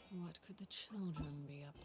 What could the children be up?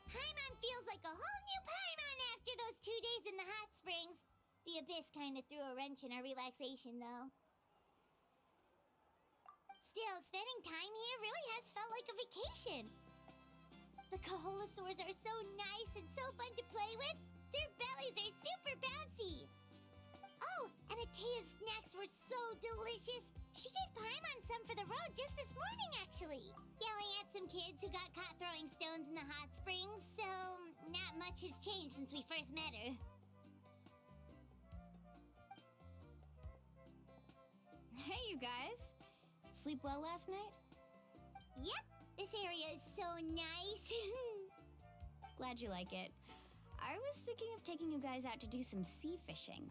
Paimon feels like a whole new Paimon after those 2 days in the hot springs. The Abyss kinda threw a wrench in our relaxation, though. Still, spending time here really has felt like a vacation. The Kaholosaurs are so nice and so fun to play with. Their bellies are super bouncy. Oh, and Atea's snacks were so delicious. She gave Paimon some for the road just this morning, actually. Yelling at some kids who got caught throwing stones in the hot springs, so not much has changed since we first met her. Hey, you guys. Sleep well last night? Yep, this area is so nice. Glad you like it. I was thinking of taking you guys out to do some sea fishing.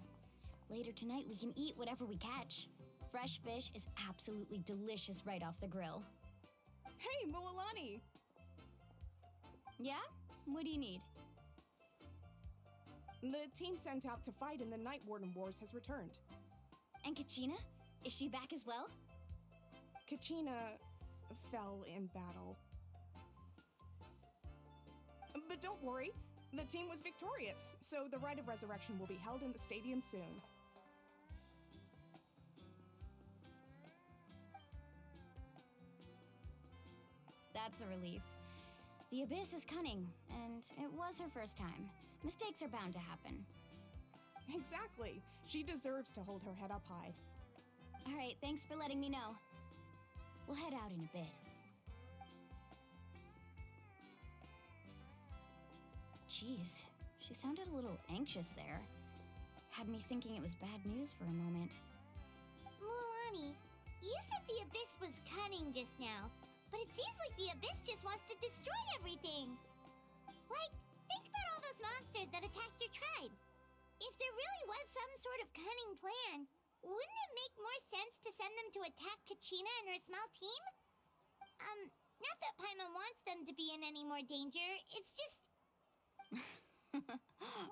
Later tonight, we can eat whatever we catch. Fresh fish is absolutely delicious right off the grill. Hey, Mualani! Yeah? What do you need? The team sent out to fight in the Night Warden Wars has returned. And Kachina? Is she back as well? Kachina fell in battle. But don't worry, the team was victorious, so the Rite of Resurrection will be held in the stadium soon. That's a relief. The Abyss is cunning, and it was her first time. Mistakes are bound to happen. Exactly. She deserves to hold her head up high. All right, thanks for letting me know. We'll head out in a bit. Jeez, she sounded a little anxious there. Had me thinking it was bad news for a moment. Mualani, you said the Abyss was cunning just now, but it seems like the Abyss just wants to destroy everything. Like, think about all those monsters that attacked your tribe. If there really was some sort of cunning plan, wouldn't it make more sense to send them to attack Kachina and her small team? Not that Paimon wants them to be in any more danger, it's just...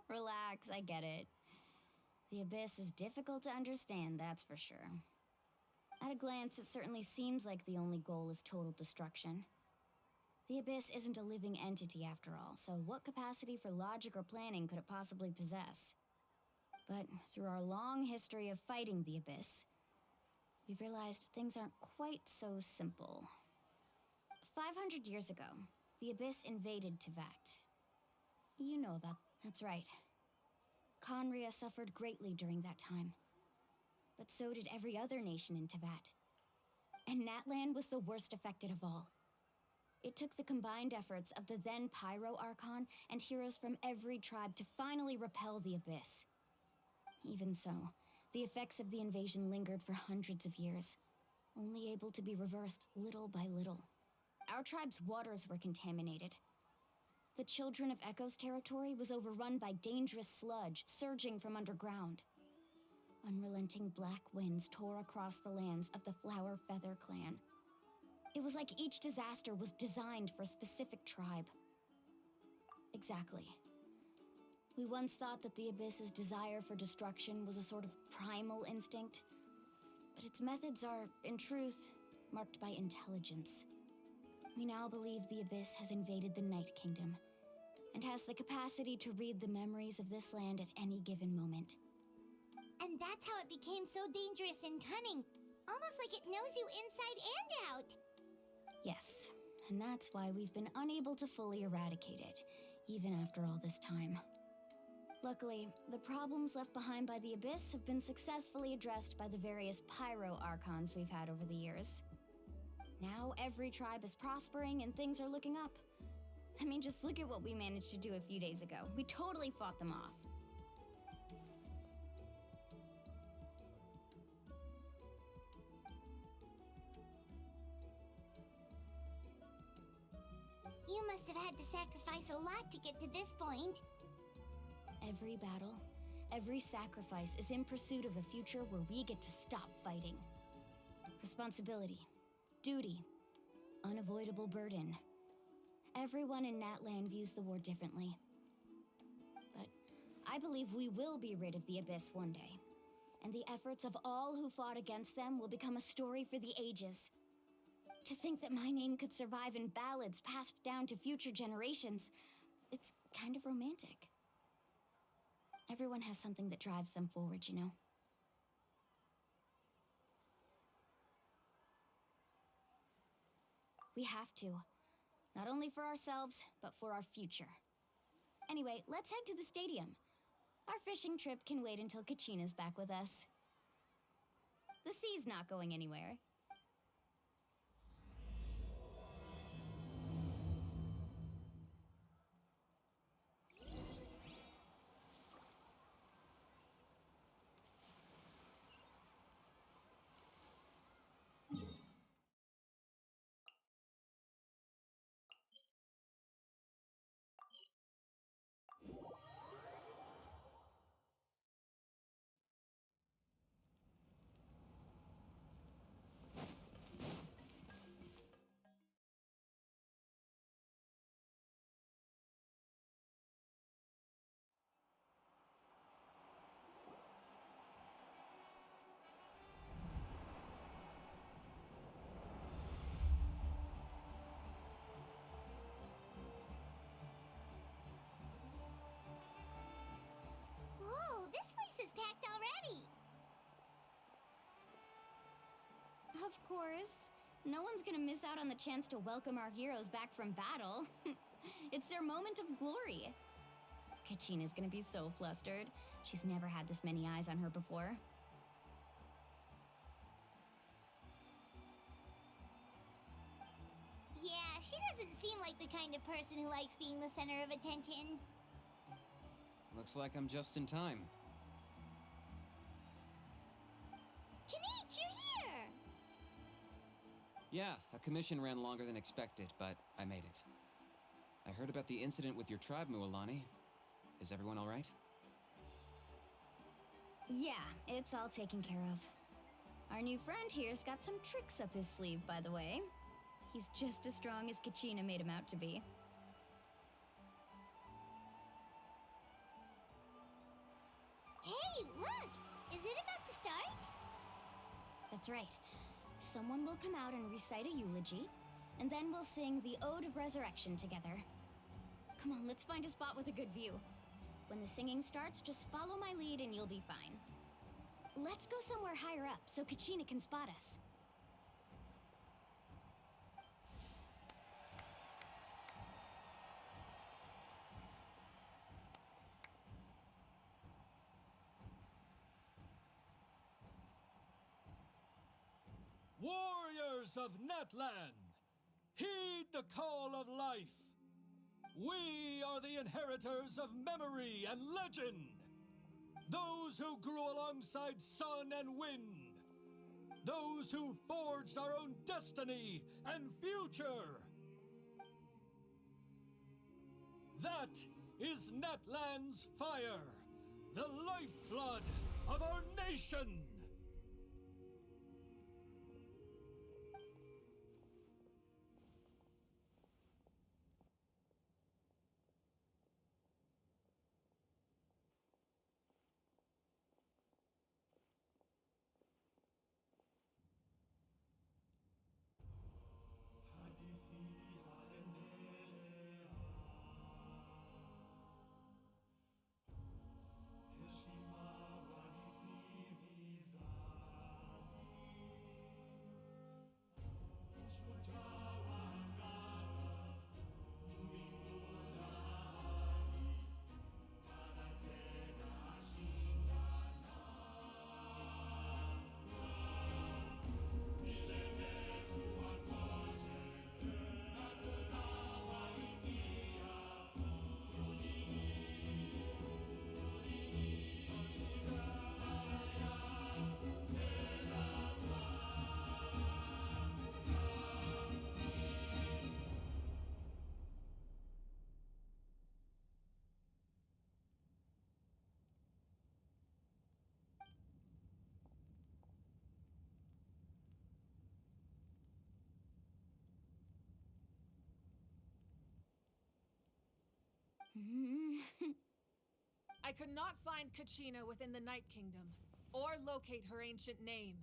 Relax, I get it. The Abyss is difficult to understand, that's for sure. At a glance, it certainly seems like the only goal is total destruction. The Abyss isn't a living entity after all, so what capacity for logic or planning could it possibly possess? But through our long history of fighting the Abyss, we've realized things aren't quite so simple. 500 years ago, the Abyss invaded Teyvat. You know about, that's right. Conria suffered greatly during that time. But so did every other nation in Teyvat. And Natlan was the worst affected of all. It took the combined efforts of the then Pyro Archon and heroes from every tribe to finally repel the Abyss. Even so, the effects of the invasion lingered for hundreds of years, only able to be reversed little by little. Our tribe's waters were contaminated. The Children of Echo's territory was overrun by dangerous sludge surging from underground. Unrelenting black winds tore across the lands of the Flower Feather clan. It was like each disaster was designed for a specific tribe. Exactly. We once thought that the Abyss's desire for destruction was a sort of primal instinct, but its methods are, in truth, marked by intelligence. We now believe the Abyss has invaded the Night Kingdom, and has the capacity to read the memories of this land at any given moment. And that's how it became so dangerous and cunning. Almost like it knows you inside and out. Yes, and that's why we've been unable to fully eradicate it, even after all this time. Luckily, the problems left behind by the Abyss have been successfully addressed by the various Pyro Archons we've had over the years. Now every tribe is prospering and things are looking up. I mean, just look at what we managed to do a few days ago. We totally fought them off. You must have had to sacrifice a lot to get to this point. Every battle, every sacrifice is in pursuit of a future where we get to stop fighting. Responsibility, duty, unavoidable burden. Everyone in Natlan views the war differently. But I believe we will be rid of the Abyss one day, and the efforts of all who fought against them will become a story for the ages. To think that my name could survive in ballads passed down to future generations, it's kind of romantic. Everyone has something that drives them forward, you know? We have to. Not only for ourselves, but for our future. Anyway, let's head to the stadium. Our fishing trip can wait until Kachina's back with us. The sea's not going anywhere. Whoa, this place is packed already. Of course. No one's gonna miss out on the chance to welcome our heroes back from battle. It's their moment of glory. Kachina's gonna be so flustered. She's never had this many eyes on her before. Yeah, she doesn't seem like the kind of person who likes being the center of attention. Looks like I'm just in time. Kanich, you're here! Yeah, a commission ran longer than expected, but I made it. I heard about the incident with your tribe, Mualani. Is everyone all right? Yeah, it's all taken care of. Our new friend here's got some tricks up his sleeve, by the way. He's just as strong as Kachina made him out to be. Hey, look! Is it about to start? That's right. Someone will come out and recite a eulogy, and then we'll sing the Ode of Resurrection together. Come on, let's find a spot with a good view. When the singing starts, just follow my lead and you'll be fine. Let's go somewhere higher up so Kachina can spot us. Warriors of Natlan, heed the call of life. We are the inheritors of memory and legend. Those who grew alongside sun and wind. Those who forged our own destiny and future. That is Natlan's fire, the lifeblood of our nation. I could not find Kachina within the Night Kingdom, or locate her ancient name.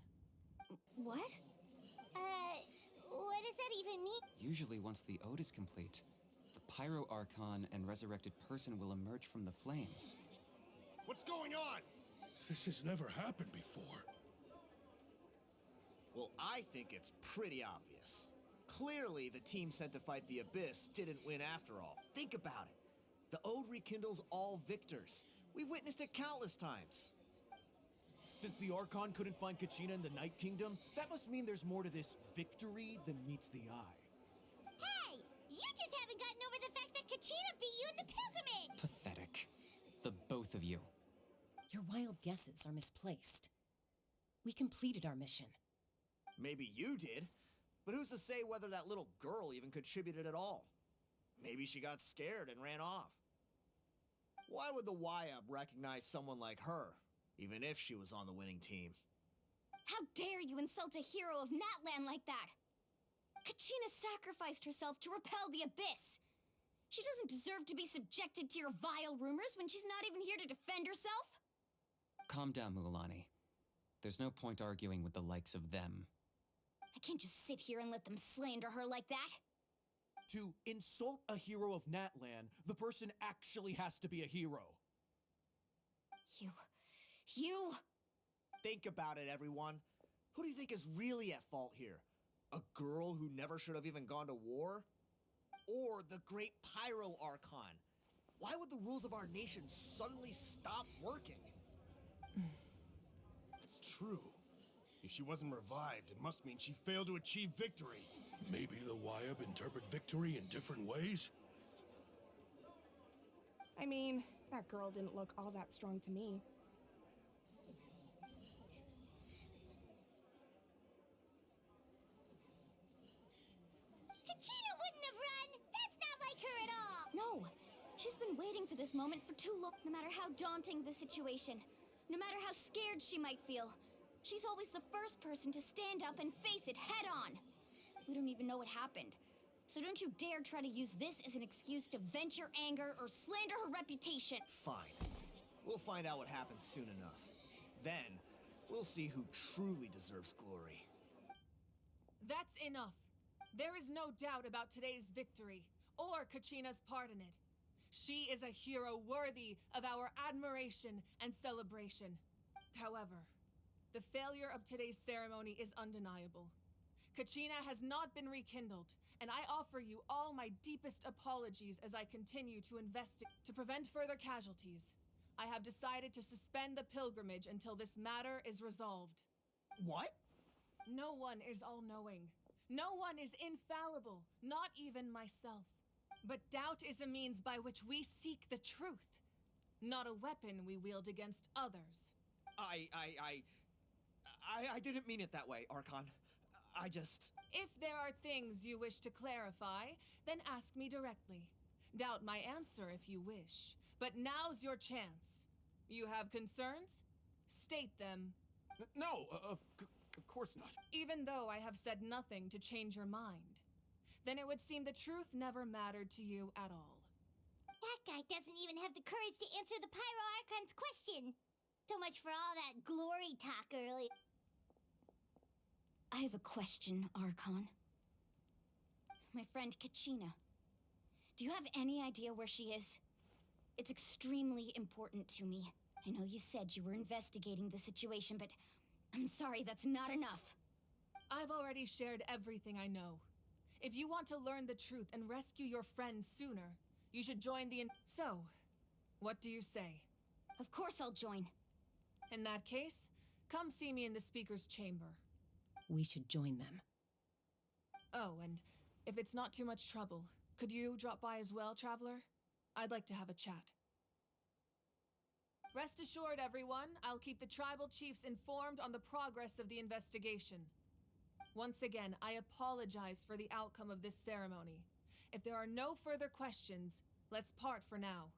What? What does that even mean? Usually, once the ode is complete, the Pyro Archon and resurrected person will emerge from the flames. What's going on? This has never happened before. Well, I think it's pretty obvious. Clearly, the team sent to fight the Abyss didn't win after all. Think about it. The Ode rekindles all victors. We've witnessed it countless times. Since the Archon couldn't find Kachina in the Night Kingdom, that must mean there's more to this victory than meets the eye. Hey! You just haven't gotten over the fact that Kachina beat you in the pilgrimage! Pathetic. The both of you. Your wild guesses are misplaced. We completed our mission. Maybe you did, but who's to say whether that little girl even contributed at all? Maybe she got scared and ran off. Why would the YUB recognize someone like her, even if she was on the winning team? How dare you insult a hero of Natlan like that? Kachina sacrificed herself to repel the Abyss. She doesn't deserve to be subjected to your vile rumors when she's not even here to defend herself. Calm down, Mualani. There's no point arguing with the likes of them. I can't just sit here and let them slander her like that. To insult a hero of Natlan, the person actually has to be a hero. You... Think about it, everyone. Who do you think is really at fault here? A girl who never should have even gone to war? Or the great Pyro Archon? Why would the rules of our nation suddenly stop working? That's true. If she wasn't revived, it must mean she failed to achieve victory. Maybe the YUB interpret victory in different ways? I mean, that girl didn't look all that strong to me. Kachina wouldn't have run! That's not like her at all! No, she's been waiting for this moment for too long. No matter how daunting the situation, no matter how scared she might feel, she's always the first person to stand up and face it head on. We don't even know what happened, so don't you dare try to use this as an excuse to vent your anger or slander her reputation. Fine. We'll find out what happens soon enough. Then, we'll see who truly deserves glory. That's enough. There is no doubt about today's victory, or Kachina's part in it. She is a hero worthy of our admiration and celebration. However, the failure of today's ceremony is undeniable. Kachina has not been rekindled, and I offer you all my deepest apologies as I continue to investigate to prevent further casualties. I have decided to suspend the pilgrimage until this matter is resolved. What? No one is all-knowing. No one is infallible, not even myself. But doubt is a means by which we seek the truth, not a weapon we wield against others. I didn't mean it that way, Archon. I just... If there are things you wish to clarify, then ask me directly. Doubt my answer if you wish. But now's your chance. You have concerns? State them. No, of course not. Even though I have said nothing to change your mind, then it would seem the truth never mattered to you at all. That guy doesn't even have the courage to answer the Pyro Archon's question. So much for all that glory talk earlier. I have a question, Archon. My friend Kachina. Do you have any idea where she is? It's extremely important to me. I know you said you were investigating the situation, but I'm sorry, that's not enough. I've already shared everything I know. If you want to learn the truth and rescue your friends sooner, you should join the So, what do you say? Of course I'll join. In that case, come see me in the speaker's chamber. We should join them. Oh, and if it's not too much trouble, could you drop by as well, Traveler? I'd like to have a chat. Rest assured, everyone, I'll keep the tribal chiefs informed on the progress of the investigation. Once again, I apologize for the outcome of this ceremony. If there are no further questions, let's part for now.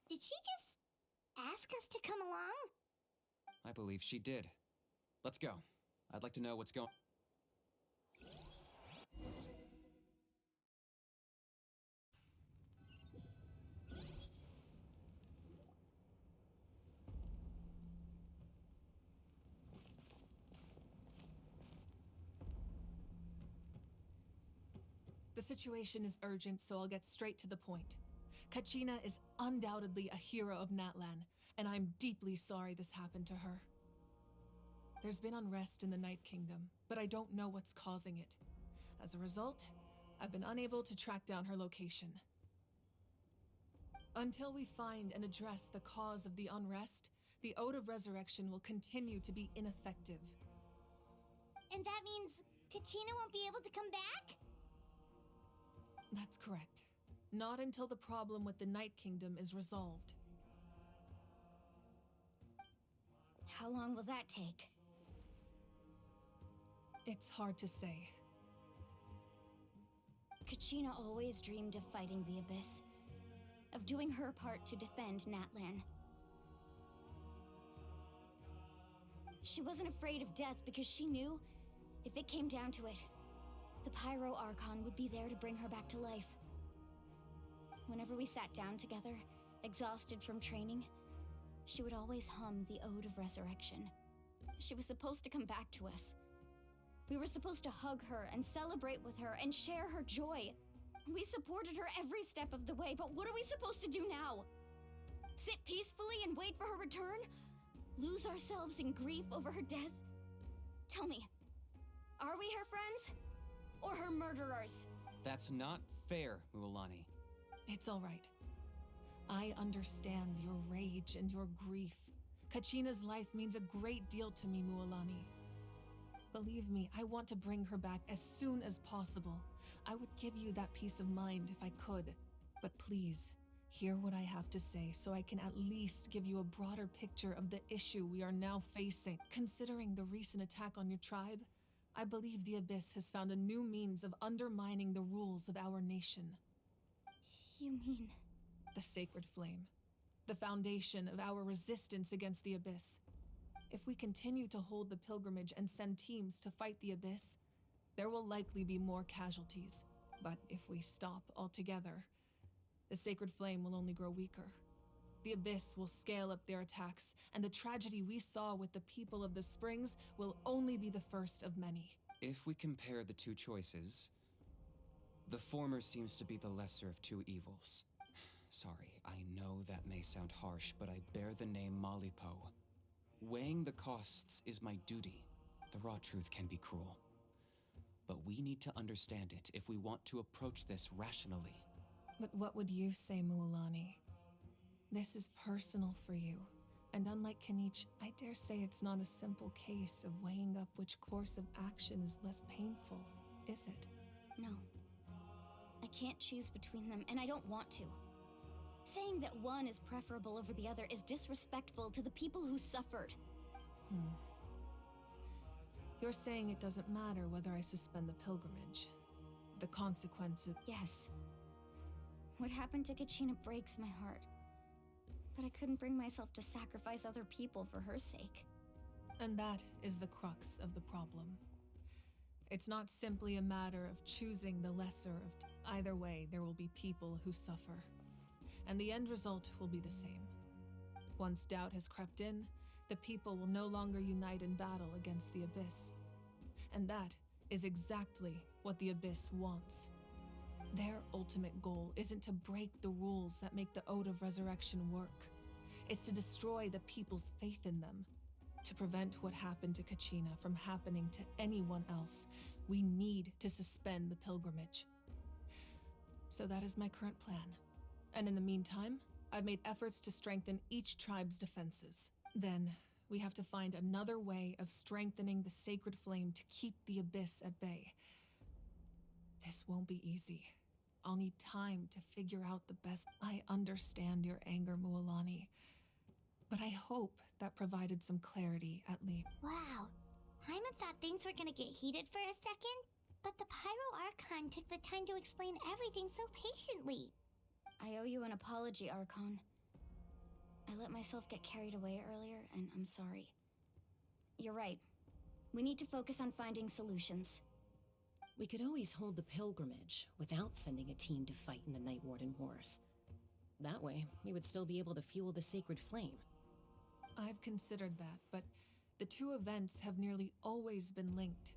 Did she just ask us to come along? I believe she did. Let's go. I'd like to know what's going... situation is urgent, so I'll get straight to the point. Kachina is undoubtedly a hero of Natlan, and I'm deeply sorry this happened to her. There's been unrest in the Night Kingdom, but I don't know what's causing it. As a result, I've been unable to track down her location. Until we find and address the cause of the unrest, the Ode of Resurrection will continue to be ineffective. And that means Kachina won't be able to come back? That's correct. Not until the problem with the Night Kingdom is resolved. How long will that take? It's hard to say. Kachina always dreamed of fighting the Abyss, of doing her part to defend Natlan. She wasn't afraid of death because she knew, if it came down to it, the Pyro Archon would be there to bring her back to life. Whenever we sat down together, exhausted from training, she would always hum the Ode of Resurrection. She was supposed to come back to us. We were supposed to hug her and celebrate with her and share her joy. We supported her every step of the way, but what are we supposed to do now? Sit peacefully and wait for her return? Lose ourselves in grief over her death? Tell me, are we her friends? Or her murderers? That's not fair, Mualani. It's all right. I understand your rage and your grief. Kachina's life means a great deal to me, Mualani. Believe me, I want to bring her back as soon as possible. I would give you that peace of mind if I could. But please, hear what I have to say so I can at least give you a broader picture of the issue we are now facing. Considering the recent attack on your tribe, I believe the Abyss has found a new means of undermining the rules of our nation. You mean... The Sacred Flame. The foundation of our resistance against the Abyss. If we continue to hold the pilgrimage and send teams to fight the Abyss, there will likely be more casualties. But if we stop altogether, the Sacred Flame will only grow weaker. The Abyss will scale up their attacks, and the tragedy we saw with the people of the Springs will only be the first of many. If we compare the two choices, the former seems to be the lesser of two evils. Sorry, I know that may sound harsh, but I bear the name Malipo. Weighing the costs is my duty. The raw truth can be cruel. But we need to understand it if we want to approach this rationally. But what would you say, Mualani? This is personal for you. And unlike Kanich, I dare say it's not a simple case of weighing up which course of action is less painful, is it? No. I can't choose between them, and I don't want to. Saying that one is preferable over the other is disrespectful to the people who suffered. You're saying it doesn't matter whether I suspend the pilgrimage. The consequences... Yes. What happened to Kachina breaks my heart. But I couldn't bring myself to sacrifice other people for her sake. And that is the crux of the problem. It's not simply a matter of choosing the lesser of... Either way, there will be people who suffer. And the end result will be the same. Once doubt has crept in, the people will no longer unite in battle against the Abyss. And that is exactly what the Abyss wants. Their ultimate goal isn't to break the rules that make the Ode of Resurrection work. It's to destroy the people's faith in them. To prevent what happened to Kachina from happening to anyone else, we need to suspend the pilgrimage. So that is my current plan. And in the meantime, I've made efforts to strengthen each tribe's defenses. Then, we have to find another way of strengthening the Sacred Flame to keep the Abyss at bay. This won't be easy. I'll need time to figure out the best. I understand your anger, Mualani. But I hope that provided some clarity, at least. Wow. Hyman thought things were gonna get heated for a second, but the Pyro Archon took the time to explain everything so patiently. I owe you an apology, Archon. I let myself get carried away earlier, and I'm sorry. You're right. We need to focus on finding solutions. We could always hold the pilgrimage without sending a team to fight in the Night Warden Wars. That way, we would still be able to fuel the Sacred Flame. I've considered that, but the two events have nearly always been linked.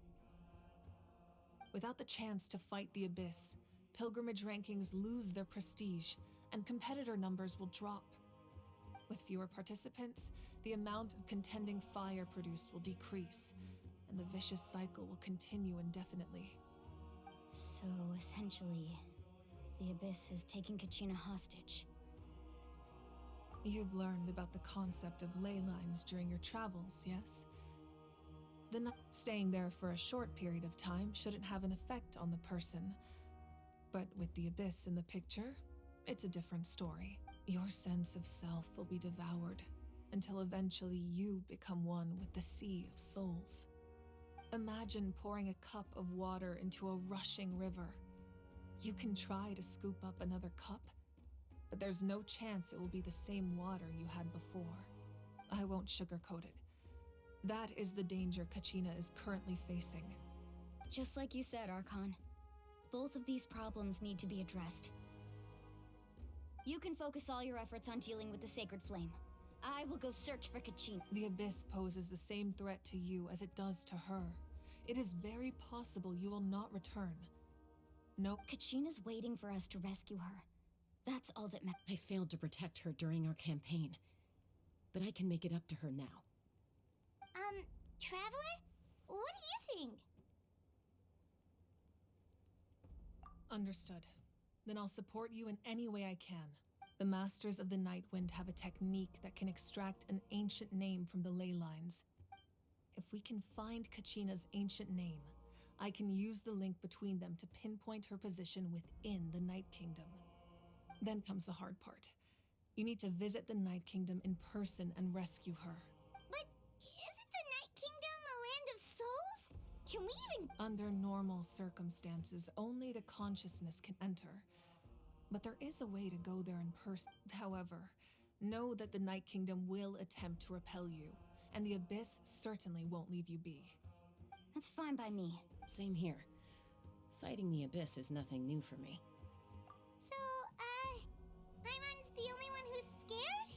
Without the chance to fight the Abyss, pilgrimage rankings lose their prestige, and competitor numbers will drop. With fewer participants, the amount of contending fire produced will decrease, and the vicious cycle will continue indefinitely. So essentially, the Abyss is taking Kachina hostage. You've learned about the concept of ley lines during your travels, yes? Staying there for a short period of time shouldn't have an effect on the person. But with the Abyss in the picture, it's a different story. Your sense of self will be devoured until eventually you become one with the sea of souls. Imagine pouring a cup of water into a rushing river. You can try to scoop up another cup, but there's no chance it will be the same water you had before. I won't sugarcoat it. That is the danger Kachina is currently facing. Just like you said, Archon. Both of these problems need to be addressed. You can focus all your efforts on dealing with the Sacred Flame. I will go search for Kachina. The Abyss poses the same threat to you as it does to her. It is very possible you will not return. No. Kachina's waiting for us to rescue her. That's all that matters. I failed to protect her during our campaign, but I can make it up to her now. Traveler? What do you think? Understood. Then I'll support you in any way I can. The Masters of the Nightwind have a technique that can extract an ancient name from the ley lines. If we can find Kachina's ancient name, I can use the link between them to pinpoint her position within the Night Kingdom. Then comes the hard part. You need to visit the Night Kingdom in person and rescue her. But isn't the Night Kingdom a land of souls? Can we even... Under normal circumstances, only the consciousness can enter. But there is a way to go there in person. However, know that the Night Kingdom will attempt to repel you, and the Abyss certainly won't leave you be. That's fine by me. Same here. Fighting the Abyss is nothing new for me. So, Paimon's the only one who's scared?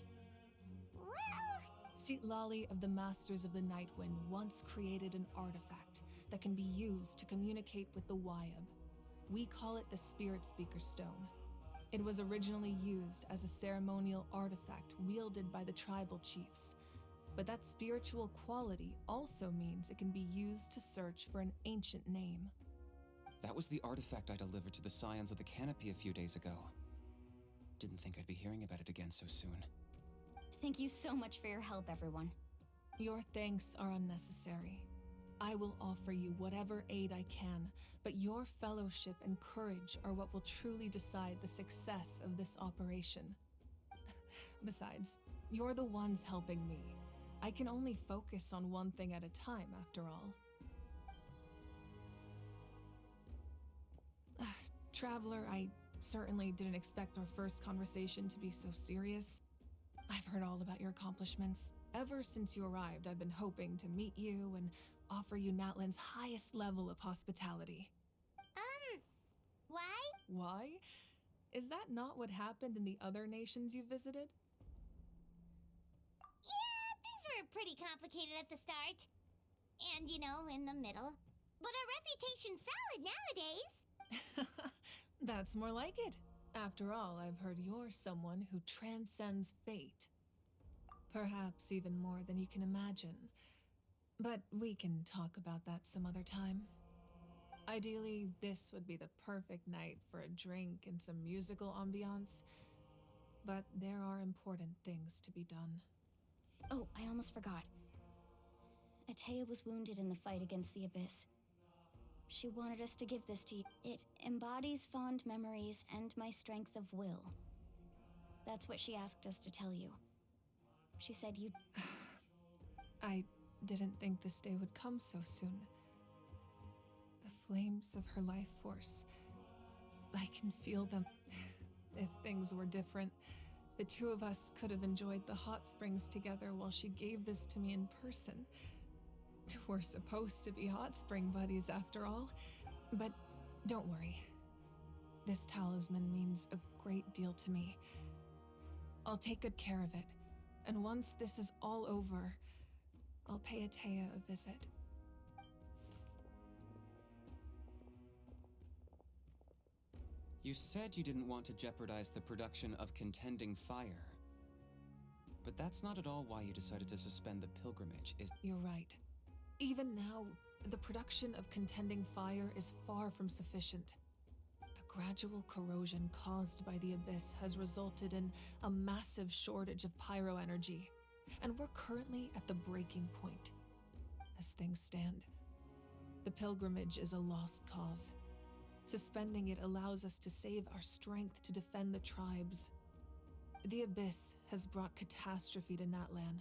Well... Citlali of the Masters of the Nightwind once created an artifact that can be used to communicate with the Wyab. We call it the Spirit Speaker Stone. It was originally used as a ceremonial artifact wielded by the tribal chiefs. But that spiritual quality also means it can be used to search for an ancient name. That was the artifact I delivered to the Scions of the Canopy a few days ago. Didn't think I'd be hearing about it again so soon. Thank you so much for your help, everyone. Your thanks are unnecessary. I will offer you whatever aid I can, but your fellowship and courage are what will truly decide the success of this operation. Besides, you're the ones helping me. I can only focus on one thing at a time, after all. Traveler, I certainly didn't expect our first conversation to be so serious. I've heard all about your accomplishments. Ever since you arrived, I've been hoping to meet you and offer you Natlan's highest level of hospitality. Why? Why? Is that not what happened in the other nations you visited? Yeah, things were pretty complicated at the start. And, in the middle. But our reputation's solid nowadays. That's more like it. After all, I've heard you're someone who transcends fate. Perhaps even more than you can imagine. But we can talk about that some other time. Ideally, this would be the perfect night for a drink and some musical ambiance. But there are important things to be done. Oh, I almost forgot. Atea was wounded in the fight against the Abyss. She wanted us to give this to you. It embodies fond memories and my strength of will. That's what she asked us to tell you. She said you'd... I didn't think this day would come so soon. The flames of her life force. I can feel them. If things were different, the two of us could have enjoyed the hot springs together while she gave this to me in person. We're supposed to be hot spring buddies after all. But don't worry. This talisman means a great deal to me. I'll take good care of it. And once this is all over, I'll pay Atea a visit. You said you didn't want to jeopardize the production of contending fire. But that's not at all why you decided to suspend the pilgrimage, is— You're right. Even now, the production of contending fire is far from sufficient. The gradual corrosion caused by the Abyss has resulted in a massive shortage of pyro energy, and we're currently at the breaking point. As things stand, the pilgrimage is a lost cause. Suspending it allows us to save our strength to defend the tribes. The Abyss has brought catastrophe to Natlan,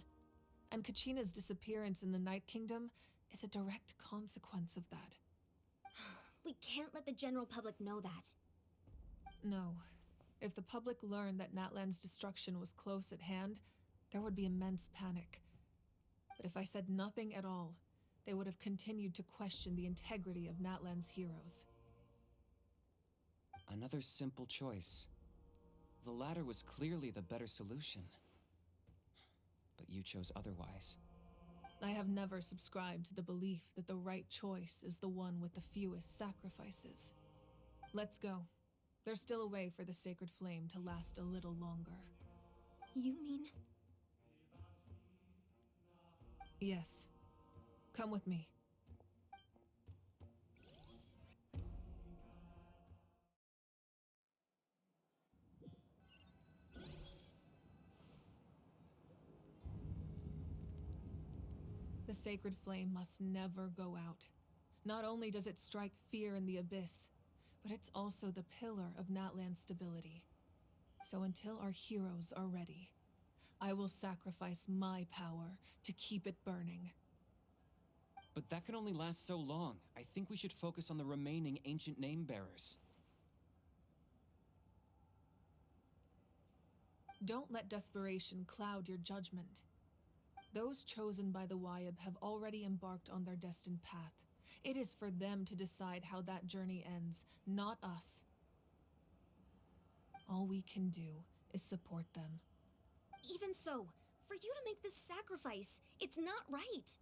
and Kachina's disappearance in the Night Kingdom is a direct consequence of that. We can't let the general public know that. No. If the public learned that Natlan's destruction was close at hand, there would be immense panic. But if I said nothing at all, they would have continued to question the integrity of Natlan's heroes. another simple choice. The latter was clearly the better solution. But you chose otherwise. I have never subscribed to the belief that the right choice is the one with the fewest sacrifices. Let's go. There's still a way for the sacred flame to last a little longer. You mean? Yes. Come with me. The sacred flame must never go out. Not only does it strike fear in the Abyss, but it's also the pillar of Natlan's stability. So until our heroes are ready, I will sacrifice my power to keep it burning. But that can only last so long. I think we should focus on the remaining ancient name-bearers. Don't let desperation cloud your judgment. Those chosen by the Wyab have already embarked on their destined path. It is for them to decide how that journey ends, not us. All we can do is support them. Even so, for you to make this sacrifice, it's not right.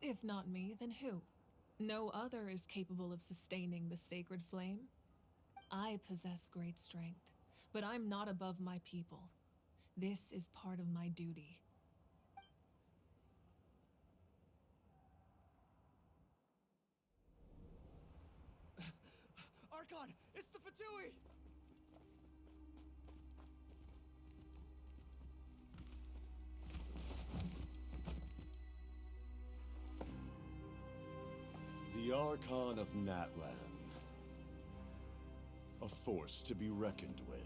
If not me, then who? No other is capable of sustaining the sacred flame. I possess great strength, but I'm not above my people. This is part of my duty. Archon, it's the Fatui! The Archon of Natlan. A force to be reckoned with.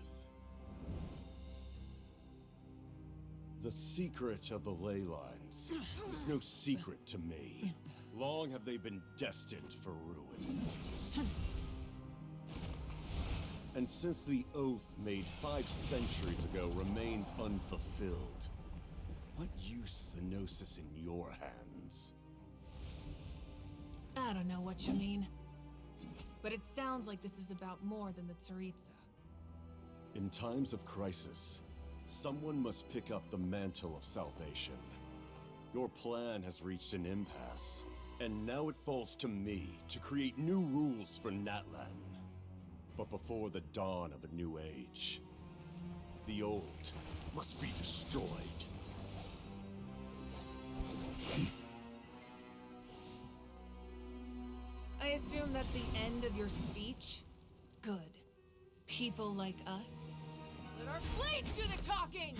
The secret of the ley lines is no secret to me. Long have they been destined for ruin. And since the oath made 5 centuries ago remains unfulfilled, what use is the Gnosis in your hands? I don't know what you mean. But it sounds like this is about more than the Tsaritsa. In times of crisis, someone must pick up the mantle of salvation. Your plan has reached an impasse, and now it falls to me to create new rules for Natlan. But before the dawn of a new age, the old must be destroyed. I assume that's the end of your speech? Good. People like us. Let our blades do the talking!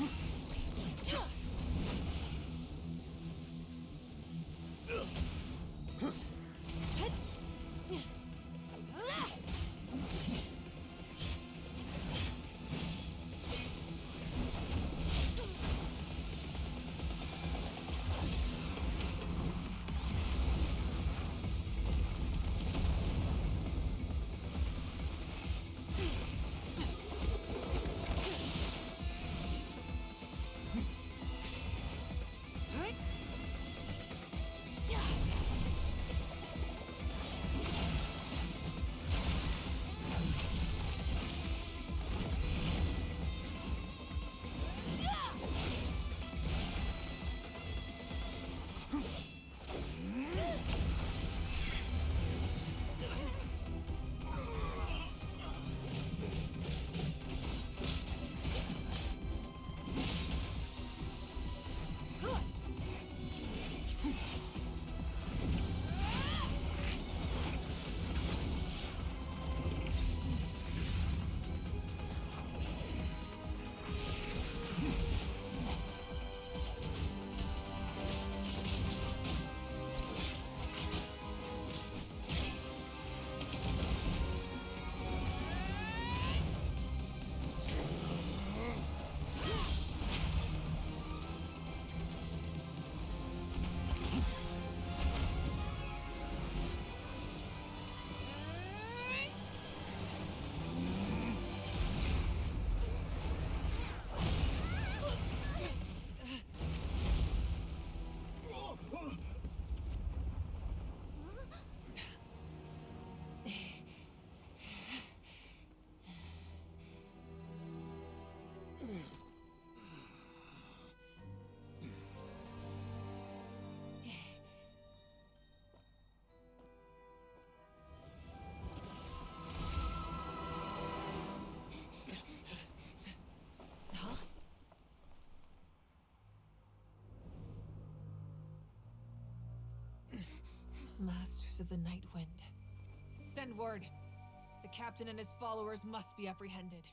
Masters of the Night Wind. Send word. The captain and his followers must be apprehended.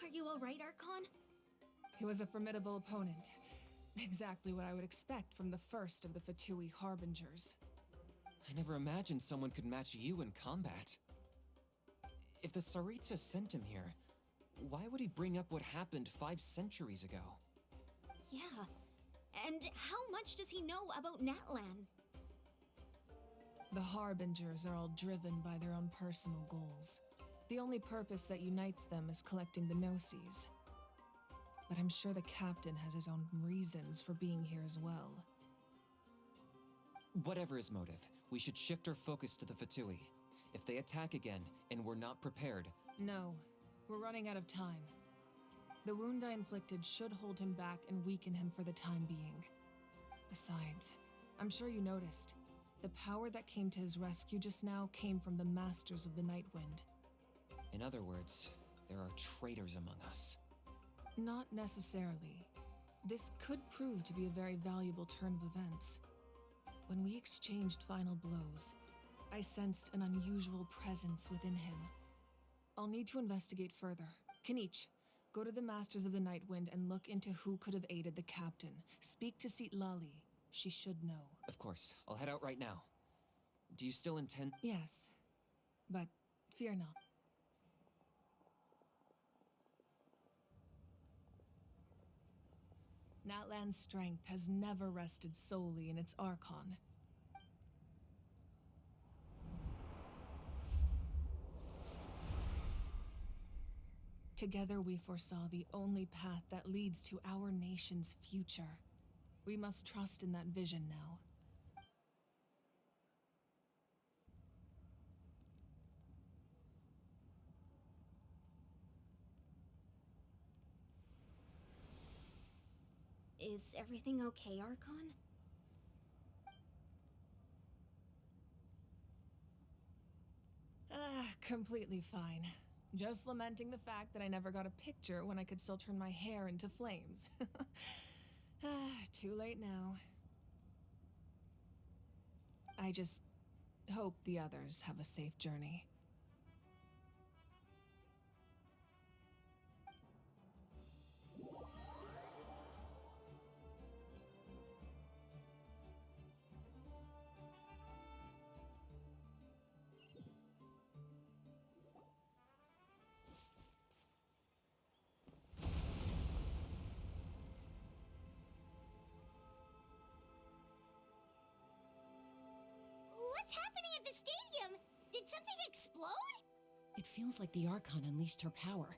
Are you all right, Archon? He was a formidable opponent. Exactly what I would expect from the first of the Fatui Harbingers. I never imagined someone could match you in combat. If the Tsaritsa sent him here, why would he bring up what happened 5 centuries ago? Yeah. And how much does he know about Natlan? The Harbingers are all driven by their own personal goals. The only purpose that unites them is collecting the Gnosis. But I'm sure the captain has his own reasons for being here as well. Whatever his motive, we should shift our focus to the Fatui. If they attack again, and we're not prepared... No, we're running out of time. The wound I inflicted should hold him back and weaken him for the time being. Besides, I'm sure you noticed, the power that came to his rescue just now came from the Masters of the Night Wind. In other words, there are traitors among us. Not necessarily. This could prove to be a very valuable turn of events. When we exchanged final blows, I sensed an unusual presence within him. I'll need to investigate further. Kanich, go to the Masters of the Night Wind and look into who could have aided the captain. Speak to Lali. She should know. Of course. I'll head out right now. Do you still intend... Yes, but fear not. Natlan's strength has never rested solely in its Archon. Together we foresaw the only path that leads to our nation's future. We must trust in that vision now. Is everything okay, Archon? Completely fine. Just lamenting the fact that I never got a picture when I could still turn my hair into flames. Too late now. I just hope the others have a safe journey. What's happening at the stadium? Did something explode? It feels like the Archon unleashed her power.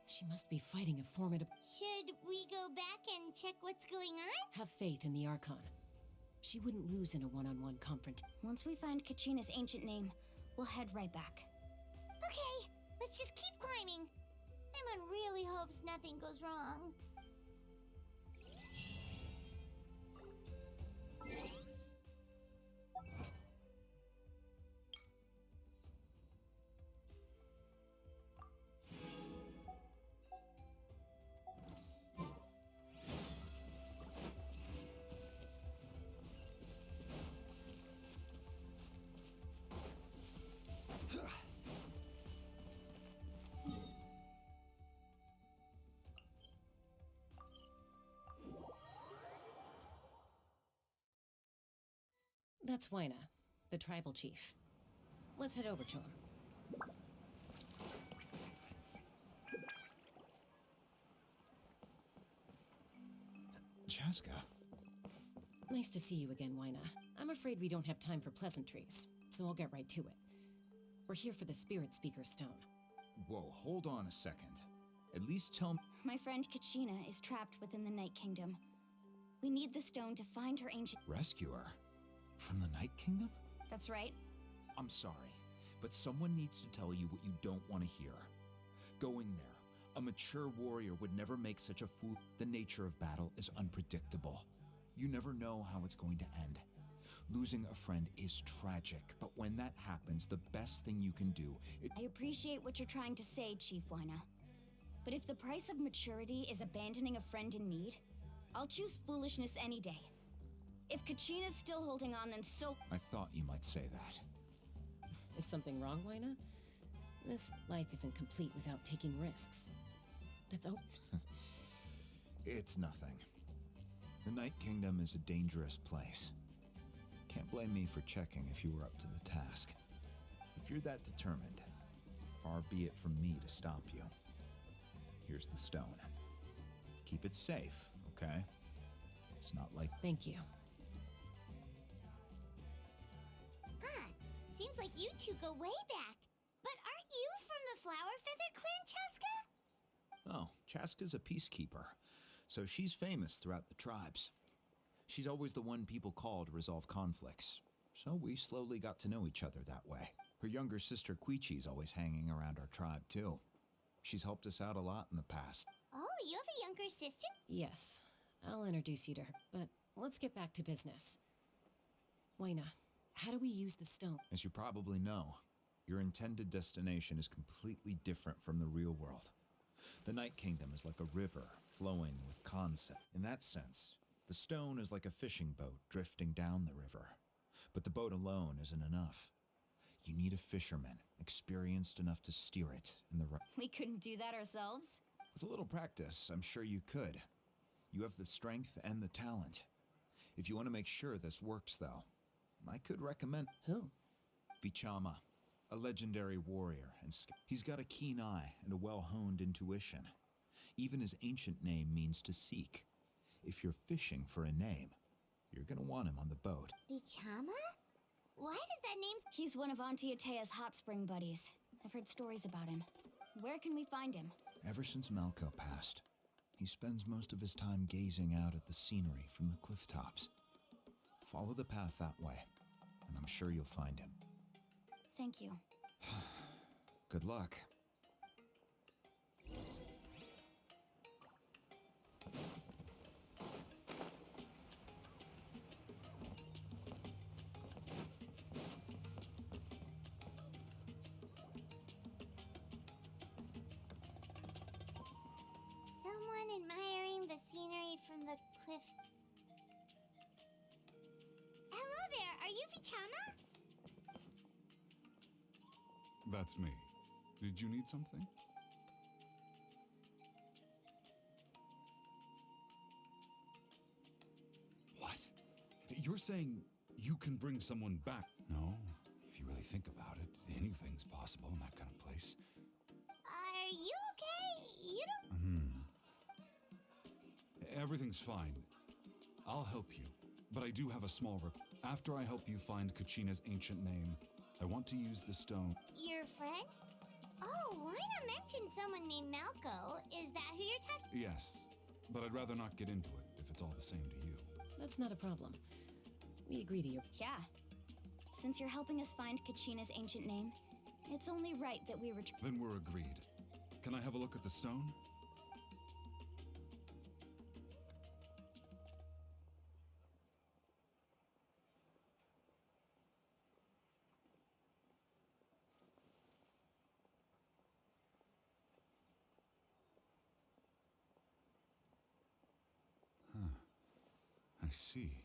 She must be fighting a formidable... Should we go back and check what's going on? Have faith in the Archon. She wouldn't lose in a one-on-one confrontation. Once we find Kachina's ancient name, we'll head right back. Okay, let's just keep climbing. Emon really hopes nothing goes wrong. That's Waina, the tribal chief. Let's head over to him. Chaska. Nice to see you again, Waina. I'm afraid we don't have time for pleasantries, so I'll get right to it. We're here for the Spirit Speaker Stone. Whoa, hold on a second. At least tell me... My friend Kachina is trapped within the Night Kingdom. We need the stone to find her ancient... Rescue her? From the Night Kingdom? That's right. I'm sorry, but someone needs to tell you what you don't want to hear. Going there, a mature warrior would never make such a fool. The nature of battle is unpredictable. You never know how it's going to end. Losing a friend is tragic, but when that happens, the best thing you can do is... I appreciate what you're trying to say, Chief Wyna. But if the price of maturity is abandoning a friend in need, I'll choose foolishness any day. If Kachina's still holding on, then so... I thought you might say that. Is something wrong, Wyna? This life isn't complete without taking risks. That's It's nothing. The Night Kingdom is a dangerous place. Can't blame me for checking if you were up to the task. If you're that determined, far be it from me to stop you. Here's the stone. Keep it safe, okay? It's not like... Thank you. Huh. Seems like you two go way back. But aren't you from the Flower Feather Clan, Chaska? Oh, Chaska's a peacekeeper, so she's famous throughout the tribes. She's always the one people call to resolve conflicts, so we slowly got to know each other that way. Her younger sister Quichi's always hanging around our tribe, too. She's helped us out a lot in the past. Oh, you have a younger sister? Yes, I'll introduce you to her, but let's get back to business. Wyna, how do we use the stone? As you probably know, your intended destination is completely different from the real world. The Night Kingdom is like a river flowing with concept. In that sense, the stone is like a fishing boat drifting down the river. But the boat alone isn't enough. You need a fisherman, experienced enough to steer it in the right... We couldn't do that ourselves? With a little practice, I'm sure you could. You have the strength and the talent. If you want to make sure this works, though, I could recommend... Who? Vichama, a legendary warrior, and he's got a keen eye and a well-honed intuition. Even his ancient name means to seek. If you're fishing for a name, you're gonna want him on the boat. Bichama? Why does that name... He's one of Auntie Atea's hot spring buddies. I've heard stories about him. Where can we find him? Ever since Malco passed, he spends most of his time gazing out at the scenery from the cliff tops. Follow the path that way, and I'm sure you'll find him. Thank you. Good luck. Someone admiring the scenery from the cliff. Hello there, are you Vichama? That's me. Did you need something? What? You're saying you can bring someone back? No. If you really think about it, anything's possible in that kind of place. Are you okay? You don't... Everything's fine. I'll help you, but I do have a small After I help you find Kachina's ancient name, I want to use the stone. Your friend? Oh, why not mention someone named Malco? Is that who you're talking... Yes, but I'd rather not get into it if it's all the same to you. That's not a problem. We agree to your... Yeah. Since you're helping us find Kachina's ancient name, it's only right that we return... Then we're agreed. Can I have a look at the stone? I see.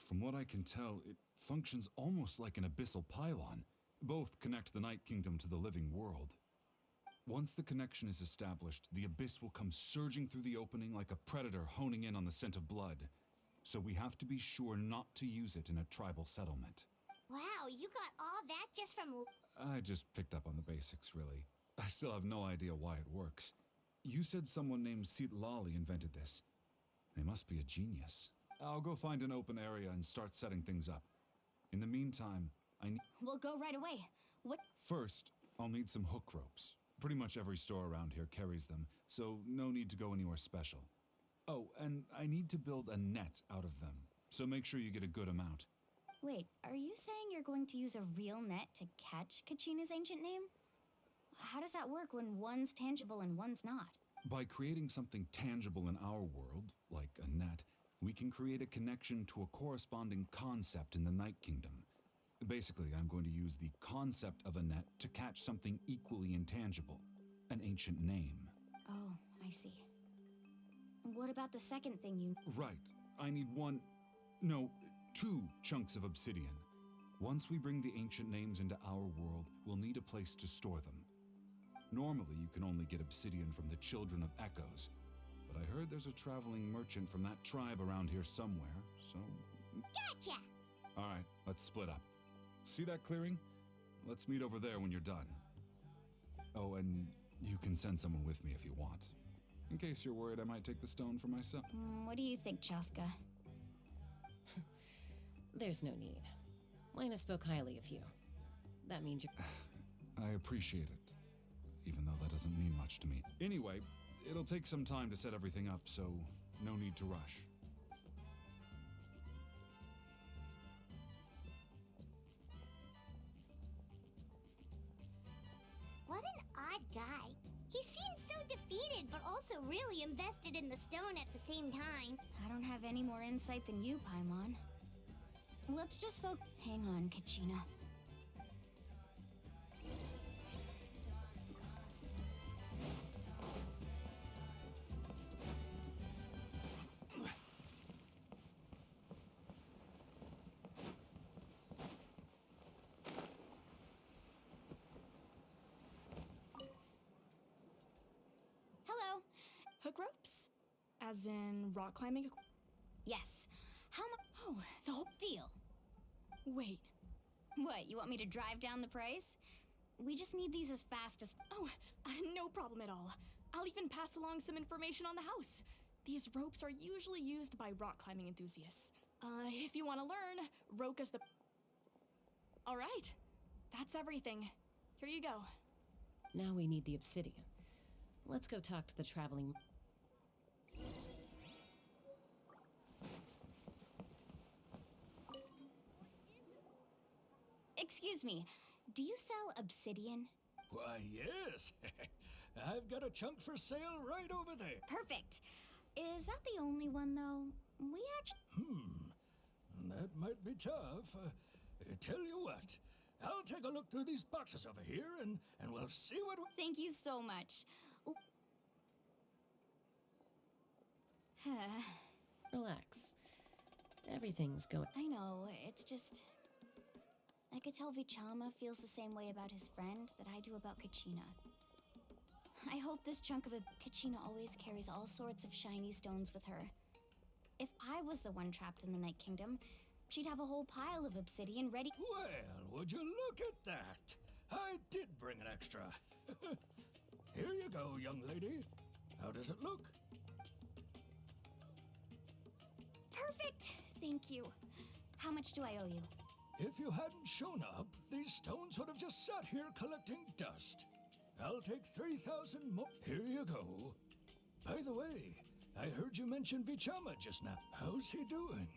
From what I can tell, it functions almost like an abyssal pylon. Both connect the Night Kingdom to the living world. Once the connection is established, the abyss will come surging through the opening like a predator honing in on the scent of blood. So we have to be sure not to use it in a tribal settlement. Wow, you got all that just from... I just picked up on the basics, really. I still have no idea why it works. You said someone named Lali invented this. They must be a genius. I'll go find an open area and start setting things up. In the meantime, We'll go right away. What? First, I'll need some hook ropes. Pretty much every store around here carries them, so no need to go anywhere special. Oh, and I need to build a net out of them, so make sure you get a good amount. Wait, are you saying you're going to use a real net to catch Kachina's ancient name? How does that work when one's tangible and one's not? By creating something tangible in our world, like a net, we can create a connection to a corresponding concept in the Night Kingdom. Basically, I'm going to use the concept of a net to catch something equally intangible, an ancient name. Oh, I see. What about the second thing you... Right. I need two chunks of obsidian. Once we bring the ancient names into our world, we'll need a place to store them. Normally, you can only get obsidian from the Children of Echoes, but I heard there's a traveling merchant from that tribe around here somewhere, so... Gotcha! Alright, let's split up. See that clearing? Let's meet over there when you're done. Oh, and you can send someone with me if you want. In case you're worried I might take the stone for myself. What do you think, Chaska? There's no need. Lena spoke highly of you. That means you're... I appreciate it, even though that doesn't mean much to me. Anyway, it'll take some time to set everything up, so no need to rush. What an odd guy. He seems so defeated, but also really invested in the stone at the same time. I don't have any more insight than you, Paimon. Let's just Hang on, Kachina. Hello. Hook ropes? As in rock climbing? Yes. How much? Oh, the whole Deal. Wait. What, you want me to drive down the price? We just need these as fast as... Oh, no problem at all. I'll even pass along some information on the house. These ropes are usually used by rock climbing enthusiasts. If you want to learn, Roka's the... All right. That's everything. Here you go. Now we need the obsidian. Let's go talk to the traveling... Excuse me, do you sell obsidian? Why, yes. I've got a chunk for sale right over there. Perfect. Is that the only one, though? We actually... That might be tough. Tell you what, I'll take a look through these boxes over here, and we'll see what... Thank you so much. Relax. Everything's going... I know, it's just... I could tell Vichama feels the same way about his friend that I do about Kachina. I hope this chunk of Kachina always carries all sorts of shiny stones with her. If I was the one trapped in the Night Kingdom, she'd have a whole pile of obsidian ready. Well, would you look at that? I did bring an extra. Here you go, young lady. How does it look? Perfect! Thank you. How much do I owe you? If you hadn't shown up, these stones would have just sat here collecting dust. I'll take 3,000 more. Here you go. By the way, I heard you mention Vichama just now. How's he doing?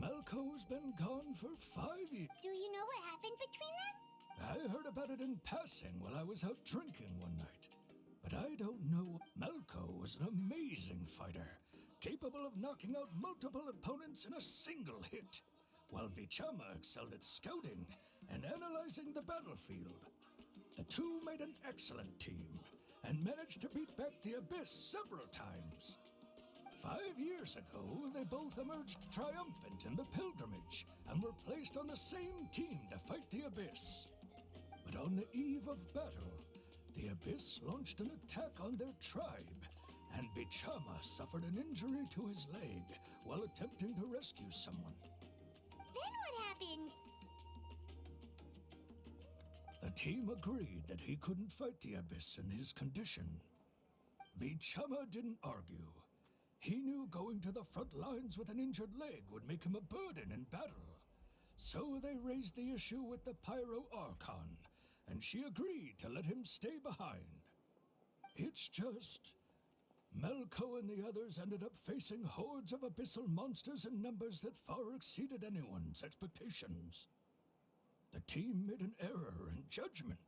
Malco's been gone for 5 years. Do you know what happened between them? I heard about it in passing while I was out drinking one night. But I don't know. Malco was an amazing fighter, capable of knocking out multiple opponents in a single hit, while Vichama excelled at scouting and analyzing the battlefield. The two made an excellent team and managed to beat back the Abyss several times. 5 years ago, they both emerged triumphant in the pilgrimage and were placed on the same team to fight the Abyss. But on the eve of battle, the Abyss launched an attack on their tribe, and Vichama suffered an injury to his leg while attempting to rescue someone. Then what happened? The team agreed that he couldn't fight the Abyss in his condition. Vichama didn't argue. He knew going to the front lines with an injured leg would make him a burden in battle. So they raised the issue with the Pyro Archon, and she agreed to let him stay behind. It's just... Malco and the others ended up facing hordes of abyssal monsters in numbers that far exceeded anyone's expectations. The team made an error in judgment,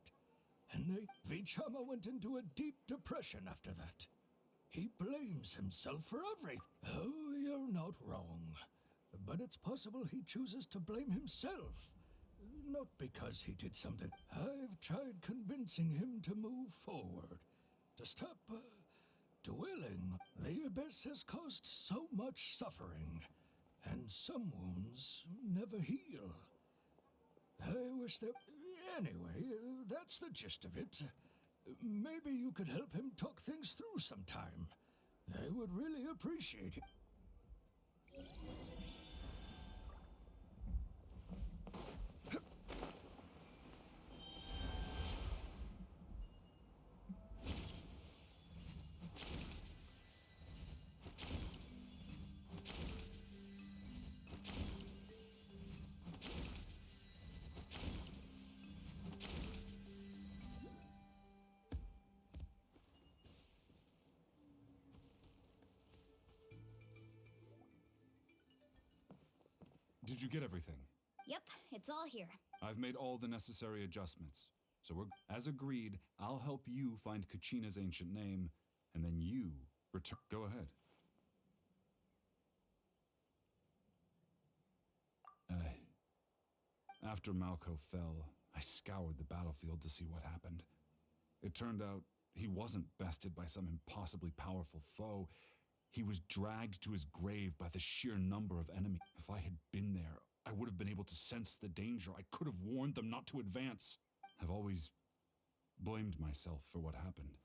and Vichama went into a deep depression after that. He blames himself for everything. Oh, you're not wrong. But it's possible he chooses to blame himself. Not because he did something. I've tried convincing him to move forward. To stop, dwelling. The Abyss has caused so much suffering. And some wounds never heal. I wish that... Anyway, that's the gist of it. Maybe you could help him talk things through sometime. I would really appreciate it. Did you get everything? Yep, it's all here. I've made all the necessary adjustments. So as agreed, I'll help you find Kachina's ancient name, and then you return. Go ahead. After Malco fell, I scoured the battlefield to see what happened. It turned out he wasn't bested by some impossibly powerful foe. He was dragged to his grave by the sheer number of enemies. If I had been there, I would have been able to sense the danger. I could have warned them not to advance. I've always blamed myself for what happened.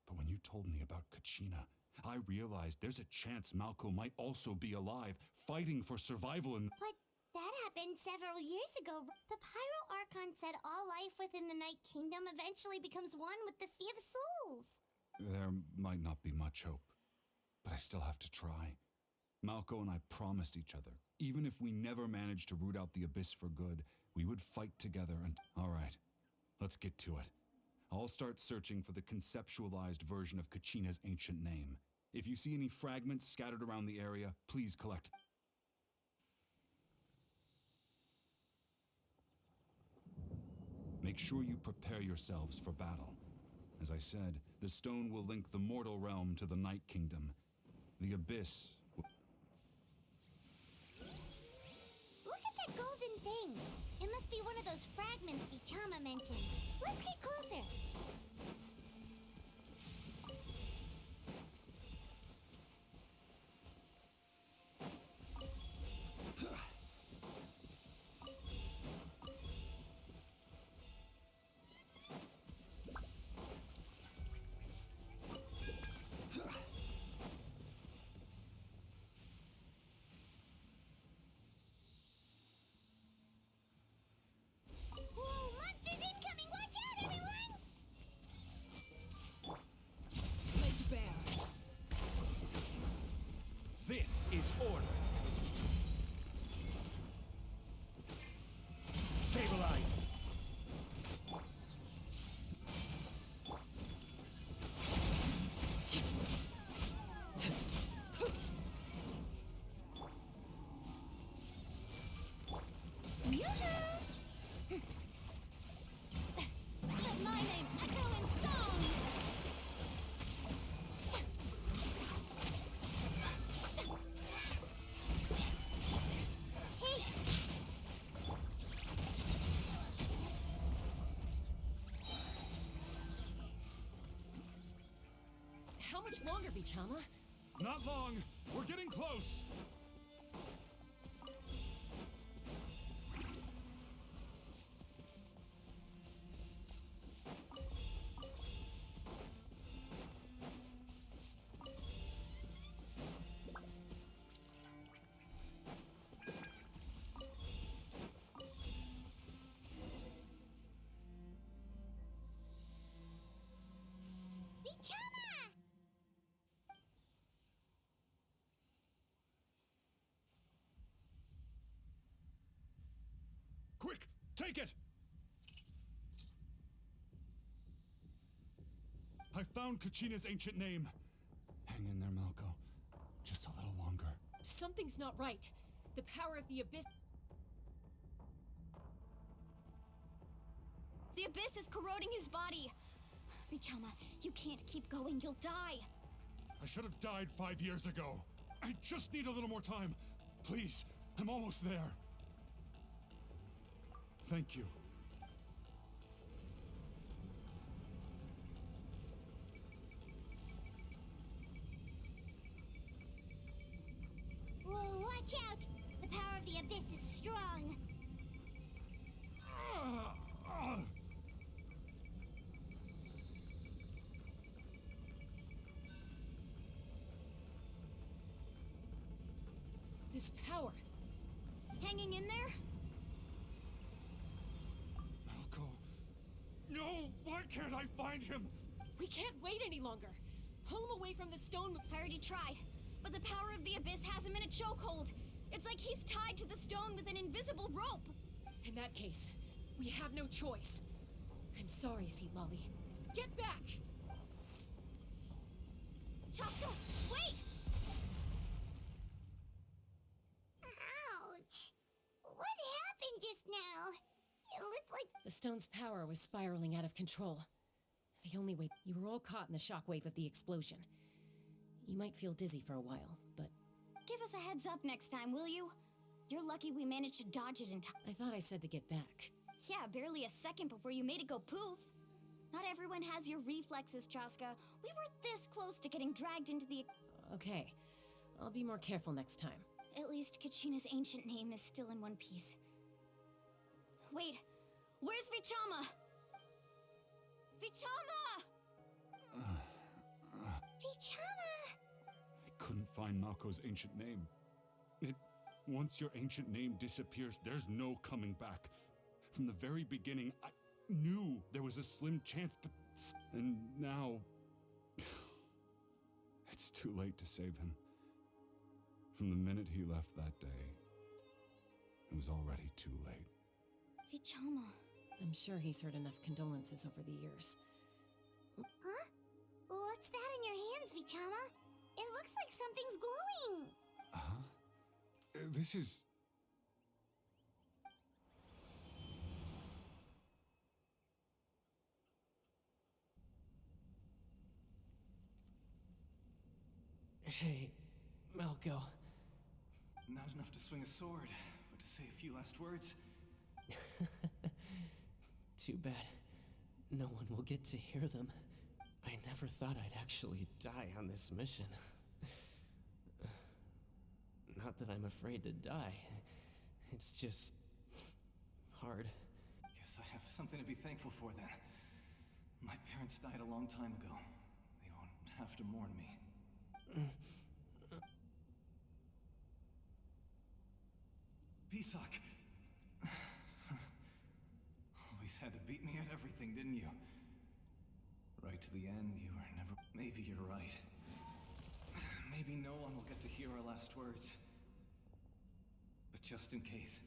But when you told me about Kachina, I realized there's a chance Malco might also be alive, fighting for survival in... But that happened several years ago. The Pyro Archon said all life within the Night Kingdom eventually becomes one with the Sea of Souls. There might not be much hope, but I still have to try. Malco and I promised each other, even if we never managed to root out the Abyss for good, we would fight together and... All right, let's get to it. I'll start searching for the conceptualized version of Kachina's ancient name. If you see any fragments scattered around the area, please collect them. Make sure you prepare yourselves for battle. As I said, the stone will link the mortal realm to the Night Kingdom. The Abyss will... Look at that golden thing. It must be one of those fragments Vichama mentioned. Let's get closer. Whoa, monsters incoming! Watch out, everyone! Laid bare. This is order. Stabilize. Let my name echo in song! Hey! How much longer, Vichama? Not long! We're getting close! Vichama! Quick! Take it! I found Kachina's ancient name. Hang in there, Malco. Just a little longer. Something's not right. The power of the Abyss... The Abyss is corroding his body. Vichama, you can't keep going. You'll die. I should have died 5 years ago. I just need a little more time. Please, I'm almost there. Thank you. Whoa, watch out! The power of the Abyss is strong. This power. Hanging in there? Malco. No! Why can't I find him? We can't wait any longer. Pull him away from the stone with... I already tried, but the power of the Abyss has him in a chokehold. It's like he's tied to the stone with an invisible rope. In that case, we have no choice. I'm sorry, Seat Molly. Get back! Chaska, wait! Ouch! What happened just now? It looked like... The stone's power was spiraling out of control. The only way... You were all caught in the shockwave of the explosion. You might feel dizzy for a while, but... Give us a heads up next time, will you? You're lucky we managed to dodge it in time. I thought I said to get back. Yeah, barely a second before you made it go poof. Not everyone has your reflexes, Chaska. We were this close to getting dragged into the... Okay. I'll be more careful next time. At least Kachina's ancient name is still in one piece. Wait, where's Vichama? Vichama! Vichama! I couldn't find Malco's ancient name. Once your ancient name disappears, there's no coming back. From the very beginning, I knew there was a slim chance, but... And now... It's too late to save him. From the minute he left that day, it was already too late. Vichama. I'm sure he's heard enough condolences over the years. Huh? What's that in your hands, Vichama? It looks like something's glowing. Huh? This is... Hey, Malco. Not enough to swing a sword, but to say a few last words. Too bad. No one will get to hear them. I never thought I'd actually die on this mission. Not that I'm afraid to die. It's just... hard. Guess I have something to be thankful for then. My parents died a long time ago. They won't have to mourn me. Pisak! Always had to beat me at everything, didn't you? Right to the end, you were never... Maybe you're right. Maybe no one will get to hear our last words. But just in case...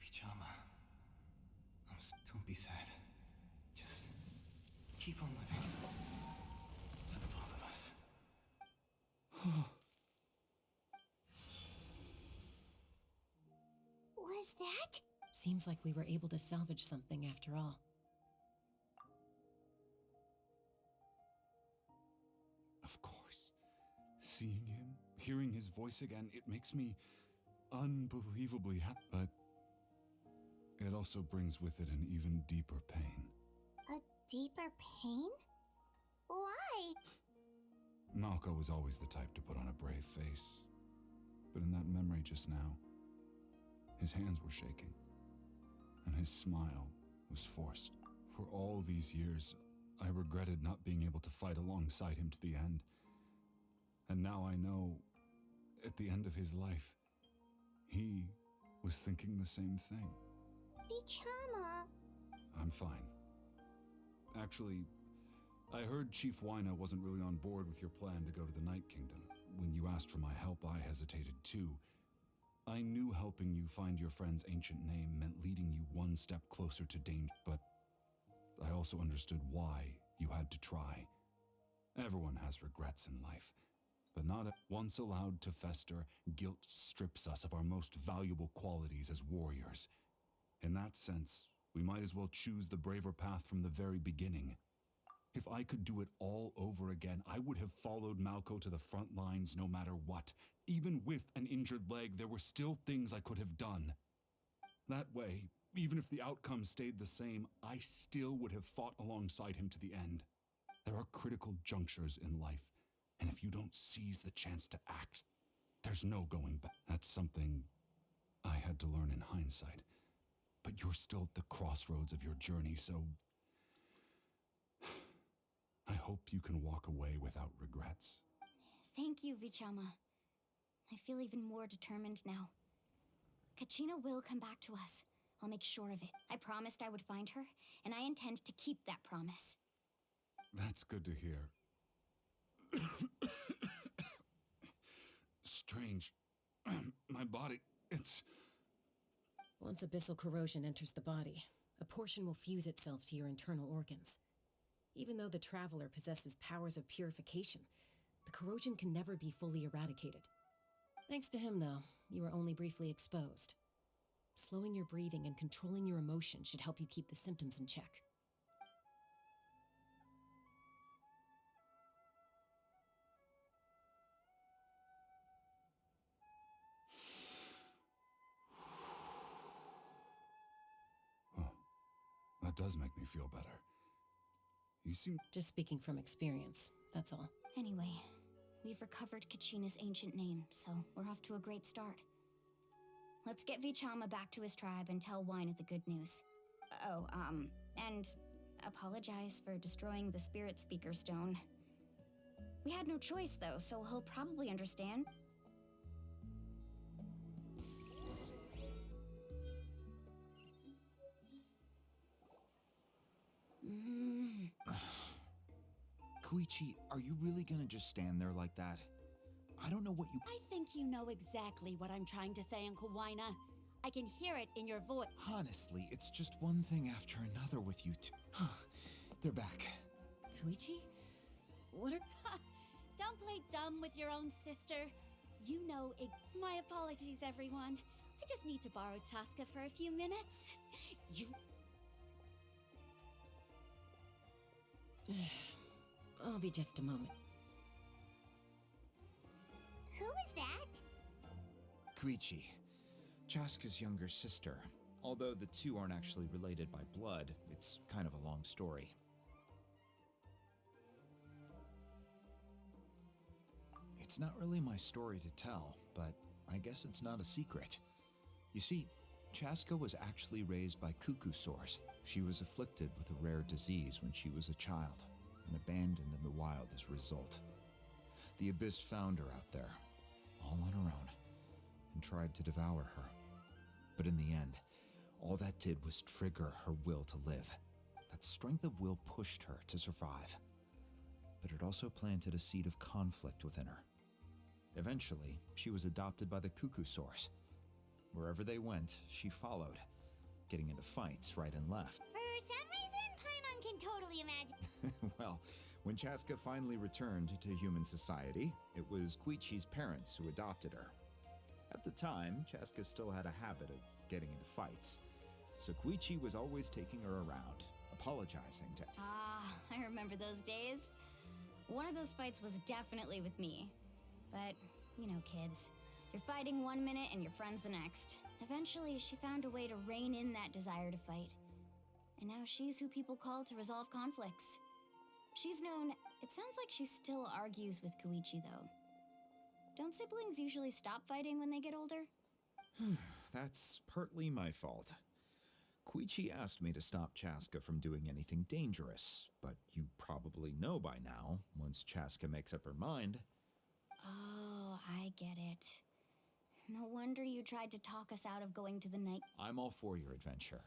Vichama... Don't be sad. Just... keep on living. For the both of us. Was that? Seems like we were able to salvage something after all. Of course. Seeing him, hearing his voice again, it makes me unbelievably happy. But it also brings with it an even deeper pain. A deeper pain? Why? Malco was always the type to put on a brave face. But in that memory just now, his hands were shaking, and his smile was forced. For all these years, I regretted not being able to fight alongside him to the end. And now I know, at the end of his life, he was thinking the same thing. Vichama. I'm fine. Actually, I heard Chief Wina wasn't really on board with your plan to go to the Night Kingdom. When you asked for my help, I hesitated too. I knew helping you find your friend's ancient name meant leading you one step closer to danger, but I also understood why you had to try. Everyone has regrets in life, but not once allowed to fester, guilt strips us of our most valuable qualities as warriors. In that sense, we might as well choose the braver path from the very beginning. If I could do it all over again, I would have followed Malco to the front lines no matter what. Even with an injured leg, there were still things I could have done. That way, even if the outcome stayed the same, I still would have fought alongside him to the end. There are critical junctures in life, and if you don't seize the chance to act, there's no going back. That's something I had to learn in hindsight. But you're still at the crossroads of your journey, so I hope you can walk away without regrets. Thank you, Vichama. I feel even more determined now. Kachina will come back to us. I'll make sure of it. I promised I would find her, and I intend to keep that promise. That's good to hear. Strange. My body, it's... Once abyssal corrosion enters the body, a portion will fuse itself to your internal organs. Even though the Traveler possesses powers of purification, the corrosion can never be fully eradicated. Thanks to him, though, you were only briefly exposed. Slowing your breathing and controlling your emotions should help you keep the symptoms in check. Oh, that does make me feel better. You seem... Just speaking from experience, that's all. Anyway, we've recovered Kachina's ancient name, so we're off to a great start. Let's get Vichama back to his tribe and tell Wyneth the good news. Oh, and apologize for destroying the Spirit Speaker Stone. We had no choice, though, so he'll probably understand. Koichi, are you really gonna just stand there like that? I don't know what you... I think you know exactly what I'm trying to say, Uncle Wyna. I can hear it in your voice. Honestly, it's just one thing after another with you two. They're back. Koichi? What are... Don't play dumb with your own sister. You know My apologies, everyone. I just need to borrow Chaska for a few minutes. You... I'll be just a moment. Who is that? Koichi, Chaska's younger sister. Although the two aren't actually related by blood, it's kind of a long story. It's not really my story to tell, but I guess it's not a secret. You see, Chaska was actually raised by cuckoo sores. She was afflicted with a rare disease when she was a child, and abandoned in the wild as a result. The Abyss found her out there, all on her own, and tried to devour her. But in the end, all that did was trigger her will to live. That strength of will pushed her to survive. But it also planted a seed of conflict within her. Eventually, she was adopted by the cuckoo sores. Wherever they went, she followed, getting into fights right and left. For some reason, Paimon can totally imagine. Well, when Chaska finally returned to human society, it was Koichi's parents who adopted her. At the time, Chaska still had a habit of getting into fights, so Koichi was always taking her around, apologizing to... Ah, I remember those days. One of those fights was definitely with me. But, you know, kids. You're fighting one minute and your friend's the next. Eventually, she found a way to rein in that desire to fight. And now she's who people call to resolve conflicts. She's known... It sounds like she still argues with Koichi, though. Don't siblings usually stop fighting when they get older? That's partly my fault. Koichi asked me to stop Chaska from doing anything dangerous, but you probably know by now, once Chaska makes up her mind... Oh, I get it. No wonder you tried to talk us out of going to the night... I'm all for your adventure.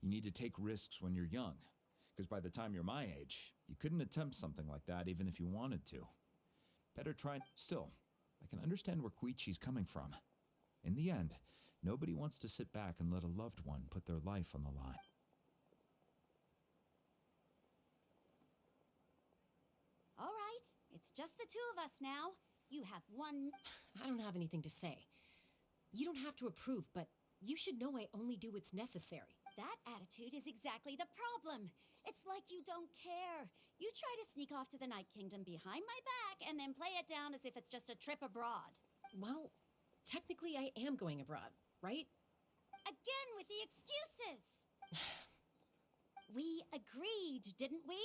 You need to take risks when you're young, because by the time you're my age, you couldn't attempt something like that even if you wanted to. Better try... Still, I can understand where Koichi's coming from. In the end, nobody wants to sit back and let a loved one put their life on the line. All right, it's just the two of us now. You have one... I don't have anything to say. You don't have to approve, but you should know I only do what's necessary. That attitude is exactly the problem. It's like you don't care. You try to sneak off to the Night Kingdom behind my back and then play it down as if it's just a trip abroad. Well, technically I am going abroad, right? Again with the excuses! We agreed, didn't we?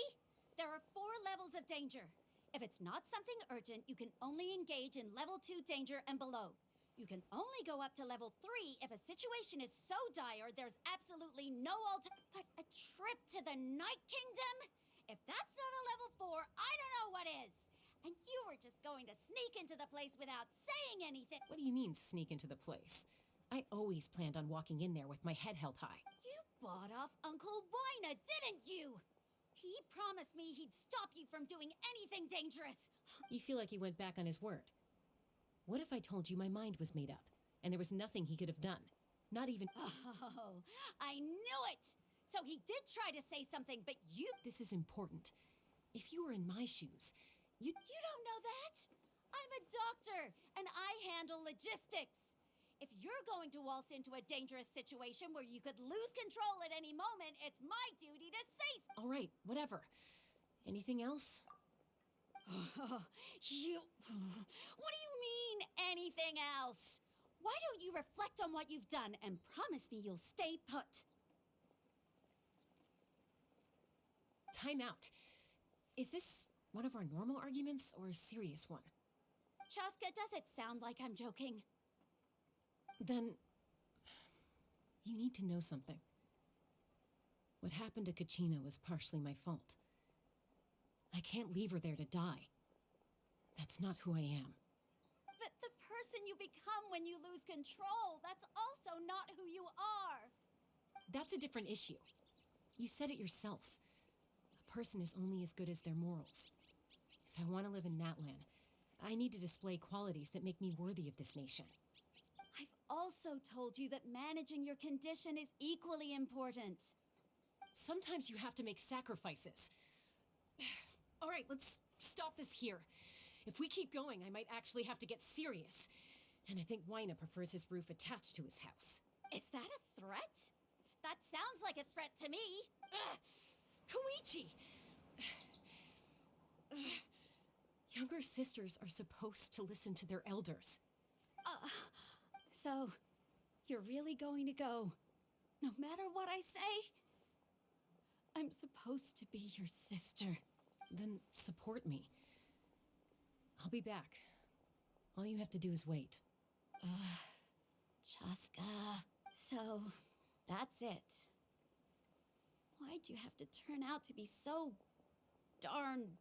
There are 4 levels of danger. If it's not something urgent, you can only engage in level 2 danger and below. You can only go up to level 3 if a situation is so dire there's absolutely no But a trip to the Night Kingdom? If that's not a level 4, I don't know what is! And you were just going to sneak into the place without saying anything! What do you mean, sneak into the place? I always planned on walking in there with my head held high. You bought off Uncle Wina, didn't you? He promised me he'd stop you from doing anything dangerous. You feel like he went back on his word. What if I told you my mind was made up, and there was nothing he could have done? Not even— Oh, I knew it! So he did try to say something, but you— This is important. If you were in my shoes, You don't know that? I'm a doctor, and I handle logistics. If you're going to waltz into a dangerous situation where you could lose control at any moment, it's my duty to say all right, whatever. Anything else? What do you mean, anything else? Why don't you reflect on what you've done and promise me you'll stay put? Time out. Is this one of our normal arguments or a serious one? Chaska, does it sound like I'm joking? Then you need to know something. What happened to Kachina was partially my fault. I can't leave her there to die. That's not who I am. But the person you become when you lose control, that's also not who you are. That's a different issue. You said it yourself. A person is only as good as their morals. If I want to live in Natlan, I need to display qualities that make me worthy of this nation. I've also told you that managing your condition is equally important. Sometimes you have to make sacrifices. All right, let's stop this here. If we keep going, I might actually have to get serious. And I think Wina prefers his roof attached to his house. Is that a threat? That sounds like a threat to me. Koichi! Younger sisters are supposed to listen to their elders. So, you're really going to go, no matter what I say? I'm supposed to be your sister. Then support me. I'll be back. All you have to do is wait. Chaska. So, that's it. Why'd you have to turn out to be so darn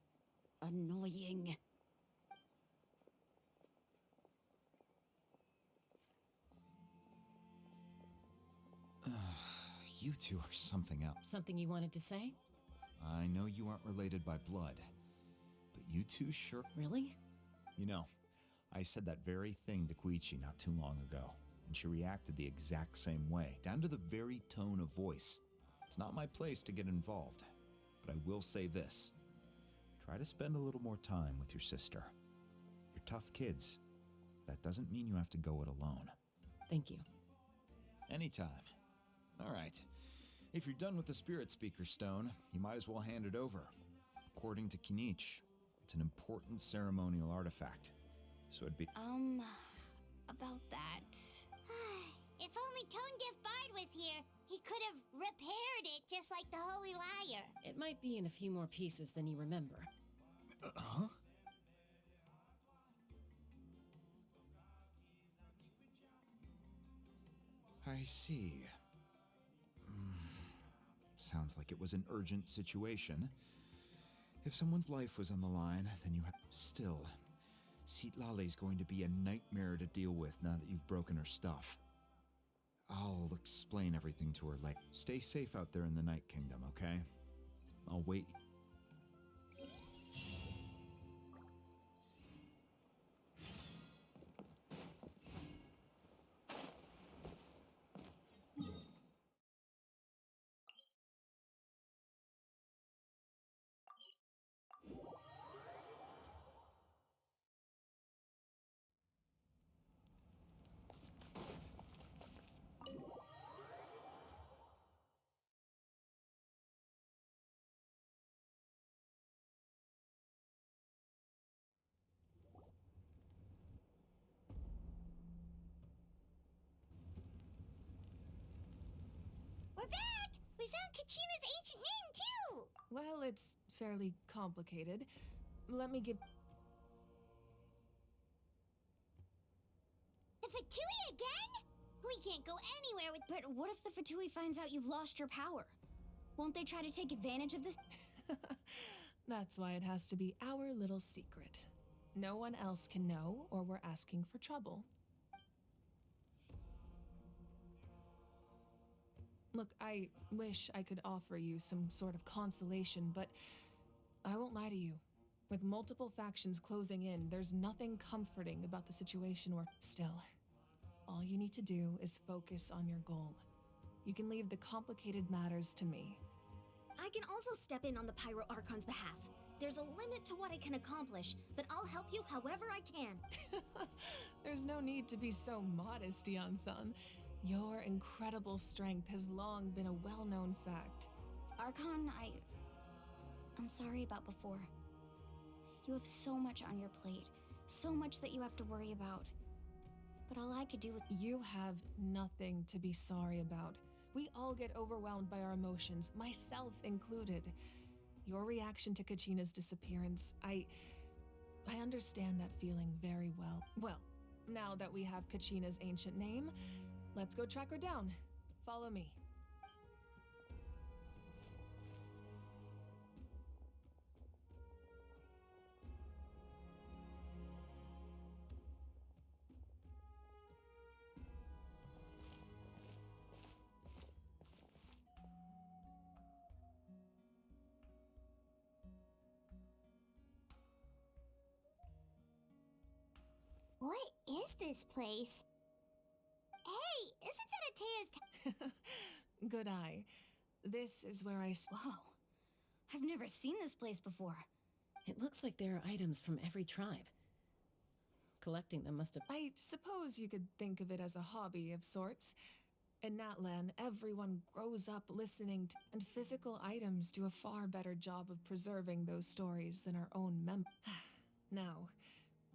annoying? You two are something else. Something you wanted to say? I know you aren't related by blood, but you two sure— Really? You know, I said that very thing to Koichi not too long ago, and she reacted the exact same way, down to the very tone of voice. It's not my place to get involved, but I will say this. Try to spend a little more time with your sister. You're tough kids. That doesn't mean you have to go it alone. Thank you. Anytime. All right. If you're done with the Spirit Speaker Stone, you might as well hand it over. According to Kinich, it's an important ceremonial artifact. So it'd be— About that. If only Tongif Bard was here, he could have repaired it just like the Holy Liar. It might be in a few more pieces than you remember. Huh? I see. Sounds like it was an urgent situation. If someone's life was on the line, then you have— Still, Citlali's going to be a nightmare to deal with now that you've broken her stuff. I'll explain everything to her later. Stay safe out there in the Night Kingdom, okay? I'll wait We're back! We found Kachina's ancient name, too! Well, it's fairly complicated. Let me give... The Fatui again? We can't go anywhere with... But what if the Fatui finds out you've lost your power? Won't they try to take advantage of this? That's why it has to be our little secret. No one else can know, or we're asking for trouble. Look, I wish I could offer you some sort of consolation, but I won't lie to you. With multiple factions closing in, there's nothing comforting about the situation we're... Still, all you need to do is focus on your goal. You can leave the complicated matters to me. I can also step in on the Pyro Archon's behalf. There's a limit to what I can accomplish, but I'll help you however I can. There's no need to be so modest, Yan-san. Your incredible strength has long been a well-known fact. Archon, I'm sorry about before. You have so much on your plate, so much that you have to worry about. But all I could do was... You have nothing to be sorry about. We all get overwhelmed by our emotions, myself included. Your reaction to Kachina's disappearance, I understand that feeling very well. Well, now that we have Kachina's ancient name, let's go track her down. Follow me. What is this place? Hey, isn't that Atea's... Good eye. This is where I... Whoa. I've never seen this place before. It looks like there are items from every tribe. Collecting them must have... I suppose you could think of it as a hobby of sorts. In Natlan, everyone grows up listening to... And physical items do a far better job of preserving those stories than our own Now,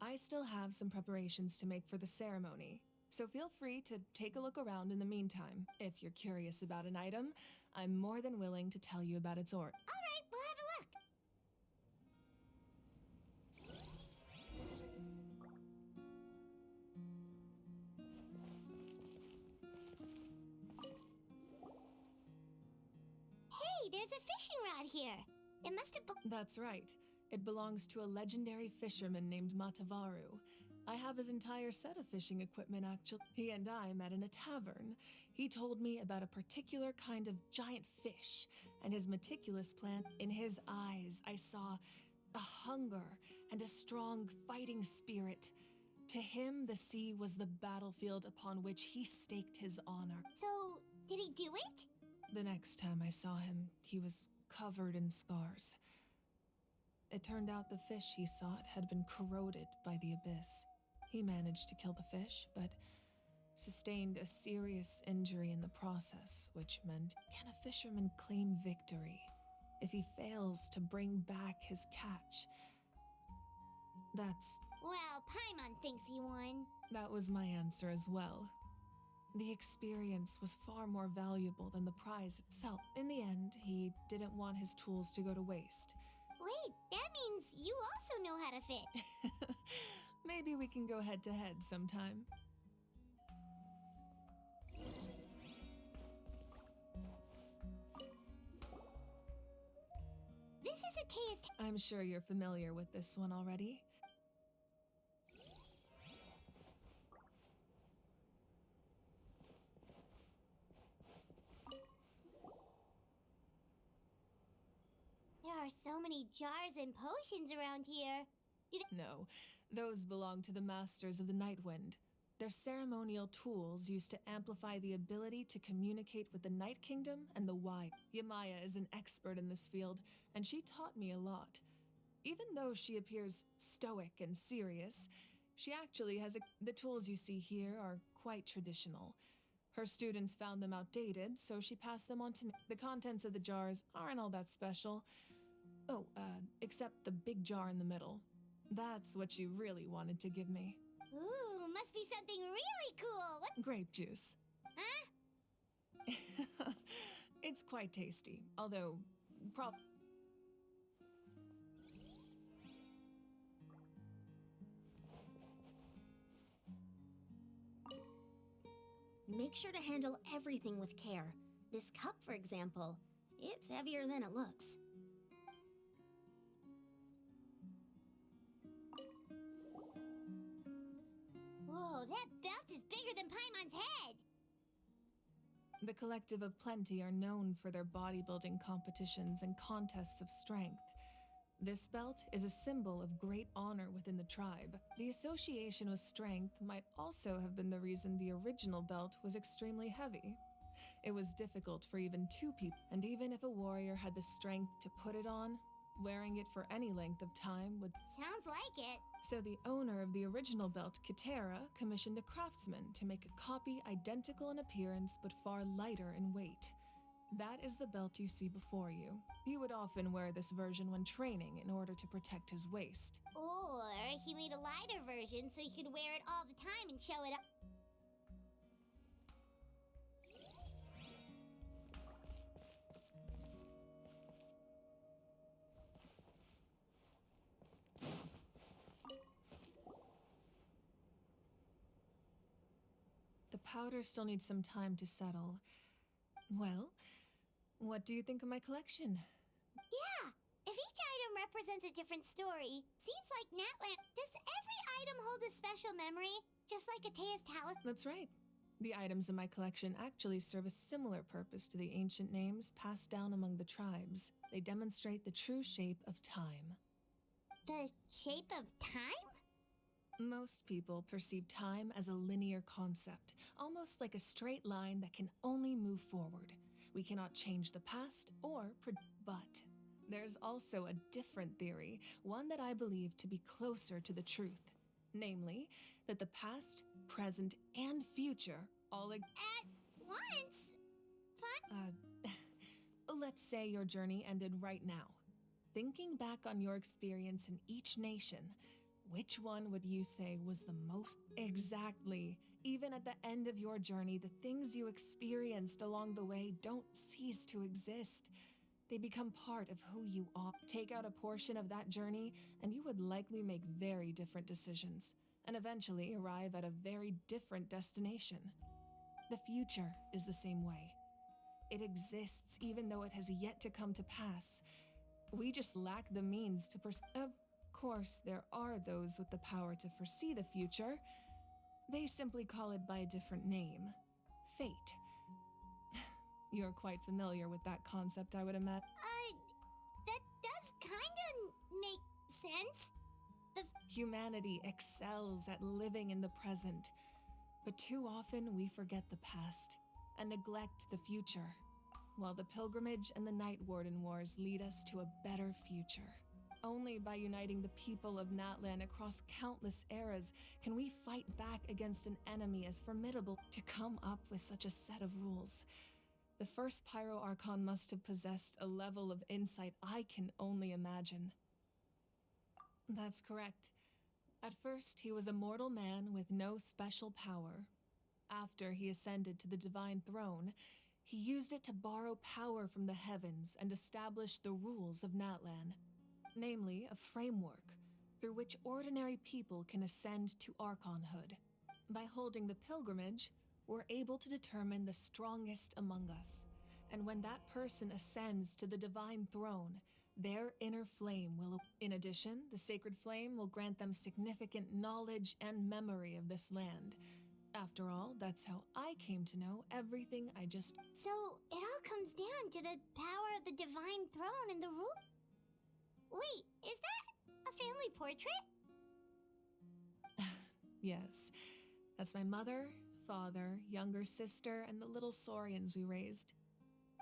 I still have some preparations to make for the ceremony, so feel free to take a look around in the meantime. If you're curious about an item, I'm more than willing to tell you about its origin. All right, we'll have a look. Hey, there's a fishing rod here. It must have... That's right. It belongs to a legendary fisherman named Matavaru. I have his entire set of fishing equipment, actually. He and I met in a tavern. He told me about a particular kind of giant fish and his meticulous plan. In his eyes, I saw a hunger and a strong fighting spirit. To him, the sea was the battlefield upon which he staked his honor. So, did he do it? The next time I saw him, he was covered in scars. It turned out the fish he sought had been corroded by the abyss. He managed to kill the fish, but sustained a serious injury in the process, which meant, can a fisherman claim victory if he fails to bring back his catch? Well, Paimon thinks he won. That was my answer as well. The experience was far more valuable than the prize itself. In the end, he didn't want his tools to go to waste. Wait, that means you also know how to fit. Maybe we can go head-to-head sometime. This is Atea's... I'm sure you're familiar with this one already. There are so many jars and potions around here. No, those belong to the Masters of the Nightwind. They're ceremonial tools used to amplify the ability to communicate with the Night Kingdom and the Wide. Yamaya is an expert in this field, and she taught me a lot. Even though she appears stoic and serious, she actually has the tools you see here are quite traditional. Her students found them outdated, so she passed them on to me. The contents of the jars aren't all that special. Oh, except the big jar in the middle. That's what she really wanted to give me. Ooh, must be something really cool. What? Grape juice. Huh? It's quite tasty, although Make sure to handle everything with care. This cup, for example, it's heavier than it looks. Whoa, that belt is bigger than Paimon's head! the Collective of Plenty are known for their bodybuilding competitions and contests of strength. This belt is a symbol of great honor within the tribe. The association with strength might also have been the reason the original belt was extremely heavy. It was difficult for even two people, and even if a warrior had the strength to put it on, wearing it for any length of time would... Sounds like it. So the owner of the original belt, Kitera, commissioned a craftsman to make a copy identical in appearance but far lighter in weight. That is the belt you see before you. He would often wear this version when training in order to protect his waist. Or he made a lighter version so he could wear it all the time and show it up. The powder still needs some time to settle. Well, what do you think of my collection? Yeah, if each item represents a different story, seems like Natlan... Does every item hold a special memory? Just like Atea's talisman? That's right. The items in my collection actually serve a similar purpose to the ancient names passed down among the tribes. They demonstrate the true shape of time. The shape of time? Most people perceive time as a linear concept, almost like a straight line that can only move forward. We cannot change the past but there's also a different theory, one that I believe to be closer to the truth. Namely, that the past, present, and future all At once? Fun? Let's say your journey ended right now. Thinking back on your experience in each nation, which one would you say was the most? Exactly. Even at the end of your journey, the things you experienced along the way don't cease to exist. They become part of who you are. Take out a portion of that journey, and you would likely make very different decisions, and eventually arrive at a very different destination. The future is the same way. It exists even though it has yet to come to pass. We just lack the means to Of course, there are those with the power to foresee the future. They simply call it by a different name. Fate. You're quite familiar with that concept, I would imagine. That does kinda make sense. Humanity excels at living in the present, but too often we forget the past and neglect the future, while the pilgrimage and the Night Warden Wars lead us to a better future. Only by uniting the people of Natlan across countless eras can we fight back against an enemy as formidable. To come up with such a set of rules, the first Pyro Archon must have possessed a level of insight I can only imagine. That's correct. At first, he was a mortal man with no special power. After he ascended to the Divine Throne, he used it to borrow power from the heavens and establish the rules of Natlan. Namely, a framework through which ordinary people can ascend to Archonhood. By holding the pilgrimage, we're able to determine the strongest among us, and when that person ascends to the Divine Throne, their inner flame will... In addition, the sacred flame will grant them significant knowledge and memory of this land. After all, that's how I came to know everything I just... So, it all comes down to the power of the Divine Throne and the rule... Wait, is that a family portrait? Yes. That's my mother, father, younger sister, and the little saurians we raised.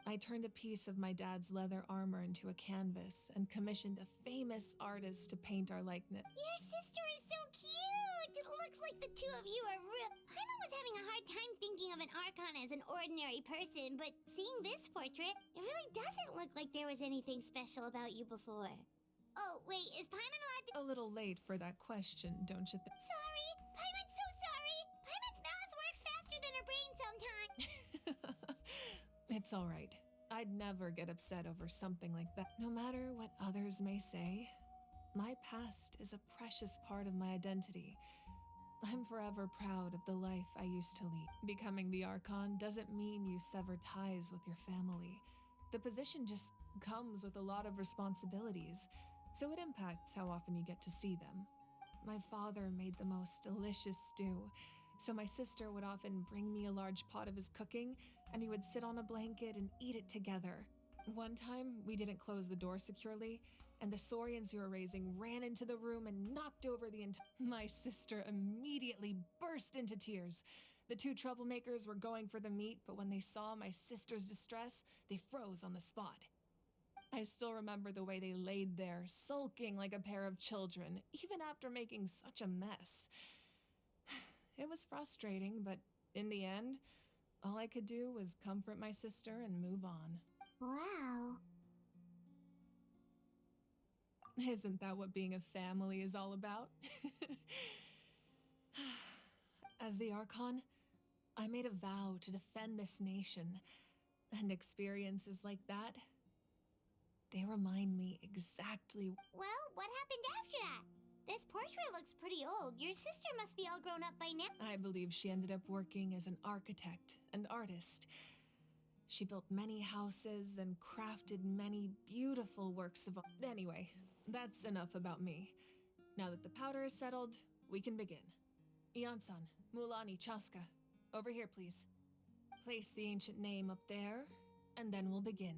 I turned a piece of my dad's leather armor into a canvas and commissioned a famous artist to paint our likeness. Your sister is so cute! It looks like the two of you are real... Paimon was having a hard time thinking of an Archon as an ordinary person, but seeing this portrait, it really doesn't look like there was anything special about you before. Oh, wait, is Paimon allowed to... A little late for that question, don't you think? Sorry! Paimon's so sorry! Paimon's mouth works faster than her brain sometimes! It's all right. I'd never get upset over something like that. No matter what others may say, my past is a precious part of my identity. I'm forever proud of the life I used to lead. Becoming the Archon doesn't mean you sever ties with your family. The position just comes with a lot of responsibilities, so it impacts how often you get to see them. My father made the most delicious stew, so my sister would often bring me a large pot of his cooking, and we would sit on a blanket and eat it together. One time, we didn't close the door securely, and the Saurians you were raising ran into the room and knocked over the entire... My sister immediately burst into tears. The two troublemakers were going for the meat, but when they saw my sister's distress, they froze on the spot. I still remember the way they laid there, sulking like a pair of children, even after making such a mess. It was frustrating, but in the end, all I could do was comfort my sister and move on. Wow. Isn't that what being a family is all about? As the Archon, I made a vow to defend this nation, and experiences like that, they remind me exactly. Well, what happened after that? This portrait looks pretty old. Your sister must be all grown up by now. I believe she ended up working as an architect and artist. She built many houses and crafted many beautiful works of art. Anyway, that's enough about me. Now that the powder is settled, we can begin. Iansan, Mulani, Chaska, over here, please. Place the ancient name up there, and then we'll begin.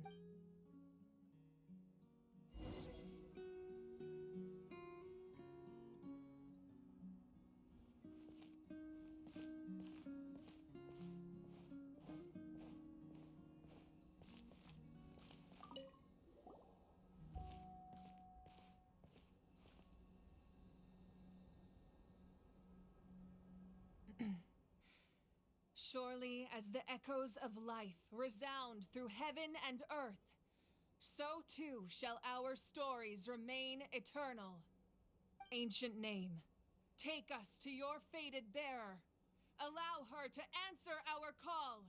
Surely as the echoes of life resound through heaven and earth, so too shall our stories remain eternal. Ancient name, take us to your fated bearer. Allow her to answer our call.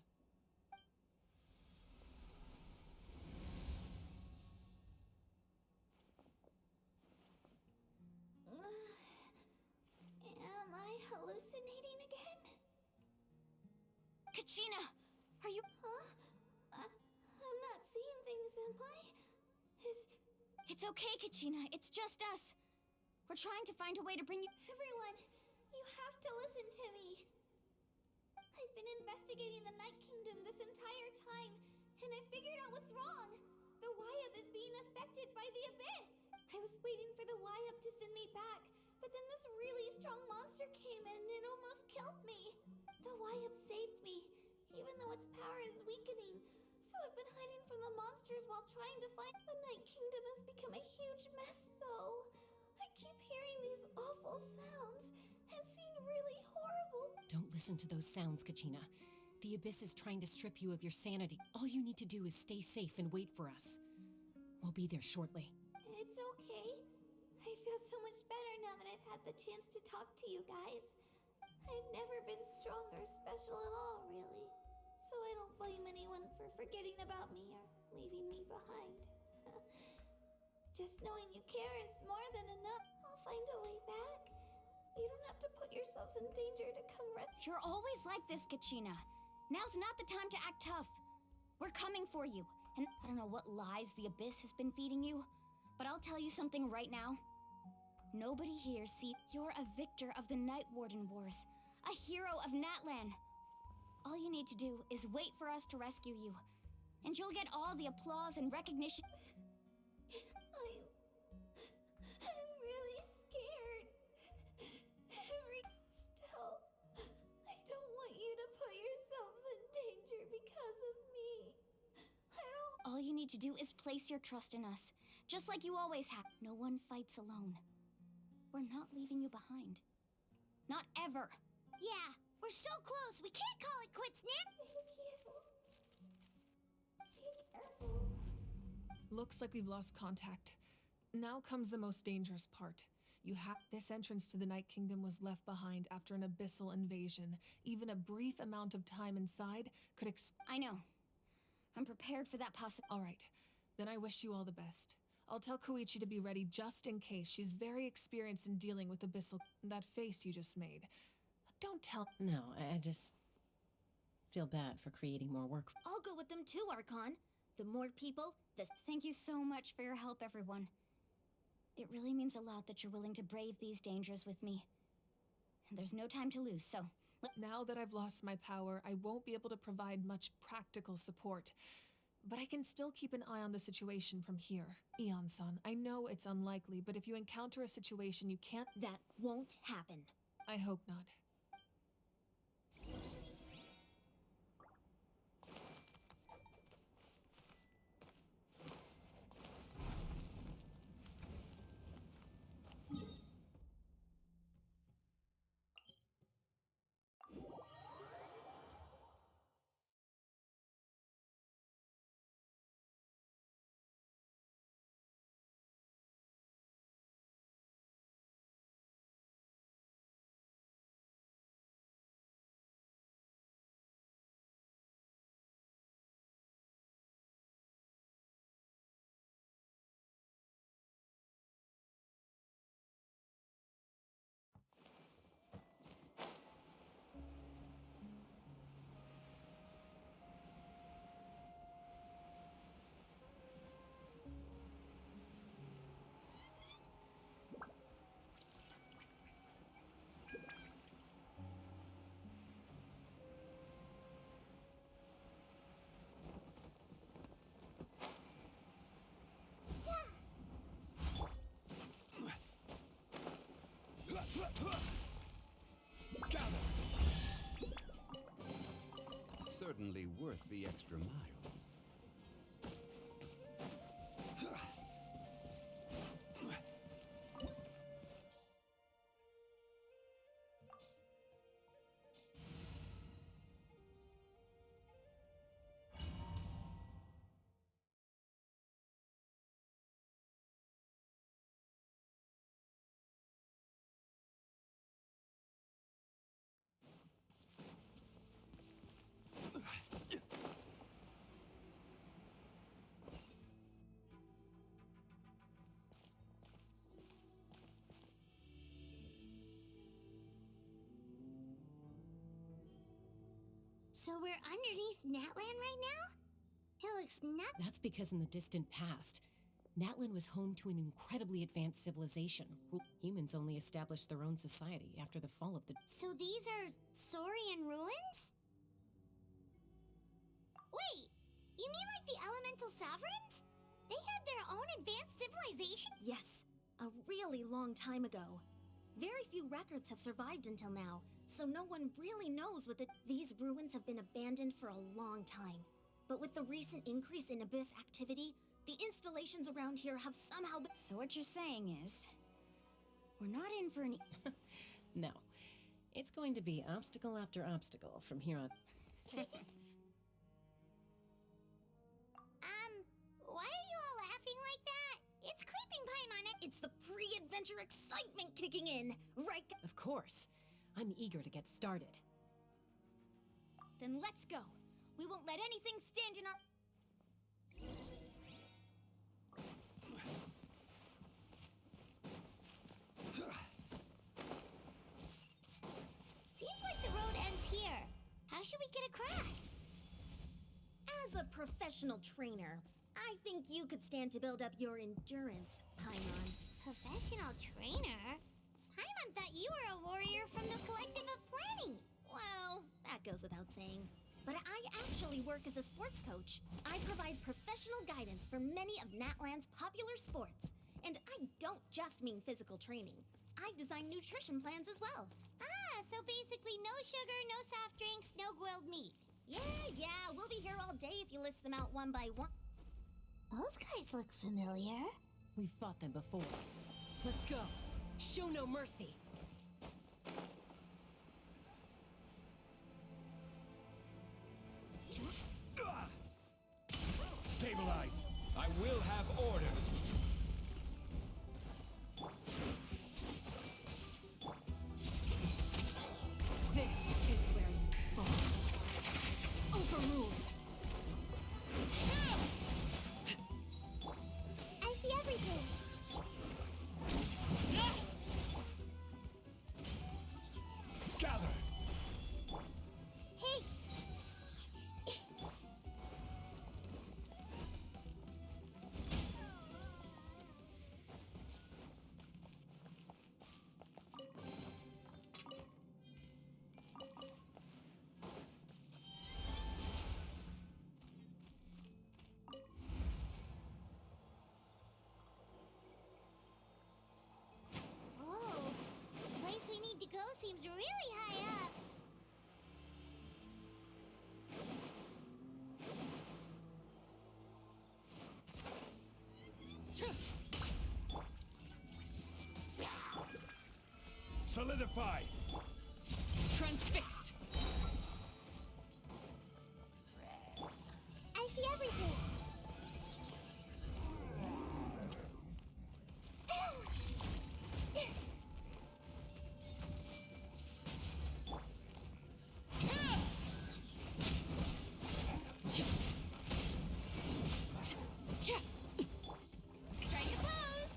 Am I hallucinating again? Kachina! Are you... Huh? I'm not seeing things, am I? It's okay, Kachina. It's just us. We're trying to find a way to bring you... Everyone, you have to listen to me. I've been investigating the Night Kingdom this entire time, and I figured out what's wrong. The Wyup is being affected by the Abyss. I was waiting for the Wyup to send me back, but then this really strong monster came in and it almost killed me. The Wyup saved me, even though its power is weakening. So I've been hiding from the monsters while trying to find... The Night Kingdom has become a huge mess, though. I keep hearing these awful sounds and seeing really horrible... Don't listen to those sounds, Kachina. The Abyss is trying to strip you of your sanity. All you need to do is stay safe and wait for us. We'll be there shortly. It's okay. I feel so much better now that I've had the chance to talk to you guys. I've never been strong or special at all, really. So I don't blame anyone for forgetting about me or leaving me behind. Just knowing you care is more than enough. I'll find a way back. You don't have to put yourselves in danger to come rescue. You're always like this, Kachina. Now's not the time to act tough. We're coming for you. And I don't know what lies the Abyss has been feeding you, but I'll tell you something right now. Nobody here sees you're a victor of the Night Warden Wars, a hero of Natlan. All you need to do is wait for us to rescue you, and you'll get all the applause and recognition. I'm really scared. Still, I don't want you to put yourselves in danger because of me. All you need to do is place your trust in us, just like you always have. No one fights alone. We're not leaving you behind. Not ever. Yeah, we're so close. We can't call it quits now. Be careful. Looks like we've lost contact. Now comes the most dangerous part. This entrance to the Night Kingdom was left behind after an abyssal invasion. Even a brief amount of time inside could I know. I'm prepared for that possibility. All right, then I wish you all the best. I'll tell Koichi to be ready just in case. She's very experienced in dealing with abyssal. That face you just made. Don't tell. No, I just feel bad for creating more work. I'll go with them too, Archon. The more people, the... Thank you so much for your help, everyone. It really means a lot that you're willing to brave these dangers with me. There's no time to lose, so... Now that I've lost my power, I won't be able to provide much practical support. But I can still keep an eye on the situation from here. Eon-san, I know it's unlikely, but if you encounter a situation you can't... That won't happen. I hope not. Certainly worth the extra mile. So we're underneath Natlan right now? It looks nuts. That's because in the distant past, Natlan was home to an incredibly advanced civilization. Humans only established their own society after the fall of the... So these are Saurian ruins? Wait, you mean like the elemental sovereigns? They had their own advanced civilization? Yes, a really long time ago. Very few records have survived until now, so no one really knows what These ruins have been abandoned for a long time. But with the recent increase in abyss activity, the installations around here have somehow been... So what you're saying is... we're not in for any... No. It's going to be obstacle after obstacle from here on. Why are you all laughing like that? It's creeping Paimon. It's the pre-adventure excitement kicking in, right? Of course. I'm eager to get started. Then let's go. We won't let anything stand in our... Seems like the road ends here. How should we get across? As a professional trainer, I think you could stand to build up your endurance, Paimon. Professional trainer? Paimon thought you were a warrior from the Collective of Planning. Well, that goes without saying. But I actually work as a sports coach. I provide professional guidance for many of Natlan's popular sports. And I don't just mean physical training. I design nutrition plans as well. Ah, so basically no sugar, no soft drinks, no grilled meat. Yeah, we'll be here all day if you list them out one by one. Those guys look familiar. We've fought them before. Let's go. Show no mercy. Stabilize! I will have order! This is where you fall. Overruled. seems really high up. Solidify! Transfixed! I see everything. Strike a pose!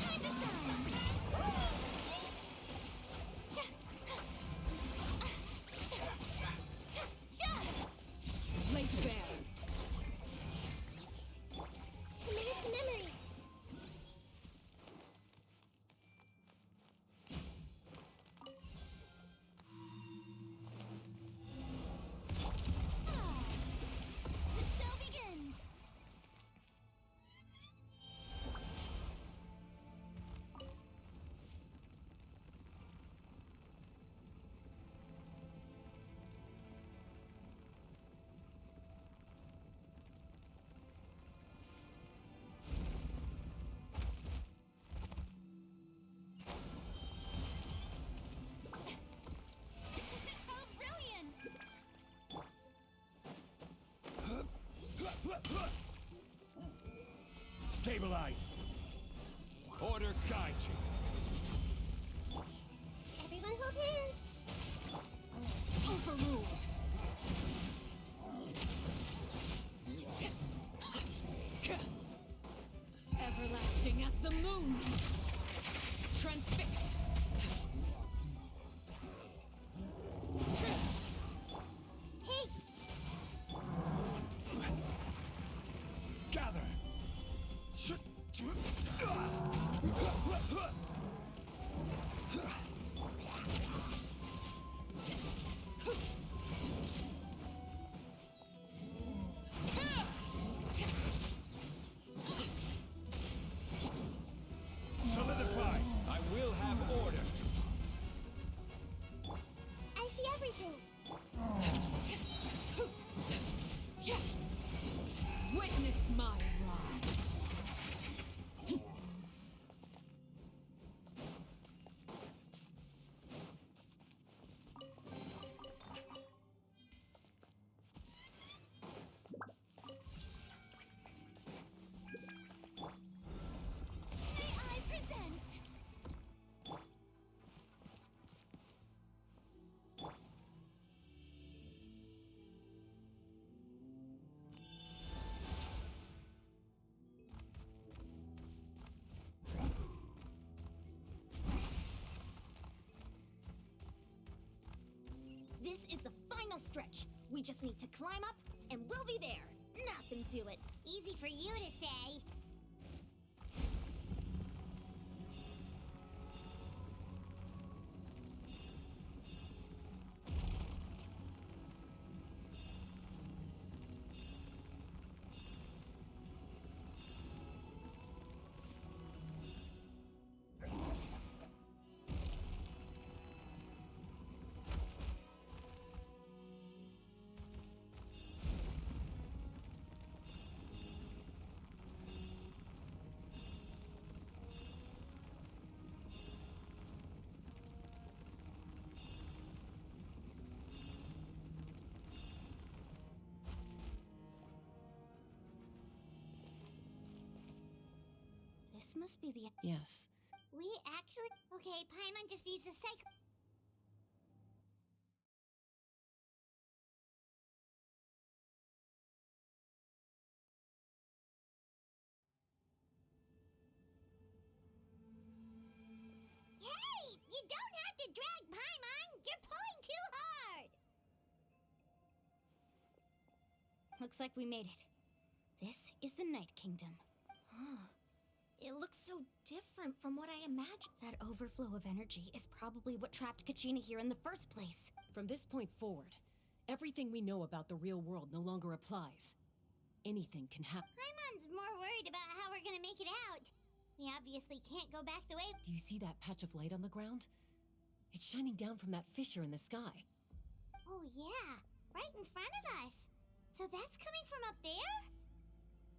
Time to shine! Laid bare! Committed to memory. The show begins! How brilliant! Stabilize! Order guide you! Everyone hold hands. Overruled! Everlasting as the moon! Transfixed! Hey, Gather! Solidify! I will have order! I see everything. Witness my rise! May I present? This is the final stretch. We just need to climb up, and we'll be there. Nothing to it. Easy for you to say. This must be the. Yes. We actually... Okay, Paimon just needs a sec... Hey! You don't have to drag Paimon! You're pulling too hard! Looks like we made it. This is the Night Kingdom. It looks so different from what I imagined. That overflow of energy is probably what trapped Kachina here in the first place. From this point forward, everything we know about the real world no longer applies. Anything can happen. Paimon's more worried about how we're gonna make it out. We obviously can't go back the way... Do you see that patch of light on the ground? It's shining down from that fissure in the sky. Oh yeah, right in front of us. So that's coming from up there?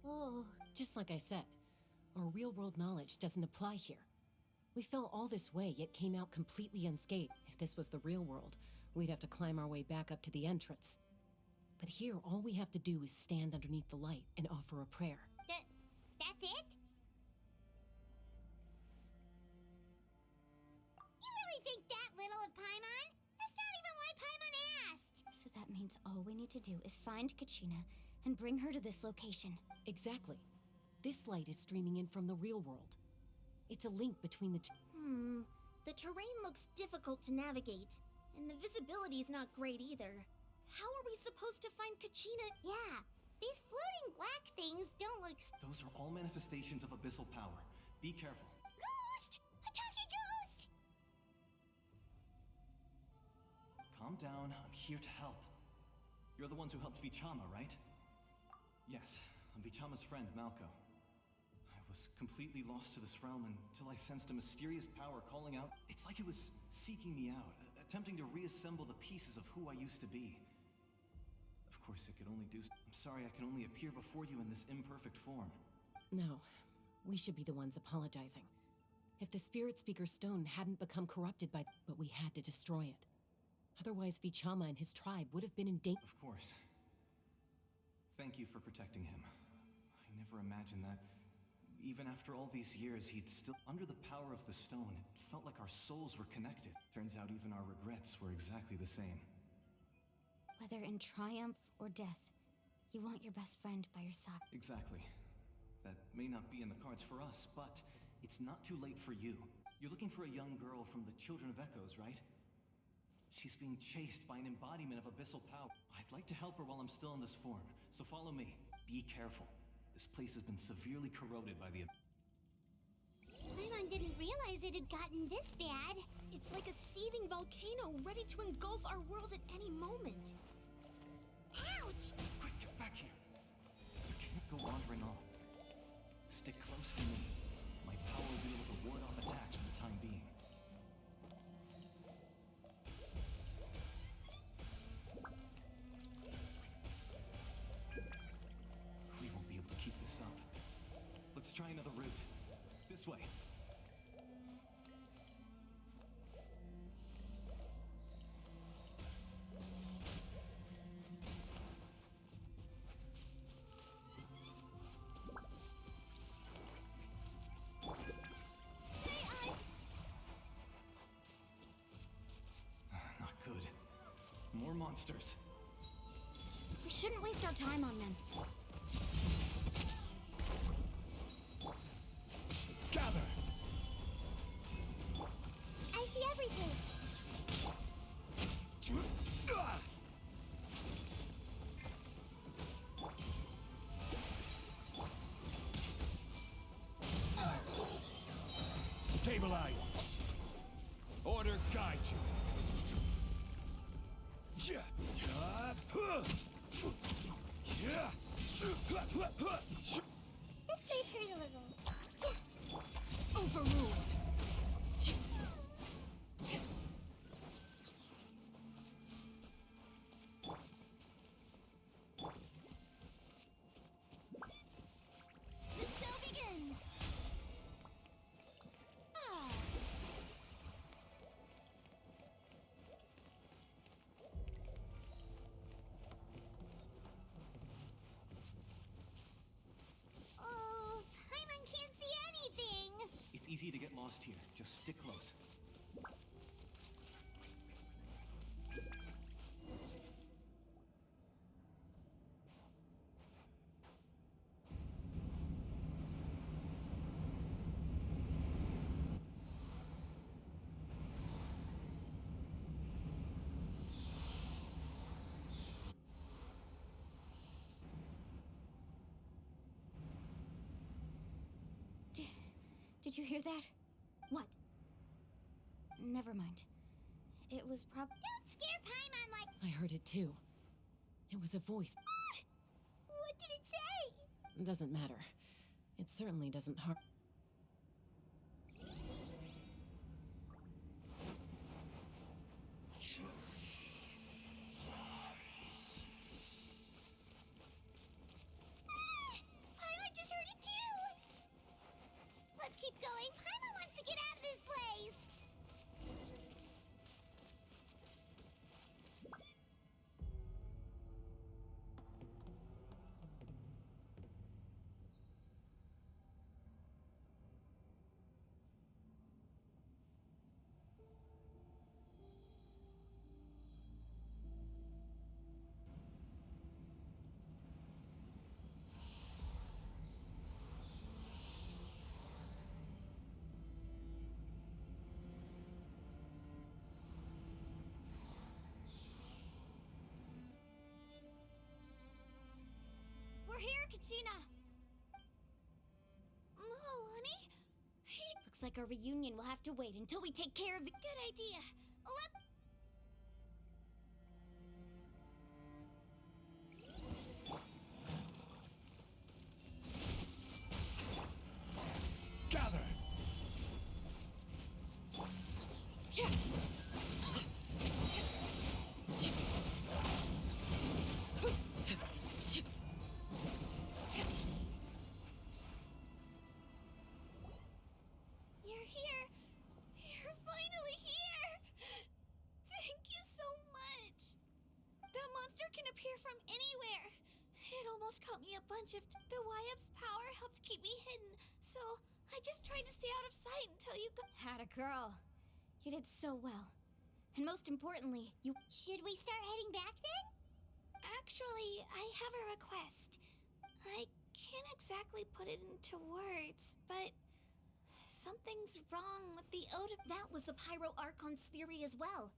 Oh. Just like I said, our real-world knowledge doesn't apply here. We fell all this way, yet came out completely unscathed. If this was the real world, we'd have to climb our way back up to the entrance. But here, all we have to do is stand underneath the light and offer a prayer. That's it? You really think that little of Paimon? That's not even why Paimon asked! So that means all we need to do is find Kachina and bring her to this location. Exactly. This light is streaming in from the real world. It's a link between the two. The terrain looks difficult to navigate, and the visibility's not great either. How are we supposed to find Kachina? Yeah, these floating black things don't look... Those are all manifestations of abyssal power. Be careful. Ghost! A talking ghost! Calm down, I'm here to help. You're the ones who helped Vichama, right? Yes, I'm Vichama's friend, Malco. I was completely lost to this realm until I sensed a mysterious power calling out. It's like it was seeking me out, attempting to reassemble the pieces of who I used to be. Of course, it could only do... I'm sorry I can only appear before you in this imperfect form. No, we should be the ones apologizing. If the Spirit Speaker's stone hadn't become corrupted by... But we had to destroy it. Otherwise, Vichama and his tribe would have been in danger. Of course. Thank you for protecting him. I never imagined that, even after all these years, he'd still... Under the power of the stone, it felt like our souls were connected. Turns out even our regrets were exactly the same. Whether in triumph or death, you want your best friend by your side. Exactly. That may not be in the cards for us, but it's not too late for you. You're looking for a young girl from the Children of Echoes, right? She's being chased by an embodiment of abyssal power. I'd like to help her while I'm still in this form, so follow me. Be careful. This place has been severely corroded by the... Paimon didn't realize it had gotten this bad. It's like a seething volcano ready to engulf our world at any moment. Ouch! Quick, get back here. You can't go wandering off. Stick close to me. My power will be able to ward off attacks for the time being. We won't be able to keep this up. Let's try another route. This way. Not good. More monsters. We shouldn't waste our time on them. Gather! I see everything. Stabilize! Order guide you! This may hurt a little. Overruled! The show begins! Ah. Oh, Paimon can't see anything! It's easy to get lost here. Just stick close. Did you hear that? What? Never mind. It was Don't scare Paimon like... I heard it too. It was a voice. What did it say? Doesn't matter. It certainly doesn't harm. like our reunion will have to wait until we take care of the— Good idea. Gather! You're here. You're finally here. Thank you so much. That monster can appear from anywhere. It almost caught me a bunch of the YF's power helped keep me hidden, so I just tried to stay out of sight until you got— Had a girl. You did so well. And most importantly, you— Should we start heading back then? Actually, I have a request. I can't exactly put it into words, but something's wrong with the Oda. That was the Pyro Archon's theory as well.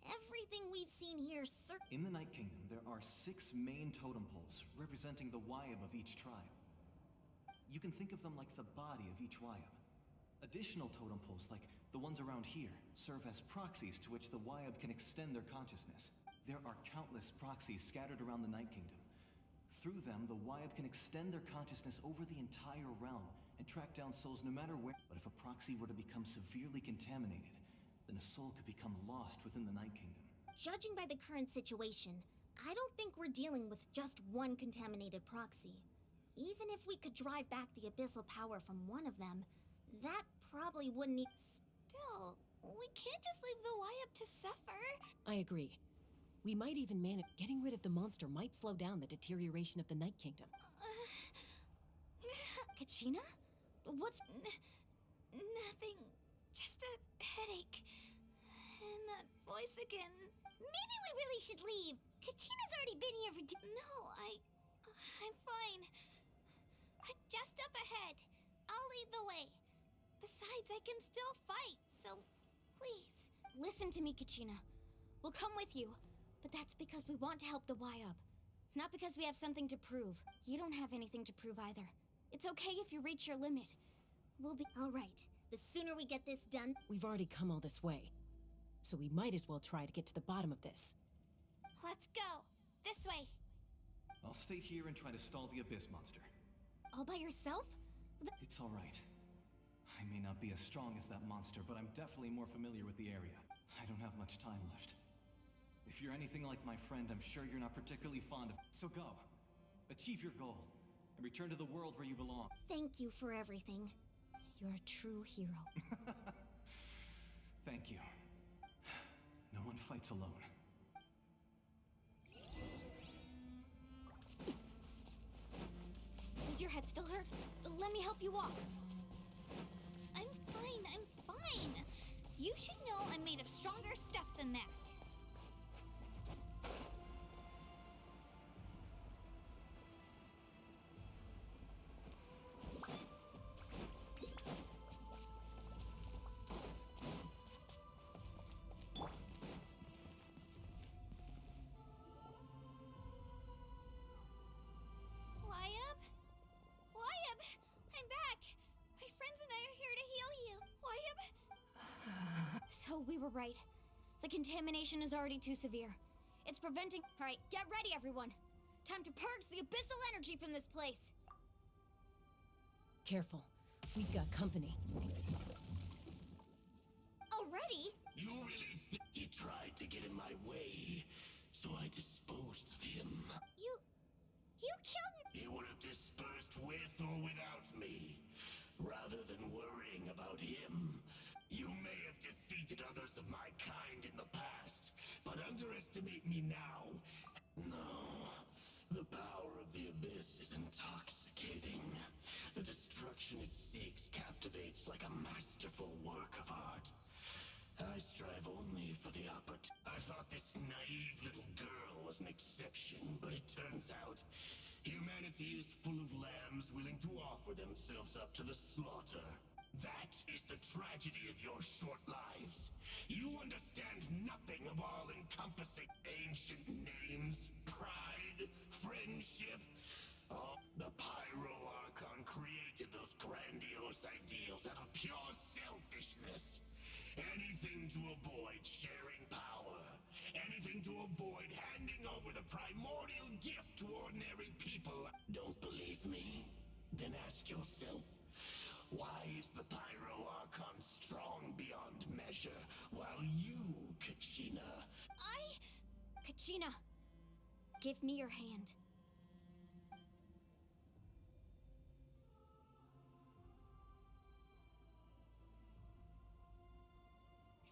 Everything we've seen here In the Night Kingdom, there are 6 main totem poles representing the Wyab of each tribe. You can think of them like the body of each Wyab. Additional totem poles, like the ones around here, serve as proxies to which the Wyab can extend their consciousness. There are countless proxies scattered around the Night Kingdom. Through them, the Wyab can extend their consciousness over the entire realm and track down souls no matter where. But if a proxy were to become severely contaminated, then a soul could become lost within the Night Kingdom. Judging by the current situation, I don't think we're dealing with just one contaminated proxy. Even if we could drive back the abyssal power from one of them, that probably wouldn't Still, we can't just leave the YF to suffer. I agree. We might even manage— Getting rid of the monster might slow down the deterioration of the Night Kingdom. Kachina? What's— Nothing. Just a headache. And that voice again. Maybe we really should leave. Kachina's already been here for No, I'm fine. Just up ahead. I'll lead the way. Besides, I can still fight, so please. Listen to me, Kachina. We'll come with you, but that's because we want to help the Wyab. Not because we have something to prove. You don't have anything to prove either. It's okay if you reach your limit. We'll be— All right. The sooner we get this done— We've already come all this way, so we might as well try to get to the bottom of this. Let's go. This way. I'll stay here and try to stall the Abyss monster. All by yourself? It's all right. I may not be as strong as that monster, but I'm definitely more familiar with the area. I don't have much time left. If you're anything like my friend, I'm sure you're not particularly fond of— So go. Achieve your goal, and return to the world where you belong. Thank you for everything. You're a true hero. Thank you. No one fights alone. Does your head still hurt? Let me help you walk. I'm fine. You should know I'm made of stronger stuff than that. Wyab, I'm back. My friends and I are here to heal you. Wyab. So we were right. The contamination is already too severe. It's preventing— All right, get ready, everyone. Time to purge the abyssal energy from this place. Careful. We've got company. Already? You really think he tried to get in my way, so I disposed of him? You killed me! He would have dispersed with or without me. Rather than worrying about him, you may have defeated others of my kind in the past, but underestimate me now. No, the power of the Abyss is intoxicating. The destruction it seeks captivates like a masterful work of art. I strive only for the opportunity. I thought this naive little girl was an exception, but it turns out humanity is full of lambs willing to offer themselves up to the slaughter. That is the tragedy of your short lives. You understand nothing of all-encompassing ancient names, pride, friendship. Oh, the Pyro Archon created those grandiose ideals out of pure self Anything to avoid sharing power. Anything to avoid handing over the primordial gift to ordinary people. Don't believe me? Then ask yourself, why is the Pyro Archon strong beyond measure, while you, Kachina... Kachina, give me your hand.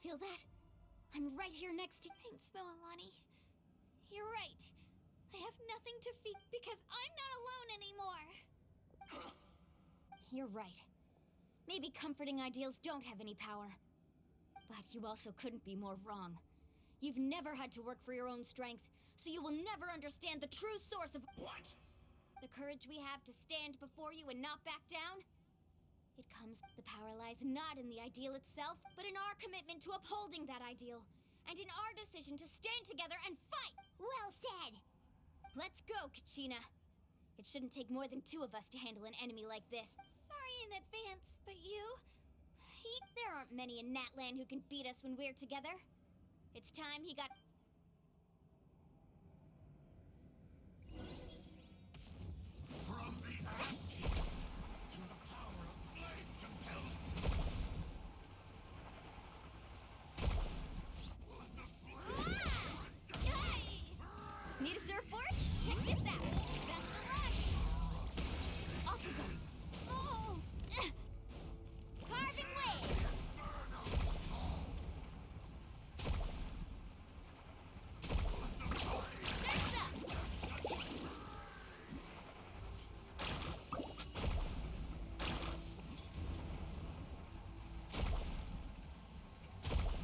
Feel that? I'm right here next to... Thanks, Moalani. You're right. I have nothing to feed because I'm not alone anymore. You're right. Maybe comforting ideals don't have any power. But you also couldn't be more wrong. You've never had to work for your own strength, so you will never understand the true source of... What? The courage we have to stand before you and not back down? It comes... The power lies not in the ideal itself, but in our commitment to upholding that ideal. And in our decision to stand together and fight! Well said! Let's go, Kachina. It shouldn't take more than 2 of us to handle an enemy like this. Sorry in advance, but you... There aren't many in Natlan who can beat us when we're together. It's time he got... From the asking to the power of flame compelled. Need a surfboard? Check this out. Best of luck. Off we go. Oh! Carving waves. Surf's up.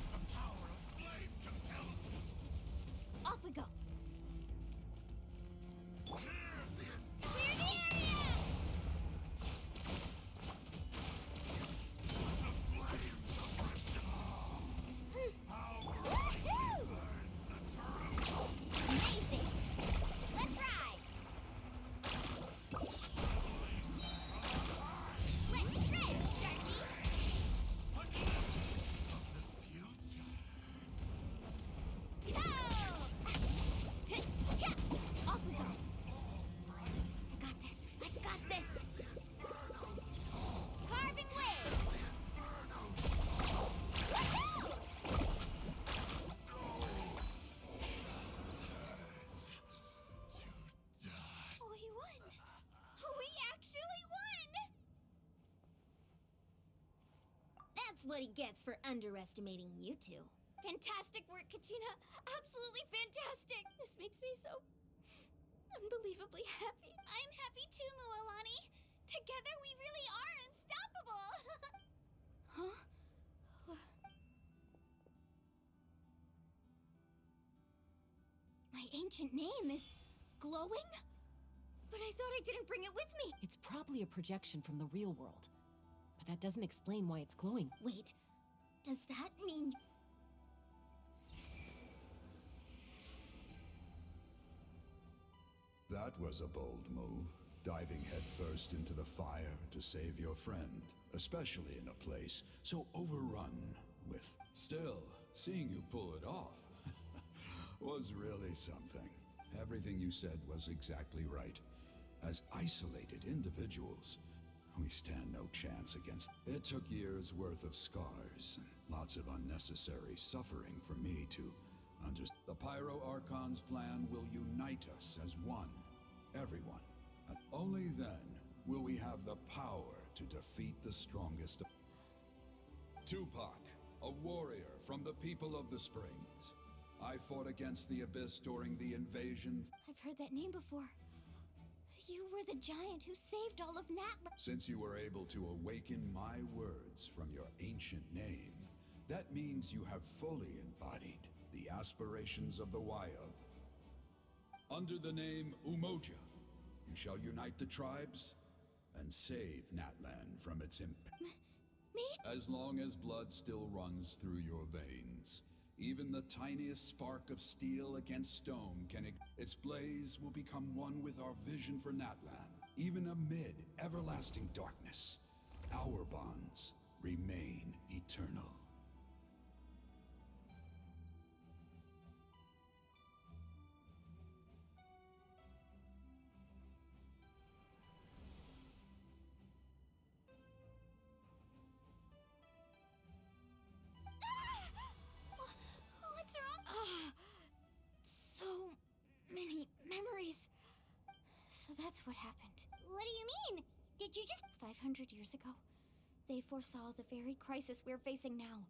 The power of flame compelled. Off we go. Clear the area! Woohoo! Amazing! Let's ride! Let's shred, Sharky! Go! Chop! Off we go! I got this! I got this! Carving waves! Woohoo! We won! We actually won! That's what he gets for underestimating you two. Fantastic work, Kachina! Absolutely fantastic! This makes me so... unbelievably happy. I'm happy too, Moalani. Together we really are unstoppable! Huh? My ancient name is... glowing? But I thought I didn't bring it with me! It's probably a projection from the real world. But that doesn't explain why it's glowing. Wait, does that mean... That was a bold move, diving headfirst into the fire to save your friend, especially in a place so overrun with... Still, seeing you pull it off was really something. Everything you said was exactly right. As isolated individuals, we stand no chance against... It took years' worth of scars and lots of unnecessary suffering for me to understand. The Pyro Archon's plan will unite us as one. Everyone. And only then will we have the power to defeat the strongest. Tupac, a warrior from the people of the Springs. I fought against the Abyss during the invasion. I've heard that name before. You were the giant who saved all of Natlan. Since you were able to awaken my words from your ancient name, that means you have fully embodied the aspirations of the Wild. Under the name Umoja, you shall unite the tribes and save Natlan from its impact. Me? As long as blood still runs through your veins, even the tiniest spark of steel against stone can... Its blaze will become one with our vision for Natlan. Even amid everlasting darkness, our bonds remain eternal. what happened. What do you mean? Did you just... 500 years ago, they foresaw the very crisis we're facing now.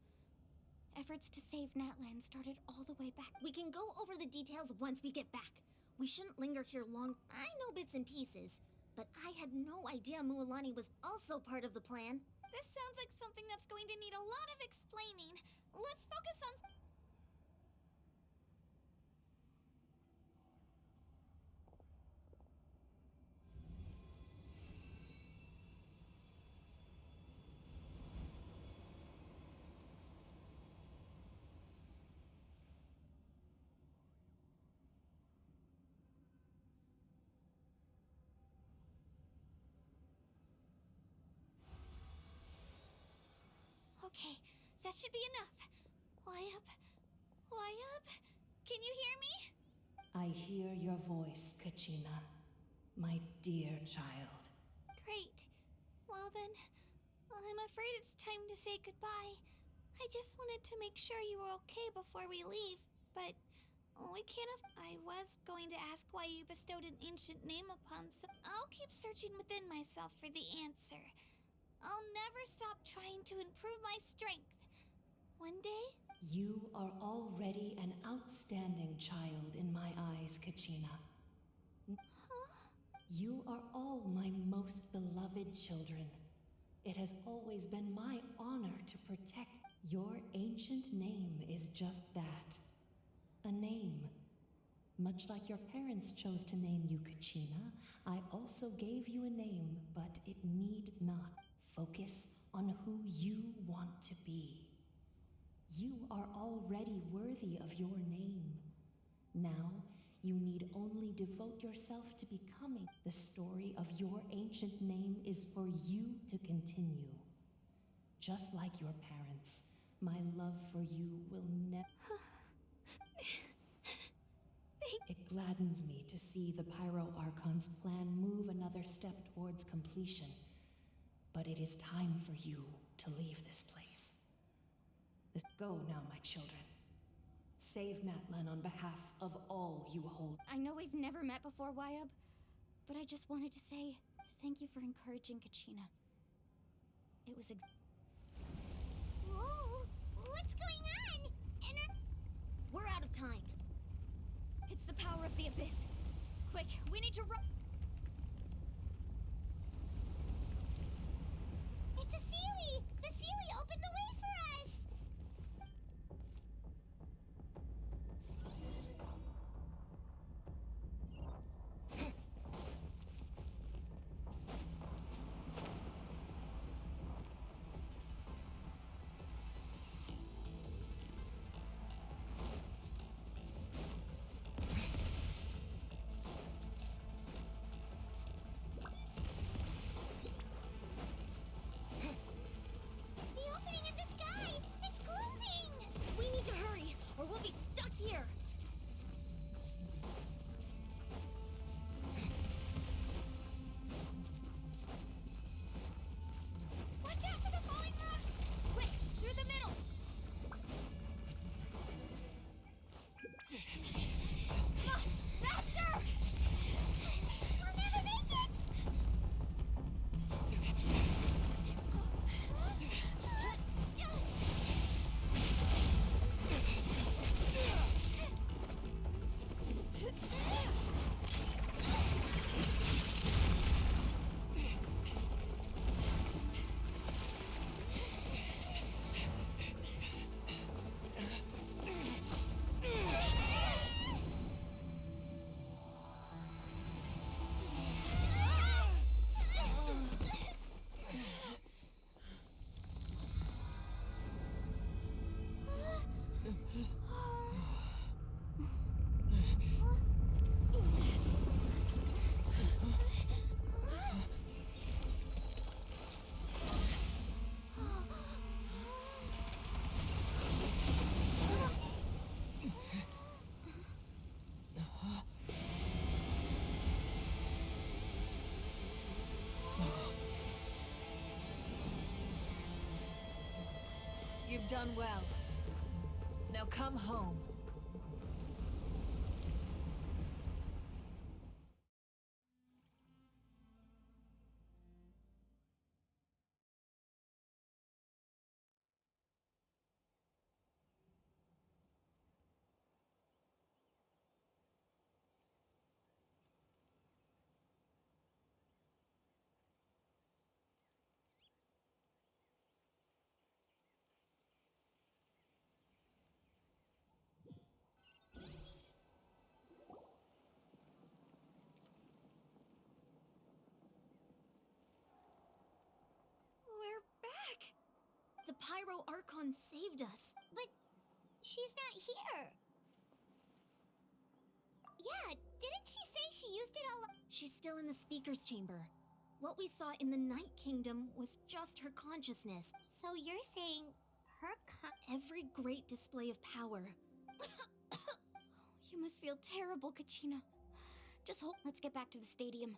Efforts to save Natlan started all the way back. We can go over the details once we get back. We shouldn't linger here long. I know bits and pieces, but I had no idea Mualani was also part of the plan. This sounds like something that's going to need a lot of explaining. Let's focus on... Okay, that should be enough. Why up? Why up? Can you hear me? I hear your voice, Kachina, my dear child. Great. Well then, I'm afraid it's time to say goodbye. I just wanted to make sure you were okay before we leave, but we can't have... I was going to ask why you bestowed an ancient name upon some... I'll keep searching within myself for the answer. I'll never stop trying to improve my strength. One day... You are already an outstanding child in my eyes, Kachina. Huh? You are all my most beloved children. It has always been my honor to protect. Your ancient name is just that. A name. Much like your parents chose to name you Kachina, I also gave you a name, but it need not. Focus on who you want to be. You are already worthy of your name. Now, you need only devote yourself to becoming. The story of your ancient name is for you to continue. Just like your parents, my love for you will never... It gladdens me to see the Pyro Archon's plan move another step towards completion. But it is time for you to leave this place. Go now, my children. Save Natlan on behalf of all you hold. I know we've never met before, Wyub, but I just wanted to say thank you for encouraging Kachina. It was Whoa! What's going on? We're out of time. It's the power of the Abyss. Quick, we need to run. It's a Seelie! The Seelie opened the way for us! You've done well. Now come home. The Pyro Archon saved us. But she's not here. Yeah, didn't she say she used it all? She's still in the speaker's chamber. What we saw in the Night Kingdom was just her consciousness. So you're saying her Every great display of power. You must feel terrible, Kachina. Just hold. Let's get back to the stadium.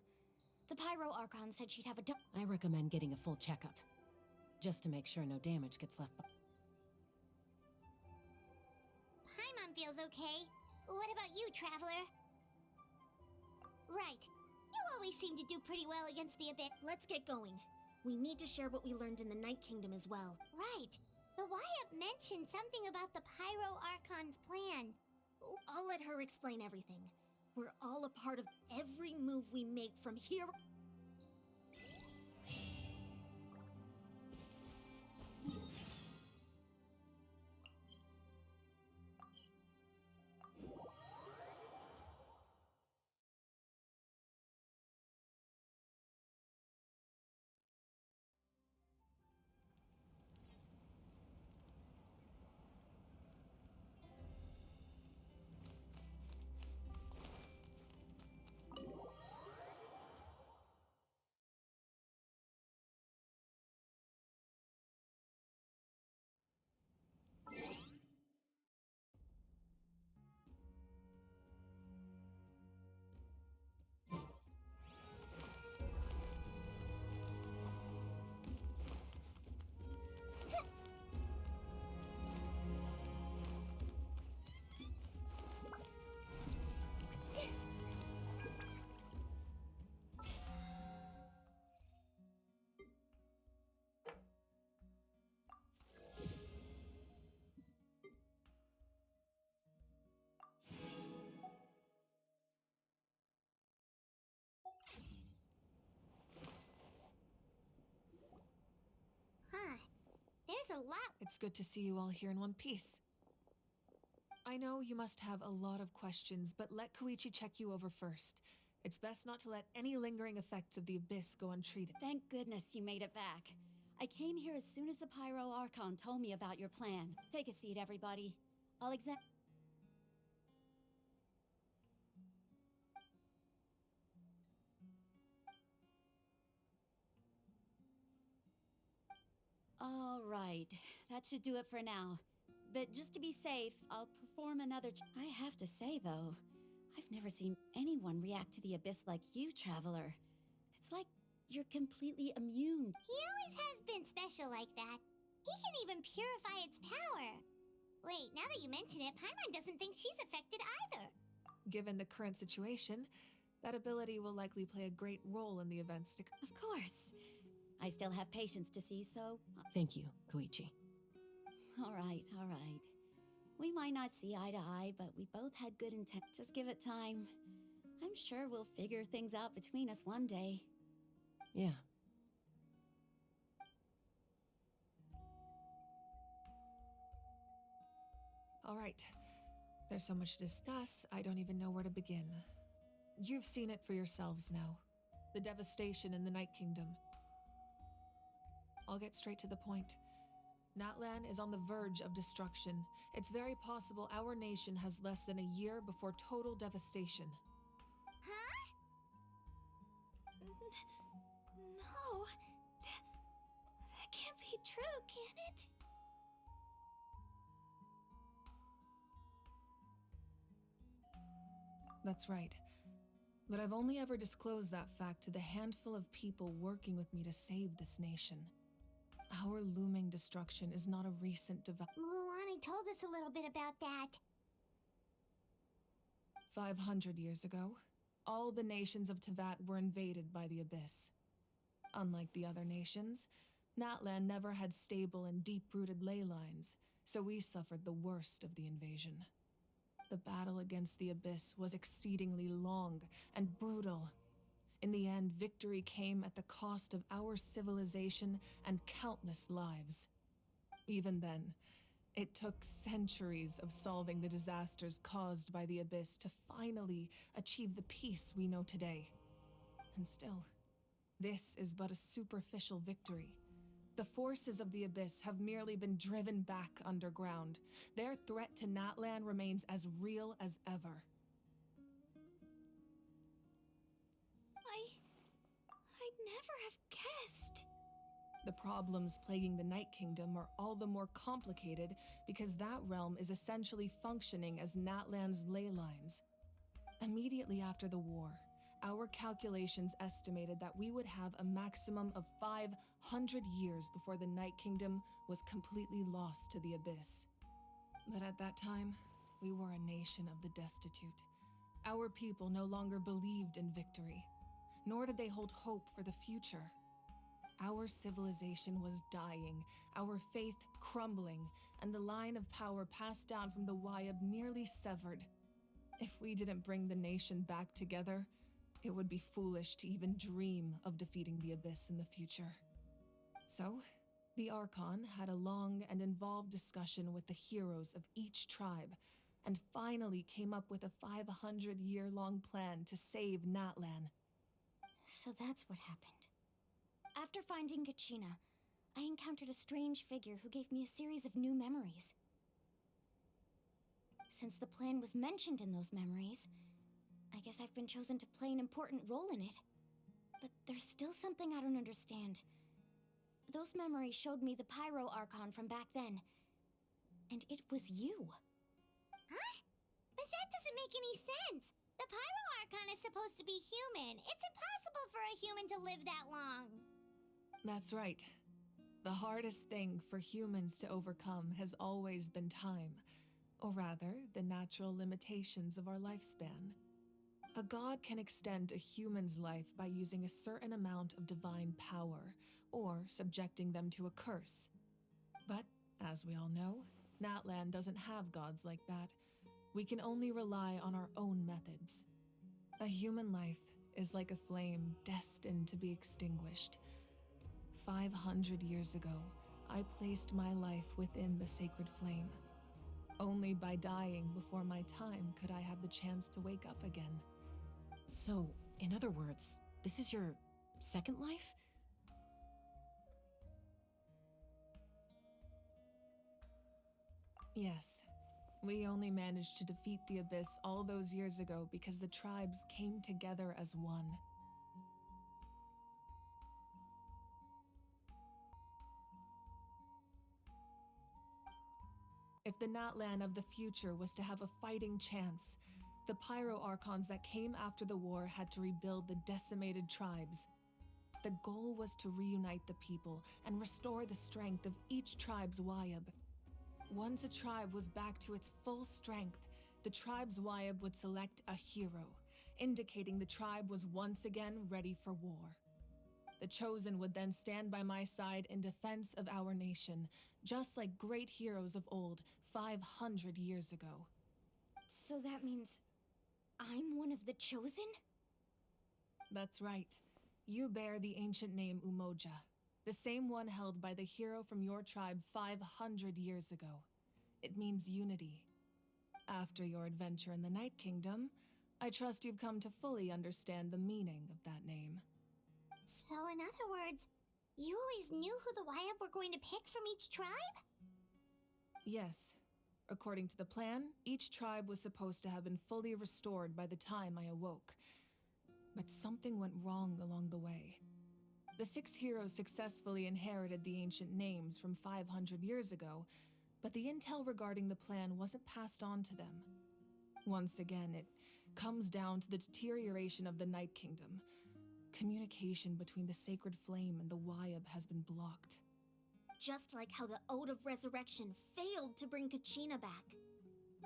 The Pyro Archon said she'd have a I recommend getting a full checkup, just to make sure no damage gets left. Paimon feels okay. What about you, Traveler? Right. You always seem to do pretty well against the Abyss. Let's get going. We need to share what we learned in the Night Kingdom as well. Right. The Wyatt mentioned something about the Pyro Archon's plan. I'll let her explain everything. We're all a part of every move we make from here. Huh. There's a lot. It's good to see you all here in one piece. I know you must have a lot of questions, but let Koichi check you over first. It's best not to let any lingering effects of the Abyss go untreated. Thank goodness you made it back. I came here as soon as the Pyro Archon told me about your plan. Take a seat, everybody. I'll examine. All right, that should do it for now. But just to be safe, I'll perform another I have to say, though, I've never seen anyone react to the Abyss like you, Traveler. It's like you're completely immune. He always has been special like that. He can even purify its power. Wait, now that you mention it, Paimon doesn't think she's affected either. Given the current situation, that ability will likely play a great role in the events to come. Of course. I still have patience to see, so... Thank you, Koichi. All right, all right. We might not see eye to eye, but we both had good intent. Just give it time. I'm sure we'll figure things out between us one day. Yeah. All right. There's so much to discuss, I don't even know where to begin. You've seen it for yourselves now. The devastation in the Night Kingdom. I'll get straight to the point. Natlan is on the verge of destruction. It's very possible our nation has less than a year before total devastation. Huh? No. That can't be true, can it? That's right. But I've only ever disclosed that fact to the handful of people working with me to save this nation. Our looming destruction is not a recent development. Mualani told us a little bit about that. 500 years ago, all the nations of Tevat were invaded by the Abyss. Unlike the other nations, Natlan never had stable and deep-rooted ley lines, so we suffered the worst of the invasion. The battle against the Abyss was exceedingly long and brutal. In the end, victory came at the cost of our civilization and countless lives. Even then, it took centuries of solving the disasters caused by the Abyss to finally achieve the peace we know today. And still, this is but a superficial victory. The forces of the Abyss have merely been driven back underground. Their threat to Natlan remains as real as ever. I'd never have guessed. The problems plaguing the Night Kingdom are all the more complicated because that realm is essentially functioning as Natlan's ley lines. Immediately after the war, our calculations estimated that we would have a maximum of 500 years before the Night Kingdom was completely lost to the Abyss. But at that time, we were a nation of the destitute. Our people no longer believed in victory, nor did they hold hope for the future. Our civilization was dying, our faith crumbling, and the line of power passed down from the Wyab nearly severed. If we didn't bring the nation back together, it would be foolish to even dream of defeating the Abyss in the future. So, the Archon had a long and involved discussion with the heroes of each tribe, and finally came up with a 500-year-long plan to save Natlan. So that's what happened. After finding Kachina, I encountered a strange figure who gave me a series of new memories. Since the plan was mentioned in those memories, I guess I've been chosen to play an important role in it. But there's still something I don't understand. Those memories showed me the Pyro Archon from back then. And it was you. Huh? But that doesn't make any sense. The Pyro Archon is supposed to be human. It's impossible for a human to live that long. That's right. The hardest thing for humans to overcome has always been time, or rather, the natural limitations of our lifespan. A god can extend a human's life by using a certain amount of divine power, or subjecting them to a curse. But, as we all know, Natlan doesn't have gods like that. We can only rely on our own methods. A human life is like a flame destined to be extinguished. 500 years ago, I placed my life within the sacred flame. Only by dying before my time could I have the chance to wake up again. So, in other words, this is your second life? Yes. We only managed to defeat the Abyss all those years ago because the tribes came together as one. If the Natlan of the future was to have a fighting chance, the Pyro Archons that came after the war had to rebuild the decimated tribes. The goal was to reunite the people and restore the strength of each tribe's Wyab. Once a tribe was back to its full strength, the tribe's Wyab would select a hero, indicating the tribe was once again ready for war. The Chosen would then stand by my side in defense of our nation, just like great heroes of old 500 years ago. So that means I'm one of the Chosen? That's right. You bear the ancient name Umoja, the same one held by the hero from your tribe 500 years ago. It means unity. After your adventure in the Night Kingdom, I trust you've come to fully understand the meaning of that name. So in other words, you always knew who the Wyab were going to pick from each tribe? Yes. According to the plan, each tribe was supposed to have been fully restored by the time I awoke. But something went wrong along the way. The 6 heroes successfully inherited the ancient names from 500 years ago, but the intel regarding the plan wasn't passed on to them. Once again, it comes down to the deterioration of the Night Kingdom. Communication between the Sacred Flame and the Wyab has been blocked. Just like how the Ode of Resurrection failed to bring Kachina back.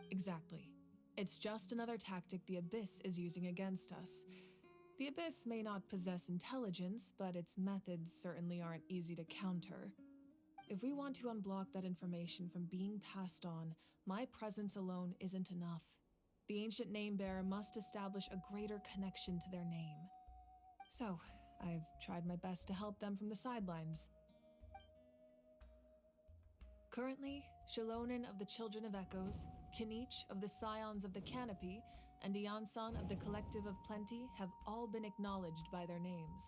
Exactly. It's just another tactic the Abyss is using against us. The Abyss may not possess intelligence, but its methods certainly aren't easy to counter. If we want to unblock that information from being passed on, my presence alone isn't enough. The ancient name-bearer must establish a greater connection to their name. So, I've tried my best to help them from the sidelines. Currently, Shilonen of the Children of Echoes, Kinich of the Scions of the Canopy, and Iansan of the Collective of Plenty have all been acknowledged by their names.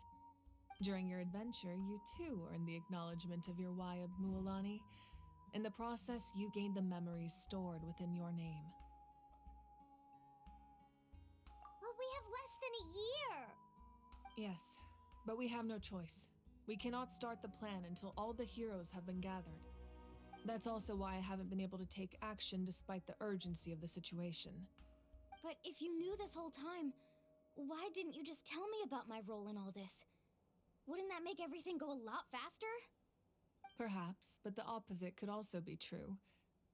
During your adventure, you too earned the acknowledgement of your Wayab Mualani. In the process, you gained the memories stored within your name. But we have less than a year! Yes, but we have no choice. We cannot start the plan until all the heroes have been gathered. That's also why I haven't been able to take action despite the urgency of the situation. But if you knew this whole time, why didn't you just tell me about my role in all this? Wouldn't that make everything go a lot faster? Perhaps, but the opposite could also be true.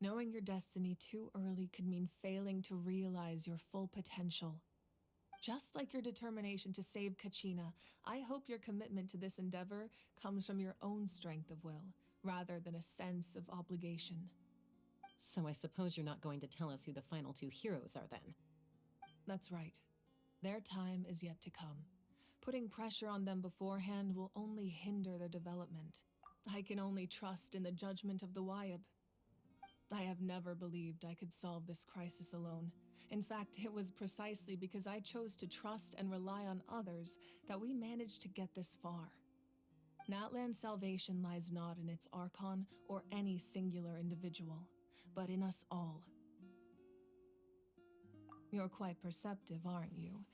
Knowing your destiny too early could mean failing to realize your full potential. Just like your determination to save Kachina, I hope your commitment to this endeavor comes from your own strength of will, rather than a sense of obligation. So I suppose you're not going to tell us who the final two heroes are then? That's right. Their time is yet to come. Putting pressure on them beforehand will only hinder their development. I can only trust in the judgment of the Wayab. I have never believed I could solve this crisis alone. In fact, it was precisely because I chose to trust and rely on others that we managed to get this far. Natlan's salvation lies not in its Archon or any singular individual, but in us all. You're quite perceptive, aren't you?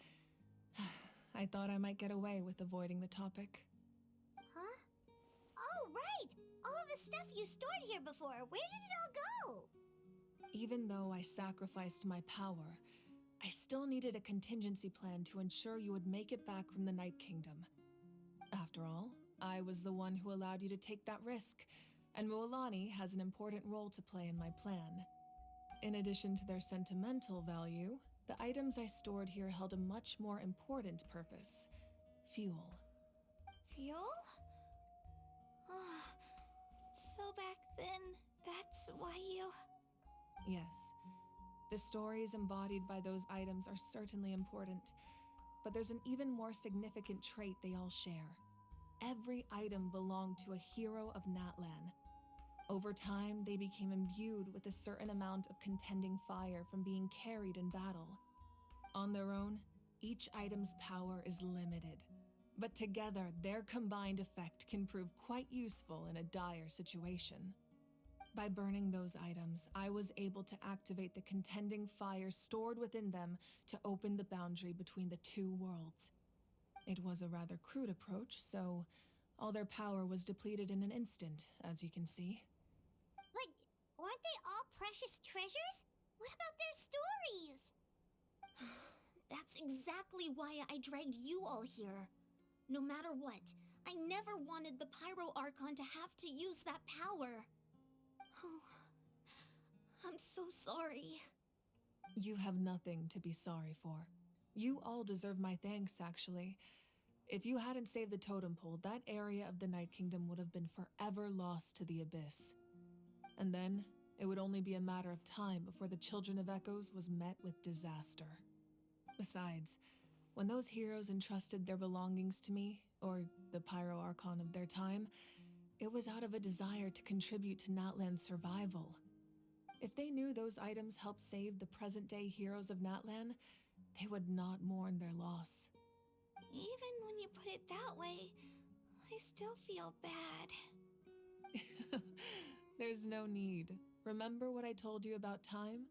I thought I might get away with avoiding the topic. Huh? Oh, right! All the stuff you stored here before, where did it all go? Even though I sacrificed my power, I still needed a contingency plan to ensure you would make it back from the Night Kingdom. After all, I was the one who allowed you to take that risk, and Mualani has an important role to play in my plan. In addition to their sentimental value, the items I stored here held a much more important purpose: fuel. Fuel? So back then, that's why you... Yes. The stories embodied by those items are certainly important, but there's an even more significant trait they all share. Every item belonged to a hero of Natlan. Over time, they became imbued with a certain amount of contending fire from being carried in battle. On their own, each item's power is limited, but together, their combined effect can prove quite useful in a dire situation. By burning those items, I was able to activate the contending fire stored within them to open the boundary between the two worlds. It was a rather crude approach, so all their power was depleted in an instant, as you can see. But weren't they all precious treasures? What about their stories? That's exactly why I dragged you all here. No matter what, I never wanted the Pyro Archon to have to use that power. Oh, I'm so sorry. You have nothing to be sorry for. You all deserve my thanks, actually. If you hadn't saved the totem pole, that area of the Night Kingdom would have been forever lost to the Abyss. And then, it would only be a matter of time before the Children of Echoes was met with disaster. Besides, when those heroes entrusted their belongings to me, or the Pyro Archon of their time, it was out of a desire to contribute to Natlan's survival. If they knew those items helped save the present-day heroes of Natlan, they would not mourn their loss. Even when you put it that way, I still feel bad. There's no need. Remember what I told you about time?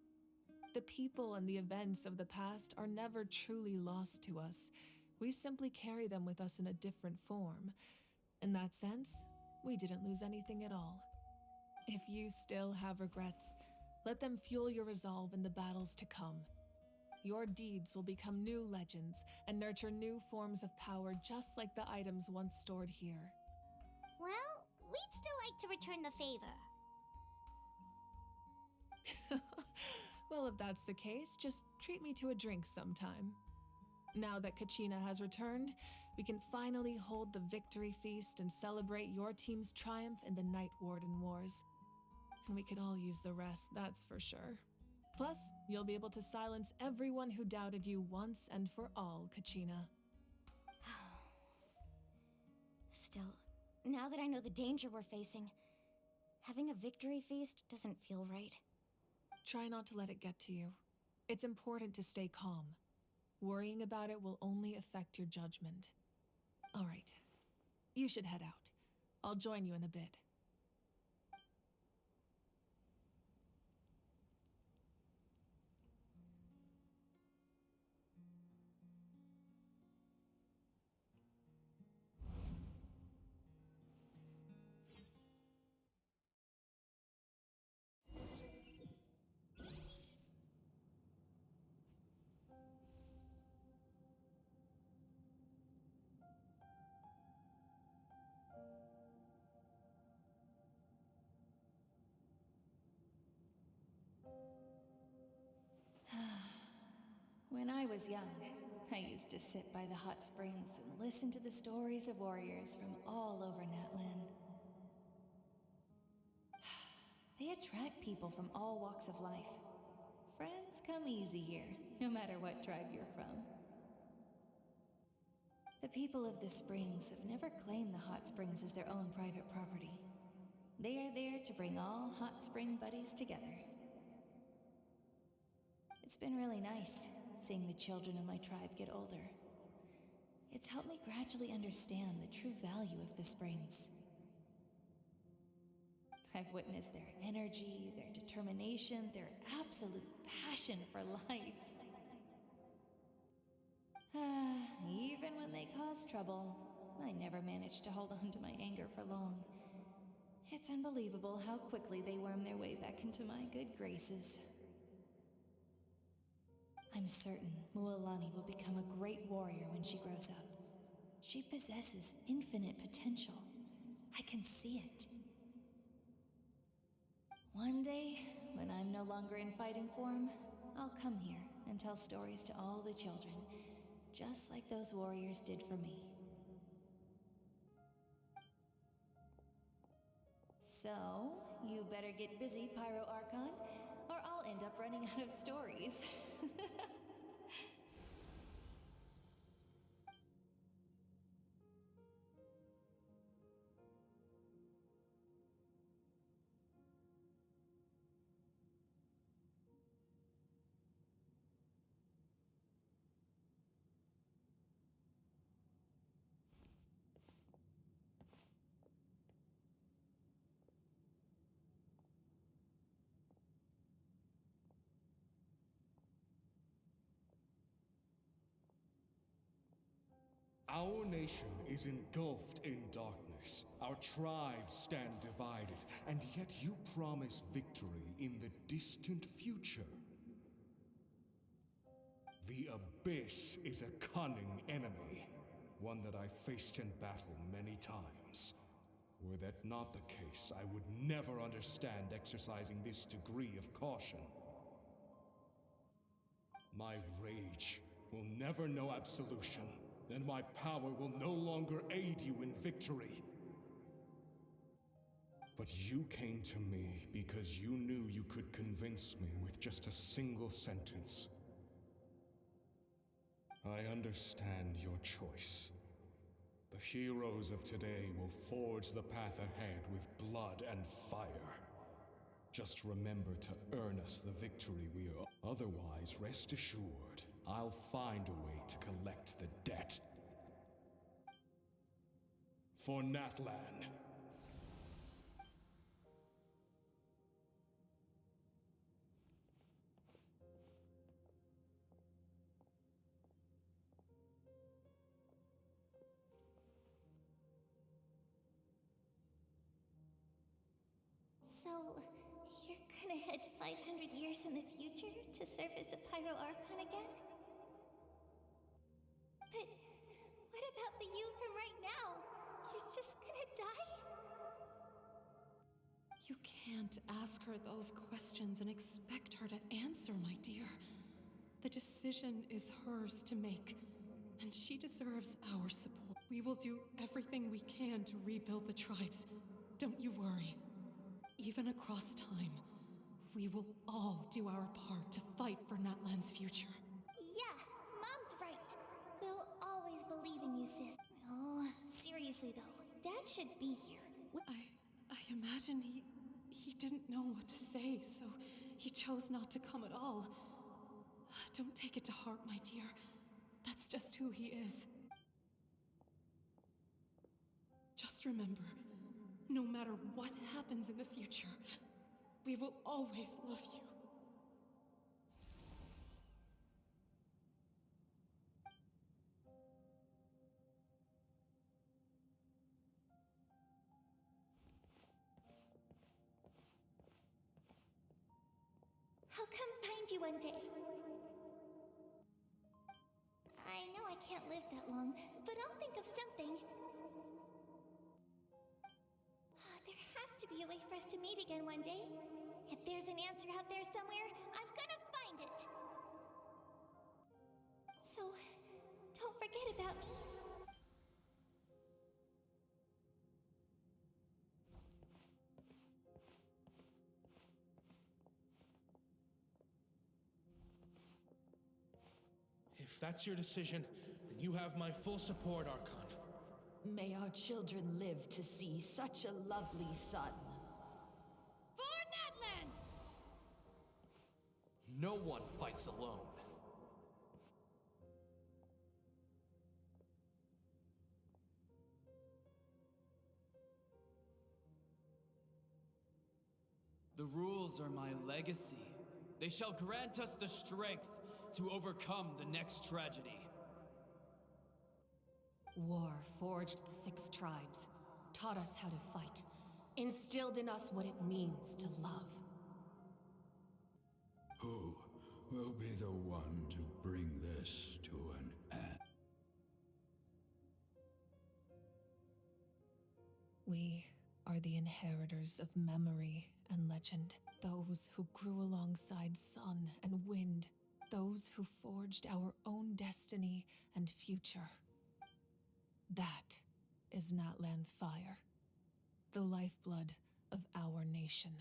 The people and the events of the past are never truly lost to us. We simply carry them with us in a different form. In that sense, we didn't lose anything at all. If you still have regrets, let them fuel your resolve in the battles to come. Your deeds will become new legends and nurture new forms of power just like the items once stored here. Well, we'd still like to return the favor. Well, if that's the case, just treat me to a drink sometime. Now that Kachina has returned, we can finally hold the victory feast and celebrate your team's triumph in the Night Warden Wars. And we could all use the rest, that's for sure. Plus, you'll be able to silence everyone who doubted you once and for all, Kachina. Still, now that I know the danger we're facing, having a victory feast doesn't feel right. Try not to let it get to you. It's important to stay calm. Worrying about it will only affect your judgment. All right, You should head out. I'll join you in a bit. When I was young, I used to sit by the hot springs and listen to the stories of warriors from all over Natlan. They attract people from all walks of life. Friends come easy here, no matter what tribe you're from. The people of the springs have never claimed the hot springs as their own private property. They are there to bring all hot spring buddies together. It's been really nice seeing the children of my tribe get older. It's helped me gradually understand the true value of the springs. I've witnessed their energy, their determination, their absolute passion for life. Even when they cause trouble, I never managed to hold on to my anger for long. It's unbelievable how quickly they worm their way back into my good graces. I'm certain Mualani will become a great warrior when she grows up. She possesses infinite potential. I can see it. One day, when I'm no longer in fighting form, I'll come here and tell stories to all the children, just like those warriors did for me. So, you better get busy, Pyro Archon, or I'll end up running out of stories. Our nation is engulfed in darkness. Our tribes stand divided, and yet you promise victory in the distant future. The Abyss is a cunning enemy, one that I faced in battle many times. Were that not the case, I would never understand exercising this degree of caution. My rage will never know absolution, and my power will no longer aid you in victory. But you came to me because you knew you could convince me with just a single sentence. I understand your choice. The heroes of today will forge the path ahead with blood and fire. Just remember to earn us the victory we owe. Otherwise, rest assured, I'll find a way to collect the debt. For Natlan. So, you're gonna head 500 years in the future to serve as the Pyro Archon again? But what about the you from right now? You're just gonna die? You can't ask her those questions and expect her to answer, my dear. The decision is hers to make, and she deserves our support. We will do everything we can to rebuild the tribes. Don't you worry. Even across time, we will all do our part to fight for Natlan's future. Yeah, Mom's right. We'll always believe in you, sis. Oh, seriously though, Dad should be here. I imagine he didn't know what to say, so he chose not to come at all. Don't take it to heart, my dear. That's just who he is. Just remember, no matter what happens in the future, we will always love you. I'll come find you one day. I know I can't live that long, but I'll think of something. There has to be a way for us to meet again one day. If there's an answer out there somewhere, I'm gonna find it. So, don't forget about me. If that's your decision, then you have my full support, Archon. May our children live to see such a lovely son. For Natlan! No one fights alone. The rules are my legacy. They shall grant us the strength to overcome the next tragedy. War forged the 6 tribes, taught us how to fight, instilled in us what it means to love. Who will be the one to bring this to an end? We are the inheritors of memory and legend. Those who grew alongside sun and wind. Those who forged our own destiny and future. That is Natlan's fire. The lifeblood of our nation.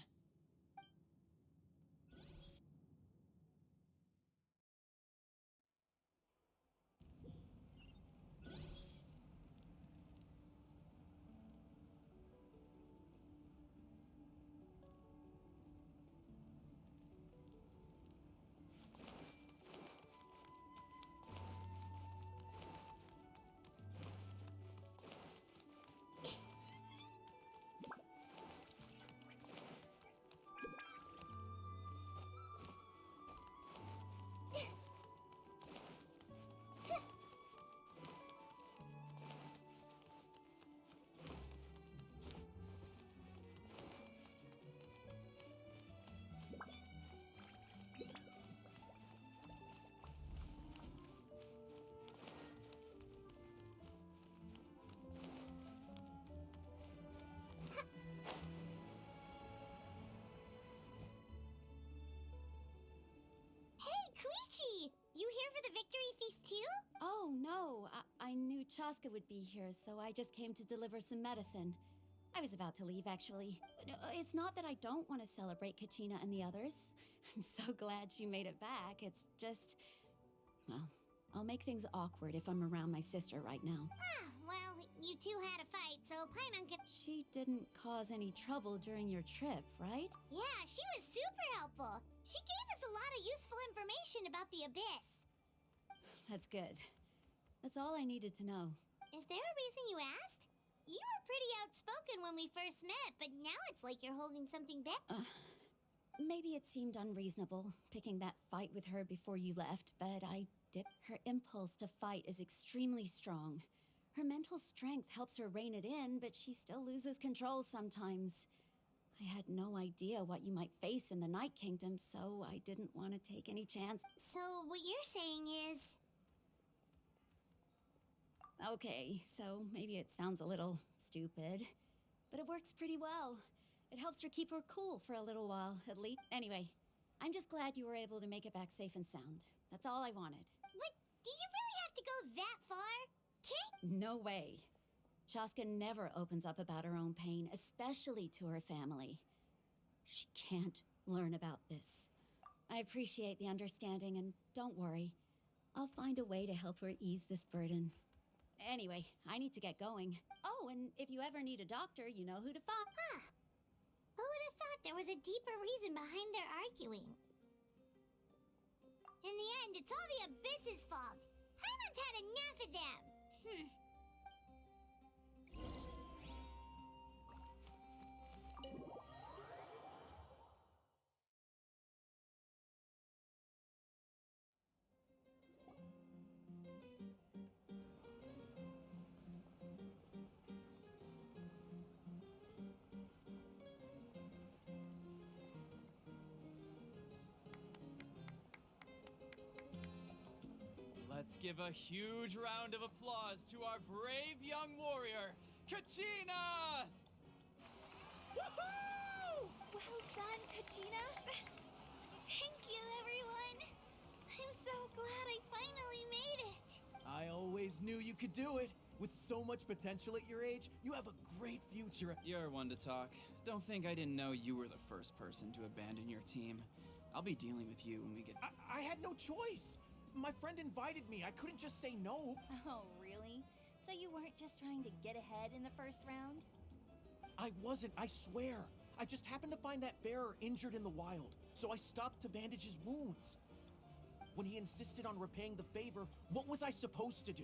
You here for the victory feast too? Oh, no. I knew Chaska would be here, so I just came to deliver some medicine. I was about to leave, actually. No, it's not that I don't want to celebrate Kachina and the others. I'm so glad she made it back. It's just... well, I'll make things awkward if I'm around my sister right now. Ah, well, you two had a fight, so Paimon could... She didn't cause any trouble during your trip, right? Yeah, she was super helpful. She gave us a lot of useful information about the Abyss. That's good. That's all I needed to know. Is there a reason you asked? You were pretty outspoken when we first met, but now it's like you're holding something back. Maybe it seemed unreasonable, picking that fight with her before you left, but I did. Her impulse to fight is extremely strong. Her mental strength helps her rein it in, but she still loses control sometimes. I had no idea what you might face in the Night Kingdom, so I didn't want to take any chance. So what you're saying is... Okay, so maybe it sounds a little stupid, but it works pretty well. It helps her keep her cool for a little while, at least. Anyway, I'm just glad you were able to make it back safe and sound. That's all I wanted. What? Do you really have to go that far? Can't... No way. Chaska never opens up about her own pain, especially to her family. She can't learn about this. I appreciate the understanding, and don't worry. I'll find a way to help her ease this burden. Anyway, I need to get going. Oh, and if you ever need a doctor, you know who to find. Huh. Who would have thought there was a deeper reason behind their arguing? In the end, it's all the Abyss's fault. Paimon's had enough of them. Let's give a huge round of applause to our brave young warrior, Kachina! Woohoo! Well done, Kachina. Thank you, everyone. I'm so glad I finally made it. I always knew you could do it. With so much potential at your age, you have a great future. You're one to talk. Don't think I didn't know you were the first person to abandon your team. I'll be dealing with you when we get... I had no choice. My friend invited me. I couldn't just say no. Oh, really? So you weren't just trying to get ahead in the first round? I wasn't, I swear. I just happened to find that bearer injured in the wild, so I stopped to bandage his wounds. When he insisted on repaying the favor, what was I supposed to do?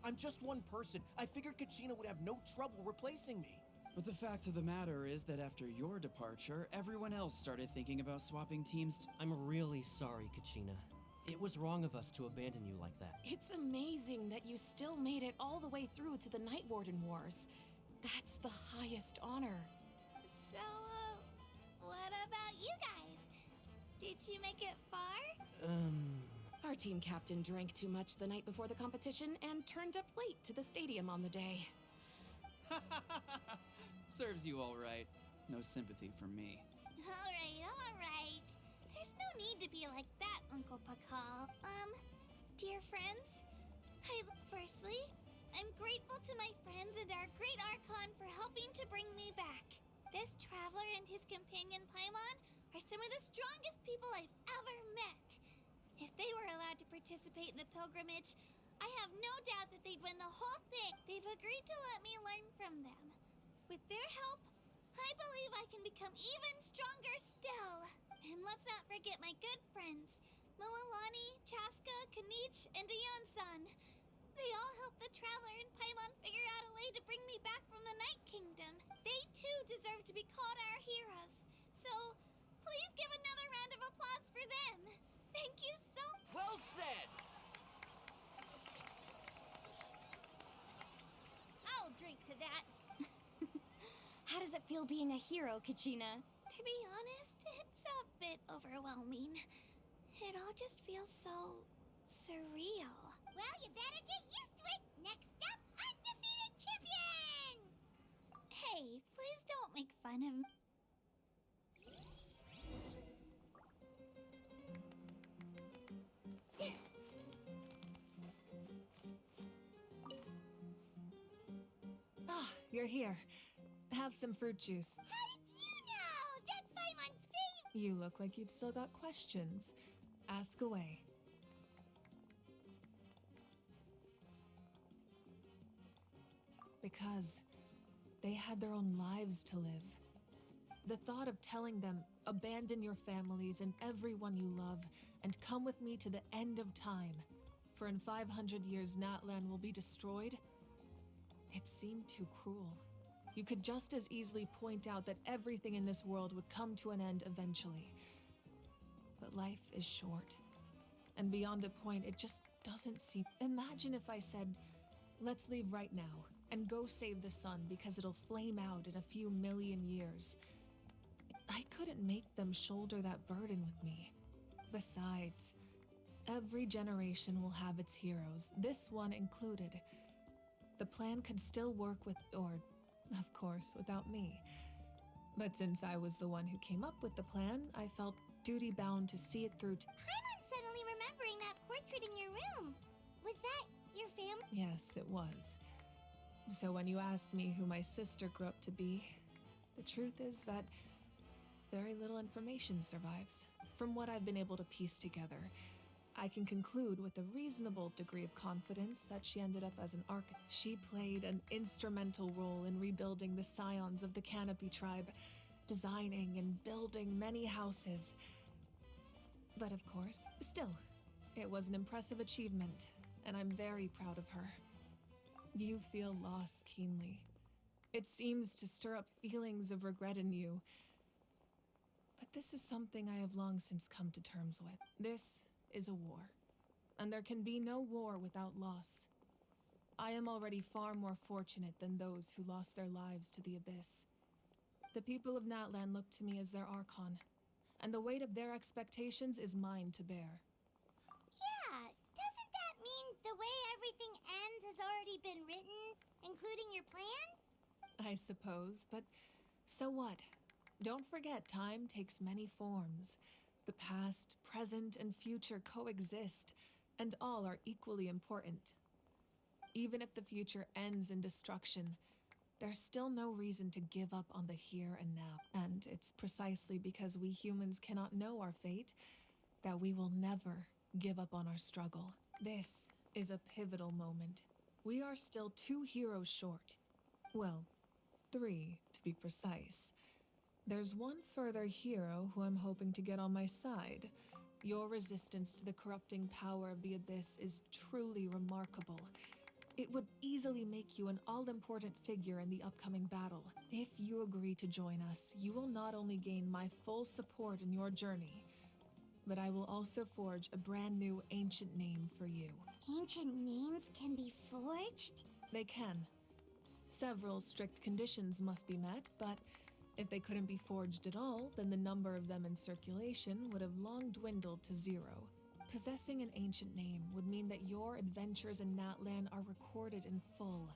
I'm just one person. I figured Kachina would have no trouble replacing me. But the fact of the matter is that after your departure, everyone else started thinking about swapping teams. I'm really sorry, Kachina. It was wrong of us to abandon you like that. It's amazing that you still made it all the way through to the Night Warden Wars. That's the highest honor. So, what about you guys? Did you make it far? Our team captain drank too much the night before the competition and turned up late to the stadium on the day. Serves you all right. No sympathy from me. All right. There's no need to be like that, Uncle Pakal. Dear friends, firstly, I'm grateful to my friends and our great Archon for helping to bring me back. This traveler and his companion Paimon are some of the strongest people I've ever met. If they were allowed to participate in the pilgrimage, I have no doubt that they'd win the whole thing. They've agreed to let me learn from them. With their help, I believe I can become even stronger still. And let's not forget my good friends, Moalani, Chaska, Kanich, and Dion-san. They all helped the traveler and Paimon figure out a way to bring me back from the Night Kingdom. They too deserve to be called our heroes. So, please give another round of applause for them. Thank you so much. Well said! I'll drink to that. How does it feel being a hero, Kachina? To be honest, it's a bit overwhelming. It all just feels so surreal. Well, you better get used to it. Next up, undefeated champion! Hey, please don't make fun of me. Ah, you're here. Have some fruit juice. How did you know? That's Paimon's favorite. You look like you've still got questions. Ask away. Because they had their own lives to live. The thought of telling them, abandon your families and everyone you love, and come with me to the end of time, for in 500 years Natlan will be destroyed, it seemed too cruel. You could just as easily point out that everything in this world would come to an end eventually. But life is short. And beyond a point, it just doesn't seem... Imagine if I said, let's leave right now and go save the sun because it'll flame out in a few million years. I couldn't make them shoulder that burden with me. Besides, every generation will have its heroes, this one included. The plan could still work with, or, of course, without me. But since I was the one who came up with the plan, I felt duty-bound to see it through. Paimon's suddenly remembering that portrait in your room. Was that your family? Yes, it was. So when you asked me who my sister grew up to be, the truth is that very little information survives. From what I've been able to piece together, I can conclude with a reasonable degree of confidence that she ended up as an architect. She played an instrumental role in rebuilding the scions of the Canopy tribe, designing and building many houses. But of course, still, it was an impressive achievement, and I'm very proud of her. You feel loss keenly. It seems to stir up feelings of regret in you. But this is something I have long since come to terms with. This is a war, and there can be no war without loss. I am already far more fortunate than those who lost their lives to the Abyss. The people of Natlan look to me as their Archon, and the weight of their expectations is mine to bear. Yeah, doesn't that mean been written, including your plan? I suppose, but so what? Don't forget, time takes many forms. The past, present, and future coexist, and all are equally important. Even if the future ends in destruction, there's still no reason to give up on the here and now. And it's precisely because we humans cannot know our fate that we will never give up on our struggle. This is a pivotal moment. We are still 2 heroes short. Well, 3 to be precise. There's one further hero who I'm hoping to get on my side. Your resistance to the corrupting power of the Abyss is truly remarkable. It would easily make you an all-important figure in the upcoming battle. If you agree to join us, you will not only gain my full support in your journey, but I will also forge a brand new ancient name for you. Ancient names can be forged? They can. Several strict conditions must be met, but if they couldn't be forged at all, then the number of them in circulation would have long dwindled to 0. Possessing an ancient name would mean that your adventures in Natlan are recorded in full.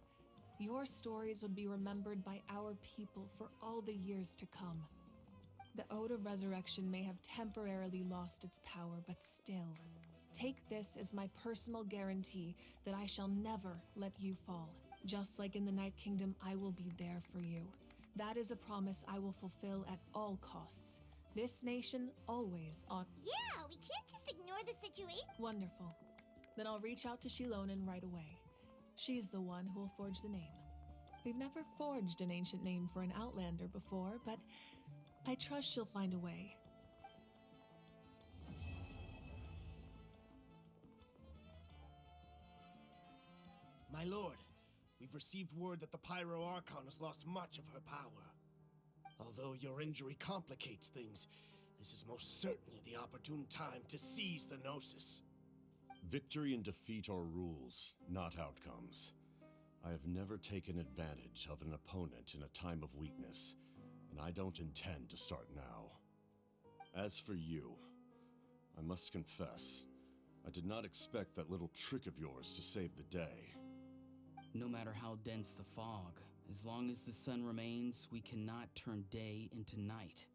Your stories would be remembered by our people for all the years to come. The Ode of Resurrection may have temporarily lost its power, but still, take this as my personal guarantee that I shall never let you fall. Just like in the Night Kingdom, I will be there for you. That is a promise I will fulfill at all costs. This nation always on— Yeah, we can't just ignore the situation. Wonderful. Then I'll reach out to Shilonen right away. She's the one who will forge the name. We've never forged an ancient name for an Outlander before, but I trust she'll find a way. My lord, we've received word that the Pyro Archon has lost much of her power. Although your injury complicates things, this is most certainly the opportune time to seize the Gnosis. Victory and defeat are rules, not outcomes. I have never taken advantage of an opponent in a time of weakness, and I don't intend to start now. As for you, I must confess, I did not expect that little trick of yours to save the day. No matter how dense the fog, as long as the sun remains, we cannot turn day into night.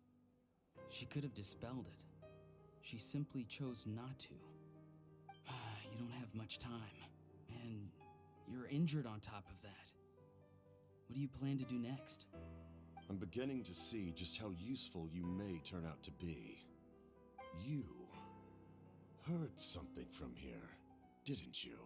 She could have dispelled it. She simply chose not to. You don't have much time, and you're injured on top of that. What do you plan to do next? I'm beginning to see just how useful you may turn out to be. You heard something from here, didn't you?